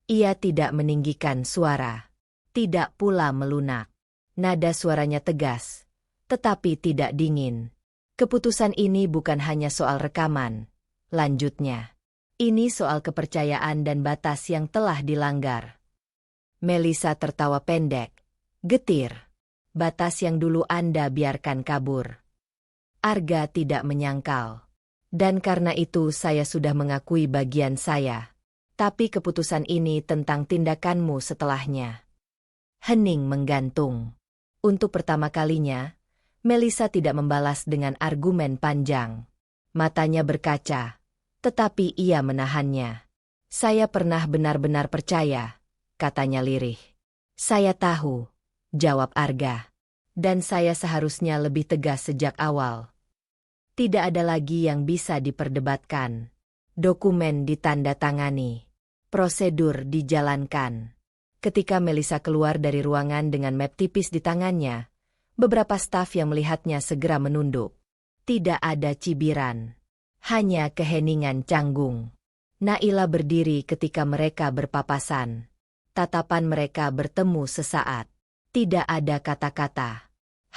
Ia tidak meninggikan suara. Tidak pula melunak. Nada suaranya tegas, tetapi tidak dingin. Keputusan ini bukan hanya soal rekaman. Lanjutnya. Ini soal kepercayaan dan batas yang telah dilanggar. Melisa tertawa pendek. Getir. Batas yang dulu Anda biarkan kabur. Arga tidak menyangkal. Dan karena itu saya sudah mengakui bagian saya. Tapi keputusan ini tentang tindakanmu setelahnya. Hening menggantung. Untuk pertama kalinya, Melisa tidak membalas dengan argumen panjang. Matanya berkaca, tetapi ia menahannya. Saya pernah benar-benar percaya, katanya lirih. Saya tahu, jawab Arga. Dan saya seharusnya lebih tegas sejak awal. Tidak ada lagi yang bisa diperdebatkan. Dokumen ditandatangani. Prosedur dijalankan. Ketika Melisa keluar dari ruangan dengan map tipis di tangannya, beberapa staf yang melihatnya segera menunduk. Tidak ada cibiran. Hanya keheningan canggung. Naila berdiri ketika mereka berpapasan. Tatapan mereka bertemu sesaat. Tidak ada kata-kata.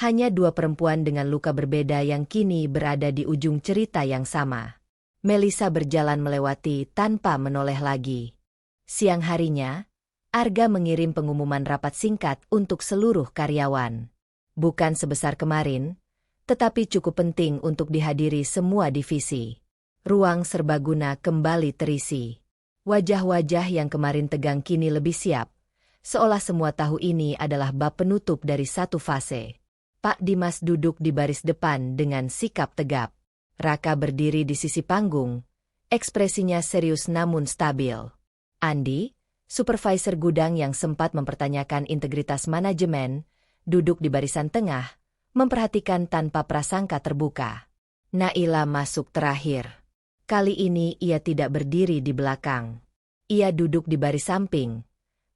Hanya dua perempuan dengan luka berbeda yang kini berada di ujung cerita yang sama. Melisa berjalan melewati tanpa menoleh lagi. Siang harinya, Arga mengirim pengumuman rapat singkat untuk seluruh karyawan. Bukan sebesar kemarin, tetapi cukup penting untuk dihadiri semua divisi. Ruang serbaguna kembali terisi. Wajah-wajah yang kemarin tegang kini lebih siap, seolah semua tahu ini adalah bab penutup dari satu fase. Pak Dimas duduk di baris depan dengan sikap tegap. Raka berdiri di sisi panggung, ekspresinya serius namun stabil. Andi, supervisor gudang yang sempat mempertanyakan integritas manajemen, duduk di barisan tengah, memperhatikan tanpa prasangka terbuka. Naila masuk terakhir. Kali ini ia tidak berdiri di belakang. Ia duduk di baris samping.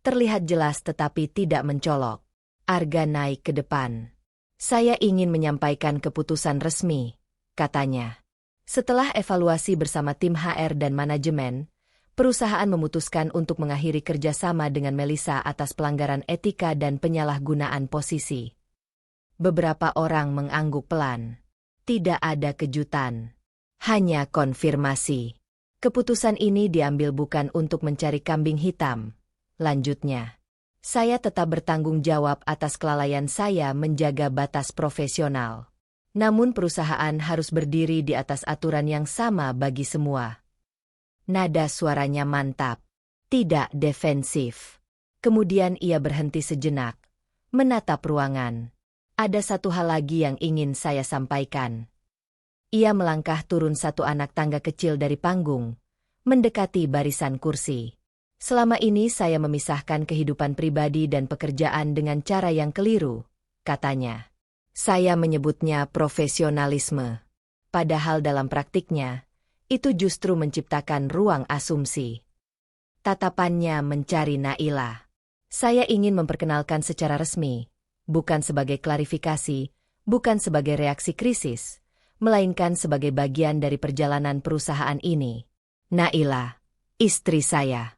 Terlihat jelas tetapi tidak mencolok. Arga naik ke depan. Saya ingin menyampaikan keputusan resmi, katanya. Setelah evaluasi bersama tim HR dan manajemen, perusahaan memutuskan untuk mengakhiri kerjasama dengan Melisa atas pelanggaran etika dan penyalahgunaan posisi. Beberapa orang mengangguk pelan. Tidak ada kejutan. Hanya konfirmasi. Keputusan ini diambil bukan untuk mencari kambing hitam. Lanjutnya. Saya tetap bertanggung jawab atas kelalaian saya menjaga batas profesional. Namun perusahaan harus berdiri di atas aturan yang sama bagi semua. Nada suaranya mantap, tidak defensif. Kemudian ia berhenti sejenak, menatap ruangan. Ada satu hal lagi yang ingin saya sampaikan. Ia melangkah turun satu anak tangga kecil dari panggung, mendekati barisan kursi. Selama ini saya memisahkan kehidupan pribadi dan pekerjaan dengan cara yang keliru, katanya. Saya menyebutnya profesionalisme. Padahal dalam praktiknya, itu justru menciptakan ruang asumsi. Tatapannya mencari Naila. Saya ingin memperkenalkan secara resmi, bukan sebagai klarifikasi, bukan sebagai reaksi krisis, melainkan sebagai bagian dari perjalanan perusahaan ini. Naila, istri saya.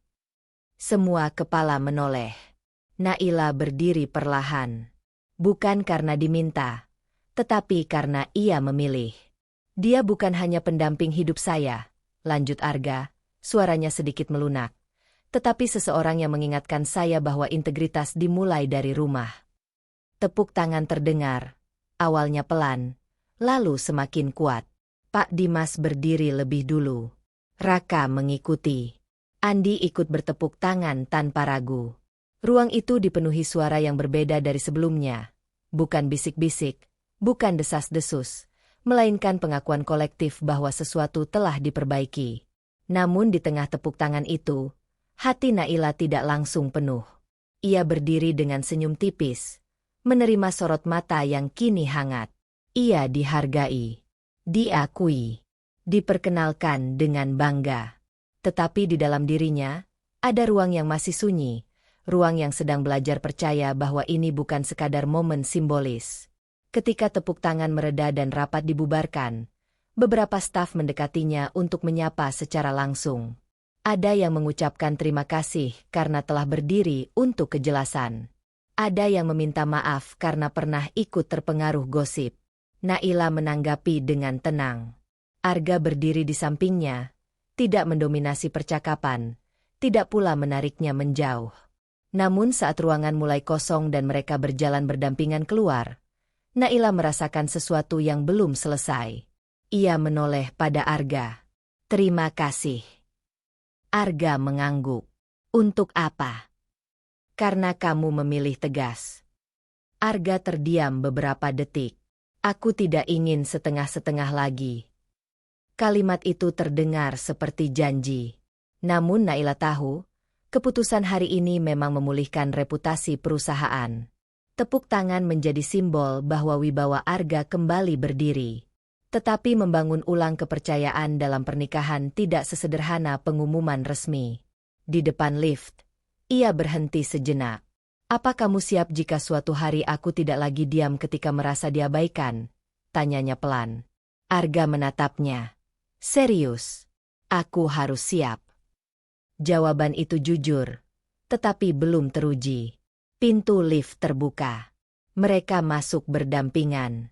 Semua kepala menoleh. Naila berdiri perlahan. Bukan karena diminta, tetapi karena ia memilih. Dia bukan hanya pendamping hidup saya, lanjut Arga, suaranya sedikit melunak. Tetapi seseorang yang mengingatkan saya bahwa integritas dimulai dari rumah. Tepuk tangan terdengar, awalnya pelan, lalu semakin kuat. Pak Dimas berdiri lebih dulu. Raka mengikuti. Andi ikut bertepuk tangan tanpa ragu. Ruang itu dipenuhi suara yang berbeda dari sebelumnya. Bukan bisik-bisik, bukan desas-desus, melainkan pengakuan kolektif bahwa sesuatu telah diperbaiki. Namun di tengah tepuk tangan itu, hati Naila tidak langsung penuh. Ia berdiri dengan senyum tipis, menerima sorot mata yang kini hangat. Ia dihargai, diakui, diperkenalkan dengan bangga. Tetapi di dalam dirinya, ada ruang yang masih sunyi, ruang yang sedang belajar percaya bahwa ini bukan sekadar momen simbolis. Ketika tepuk tangan mereda dan rapat dibubarkan, beberapa staf mendekatinya untuk menyapa secara langsung. Ada yang mengucapkan terima kasih karena telah berdiri untuk kejelasan. Ada yang meminta maaf karena pernah ikut terpengaruh gosip. Naila menanggapi dengan tenang. Arga berdiri di sampingnya, tidak mendominasi percakapan, tidak pula menariknya menjauh. Namun saat ruangan mulai kosong dan mereka berjalan berdampingan keluar, Naila merasakan sesuatu yang belum selesai. Ia menoleh pada Arga. Terima kasih. Arga mengangguk. Untuk apa? Karena kamu memilih tegas. Arga terdiam beberapa detik. Aku tidak ingin setengah-setengah lagi. Kalimat itu terdengar seperti janji. Namun Naila tahu, keputusan hari ini memang memulihkan reputasi perusahaan. Tepuk tangan menjadi simbol bahwa wibawa Arga kembali berdiri. Tetapi membangun ulang kepercayaan dalam pernikahan tidak sesederhana pengumuman resmi. Di depan lift, ia berhenti sejenak. Apa kamu siap jika suatu hari aku tidak lagi diam ketika merasa diabaikan? Tanyanya pelan. Arga menatapnya. Serius, aku harus siap. Jawaban itu jujur, tetapi belum teruji. Pintu lift terbuka. Mereka masuk berdampingan.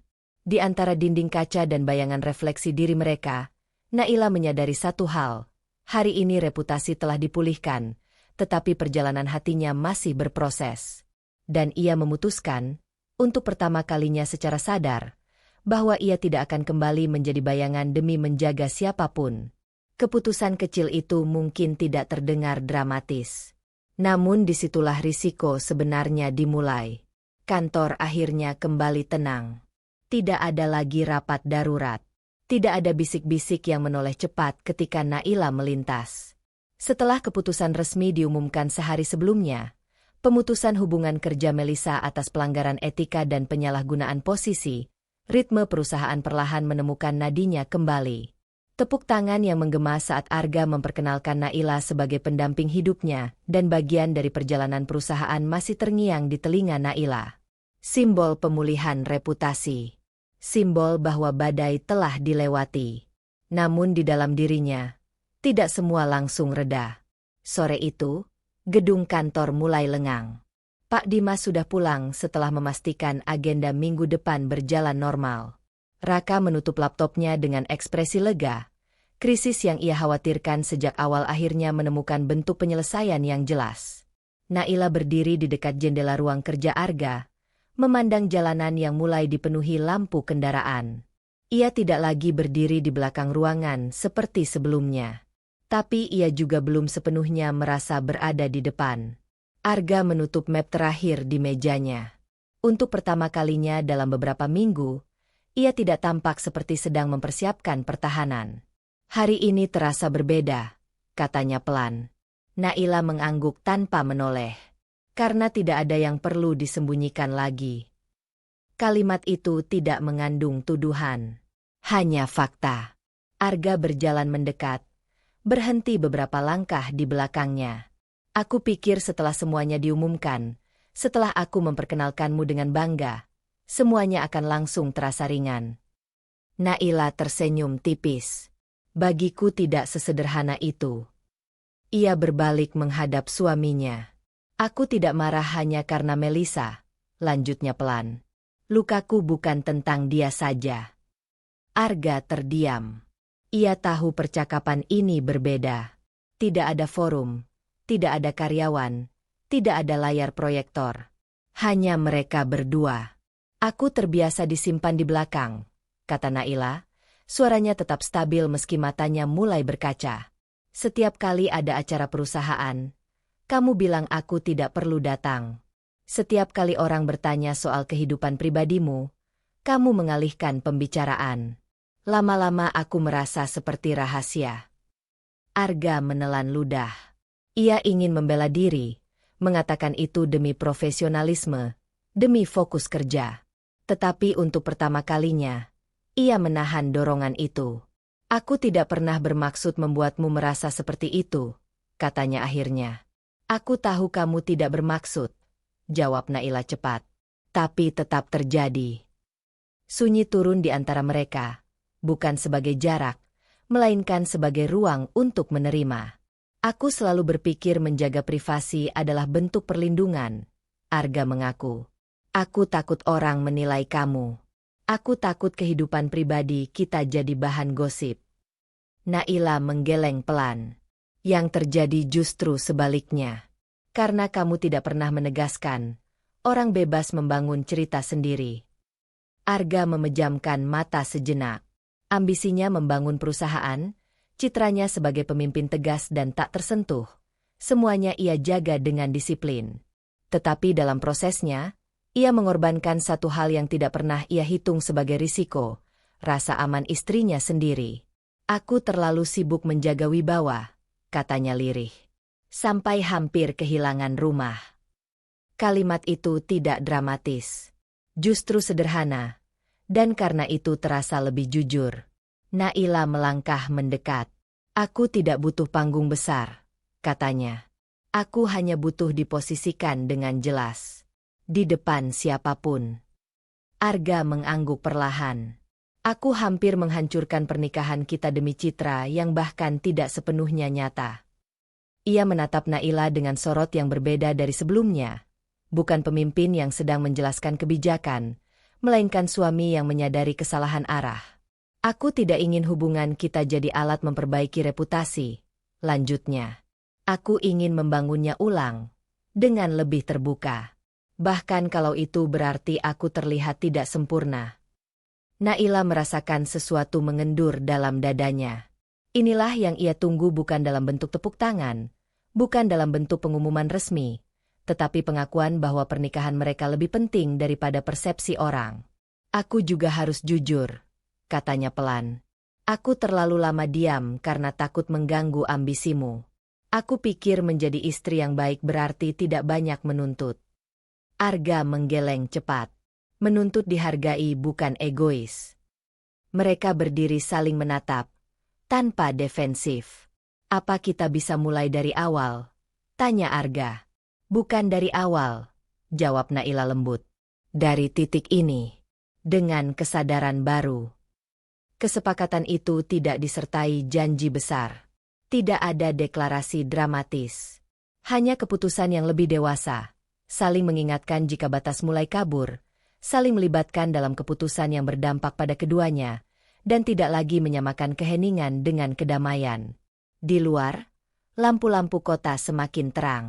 Di antara dinding kaca dan bayangan refleksi diri mereka, Naila menyadari satu hal. Hari ini reputasi telah dipulihkan, tetapi perjalanan hatinya masih berproses. Dan ia memutuskan, untuk pertama kalinya secara sadar, bahwa ia tidak akan kembali menjadi bayangan demi menjaga siapapun. Keputusan kecil itu mungkin tidak terdengar dramatis. Namun disitulah risiko sebenarnya dimulai. Kantor akhirnya kembali tenang. Tidak ada lagi rapat darurat. Tidak ada bisik-bisik yang menoleh cepat ketika Naila melintas. Setelah keputusan resmi diumumkan sehari sebelumnya, pemutusan hubungan kerja Melissa atas pelanggaran etika dan penyalahgunaan posisi, ritme perusahaan perlahan menemukan nadinya kembali. Tepuk tangan yang menggema saat Arga memperkenalkan Naila sebagai pendamping hidupnya dan bagian dari perjalanan perusahaan masih terngiang di telinga Naila. Simbol pemulihan reputasi. Simbol bahwa badai telah dilewati. Namun di dalam dirinya, tidak semua langsung reda. Sore itu, gedung kantor mulai lengang. Pak Dimas sudah pulang setelah memastikan agenda minggu depan berjalan normal. Raka menutup laptopnya dengan ekspresi lega. Krisis yang ia khawatirkan sejak awal akhirnya menemukan bentuk penyelesaian yang jelas. Naila berdiri di dekat jendela ruang kerja Arga, memandang jalanan yang mulai dipenuhi lampu kendaraan. Ia tidak lagi berdiri di belakang ruangan seperti sebelumnya. Tapi ia juga belum sepenuhnya merasa berada di depan. Arga menutup map terakhir di mejanya. Untuk pertama kalinya dalam beberapa minggu, ia tidak tampak seperti sedang mempersiapkan pertahanan. Hari ini terasa berbeda, katanya pelan. Naila mengangguk tanpa menoleh. Karena tidak ada yang perlu disembunyikan lagi. Kalimat itu tidak mengandung tuduhan. Hanya fakta. Arga berjalan mendekat, berhenti beberapa langkah di belakangnya. Aku pikir setelah semuanya diumumkan, setelah aku memperkenalkanmu dengan bangga, semuanya akan langsung terasa ringan. Naila tersenyum tipis. Bagiku tidak sesederhana itu. Ia berbalik menghadap suaminya. Aku tidak marah hanya karena Melisa, lanjutnya pelan. Lukaku bukan tentang dia saja. Arga terdiam. Ia tahu percakapan ini berbeda. Tidak ada forum. Tidak ada karyawan, tidak ada layar proyektor. Hanya mereka berdua. Aku terbiasa disimpan di belakang, kata Naila. Suaranya tetap stabil meski matanya mulai berkaca. Setiap kali ada acara perusahaan, kamu bilang aku tidak perlu datang. Setiap kali orang bertanya soal kehidupan pribadimu, kamu mengalihkan pembicaraan. Lama-lama aku merasa seperti rahasia. Arga menelan ludah. Ia ingin membela diri, mengatakan itu demi profesionalisme, demi fokus kerja. Tetapi untuk pertama kalinya, ia menahan dorongan itu. Aku tidak pernah bermaksud membuatmu merasa seperti itu, katanya akhirnya. Aku tahu kamu tidak bermaksud, jawab Naila cepat. Tapi tetap terjadi. Sunyi turun di antara mereka, bukan sebagai jarak, melainkan sebagai ruang untuk menerima. Aku selalu berpikir menjaga privasi adalah bentuk perlindungan, Arga mengaku. Aku takut orang menilai kamu. Aku takut kehidupan pribadi kita jadi bahan gosip. Naila menggeleng pelan. Yang terjadi justru sebaliknya. Karena kamu tidak pernah menegaskan, orang bebas membangun cerita sendiri. Arga memejamkan mata sejenak. Ambisinya membangun perusahaan, citranya sebagai pemimpin tegas dan tak tersentuh. Semuanya ia jaga dengan disiplin. Tetapi dalam prosesnya, ia mengorbankan satu hal yang tidak pernah ia hitung sebagai risiko, rasa aman istrinya sendiri. Aku terlalu sibuk menjaga wibawa, katanya lirih. Sampai hampir kehilangan rumah. Kalimat itu tidak dramatis. Justru sederhana. Dan karena itu terasa lebih jujur. Naila melangkah mendekat. Aku tidak butuh panggung besar, katanya. Aku hanya butuh diposisikan dengan jelas. Di depan siapapun. Arga mengangguk perlahan. Aku hampir menghancurkan pernikahan kita demi citra yang bahkan tidak sepenuhnya nyata. Ia menatap Naila dengan sorot yang berbeda dari sebelumnya. Bukan pemimpin yang sedang menjelaskan kebijakan, melainkan suami yang menyadari kesalahan arah. Aku tidak ingin hubungan kita jadi alat memperbaiki reputasi, lanjutnya. Aku ingin membangunnya ulang, dengan lebih terbuka. Bahkan kalau itu berarti aku terlihat tidak sempurna. Naila merasakan sesuatu mengendur dalam dadanya. Inilah yang ia tunggu, bukan dalam bentuk tepuk tangan, bukan dalam bentuk pengumuman resmi, tetapi pengakuan bahwa pernikahan mereka lebih penting daripada persepsi orang. Aku juga harus jujur, katanya pelan. Aku terlalu lama diam karena takut mengganggu ambisimu. Aku pikir menjadi istri yang baik berarti tidak banyak menuntut. Arga menggeleng cepat. Menuntut dihargai bukan egois. Mereka berdiri saling menatap, tanpa defensif. Apa kita bisa mulai dari awal? Tanya Arga. Bukan dari awal, jawab Naila lembut. Dari titik ini. Dengan kesadaran baru. Kesepakatan itu tidak disertai janji besar. Tidak ada deklarasi dramatis. Hanya keputusan yang lebih dewasa. Saling mengingatkan jika batas mulai kabur. Saling melibatkan dalam keputusan yang berdampak pada keduanya. Dan tidak lagi menyamakan keheningan dengan kedamaian. Di luar, lampu-lampu kota semakin terang.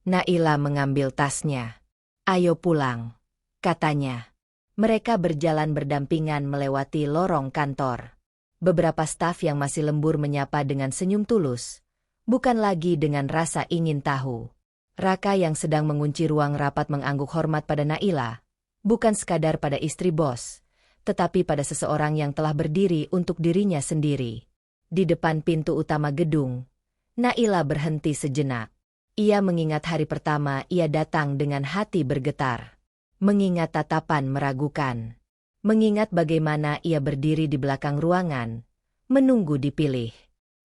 Naila mengambil tasnya. Ayo pulang, katanya. Mereka berjalan berdampingan melewati lorong kantor. Beberapa staf yang masih lembur menyapa dengan senyum tulus. Bukan lagi dengan rasa ingin tahu. Raka yang sedang mengunci ruang rapat mengangguk hormat pada Naila. Bukan sekadar pada istri bos, tetapi pada seseorang yang telah berdiri untuk dirinya sendiri. Di depan pintu utama gedung, Naila berhenti sejenak. Ia mengingat hari pertama ia datang dengan hati bergetar. Mengingat tatapan meragukan. Mengingat bagaimana ia berdiri di belakang ruangan, menunggu dipilih.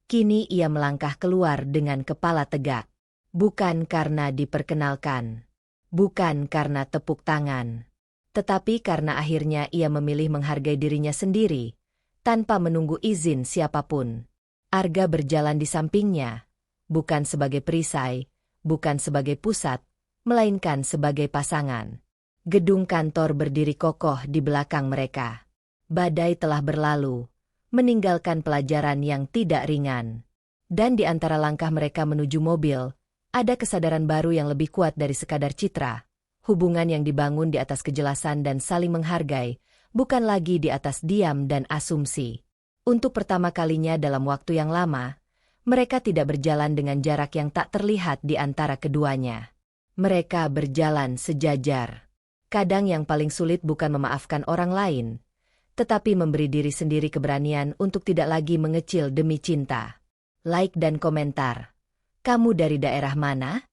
Kini ia melangkah keluar dengan kepala tegak. Bukan karena diperkenalkan. Bukan karena tepuk tangan. Tetapi karena akhirnya ia memilih menghargai dirinya sendiri, tanpa menunggu izin siapapun. Arga berjalan di sampingnya, bukan sebagai perisai, bukan sebagai pusat, melainkan sebagai pasangan. Gedung kantor berdiri kokoh di belakang mereka. Badai telah berlalu, meninggalkan pelajaran yang tidak ringan. Dan di antara langkah mereka menuju mobil, ada kesadaran baru yang lebih kuat dari sekadar citra. Hubungan yang dibangun di atas kejelasan dan saling menghargai, bukan lagi di atas diam dan asumsi. Untuk pertama kalinya dalam waktu yang lama, mereka tidak berjalan dengan jarak yang tak terlihat di antara keduanya. Mereka berjalan sejajar. Kadang yang paling sulit bukan memaafkan orang lain, tetapi memberi diri sendiri keberanian untuk tidak lagi mengecil demi cinta. Like dan komentar. Kamu dari daerah mana?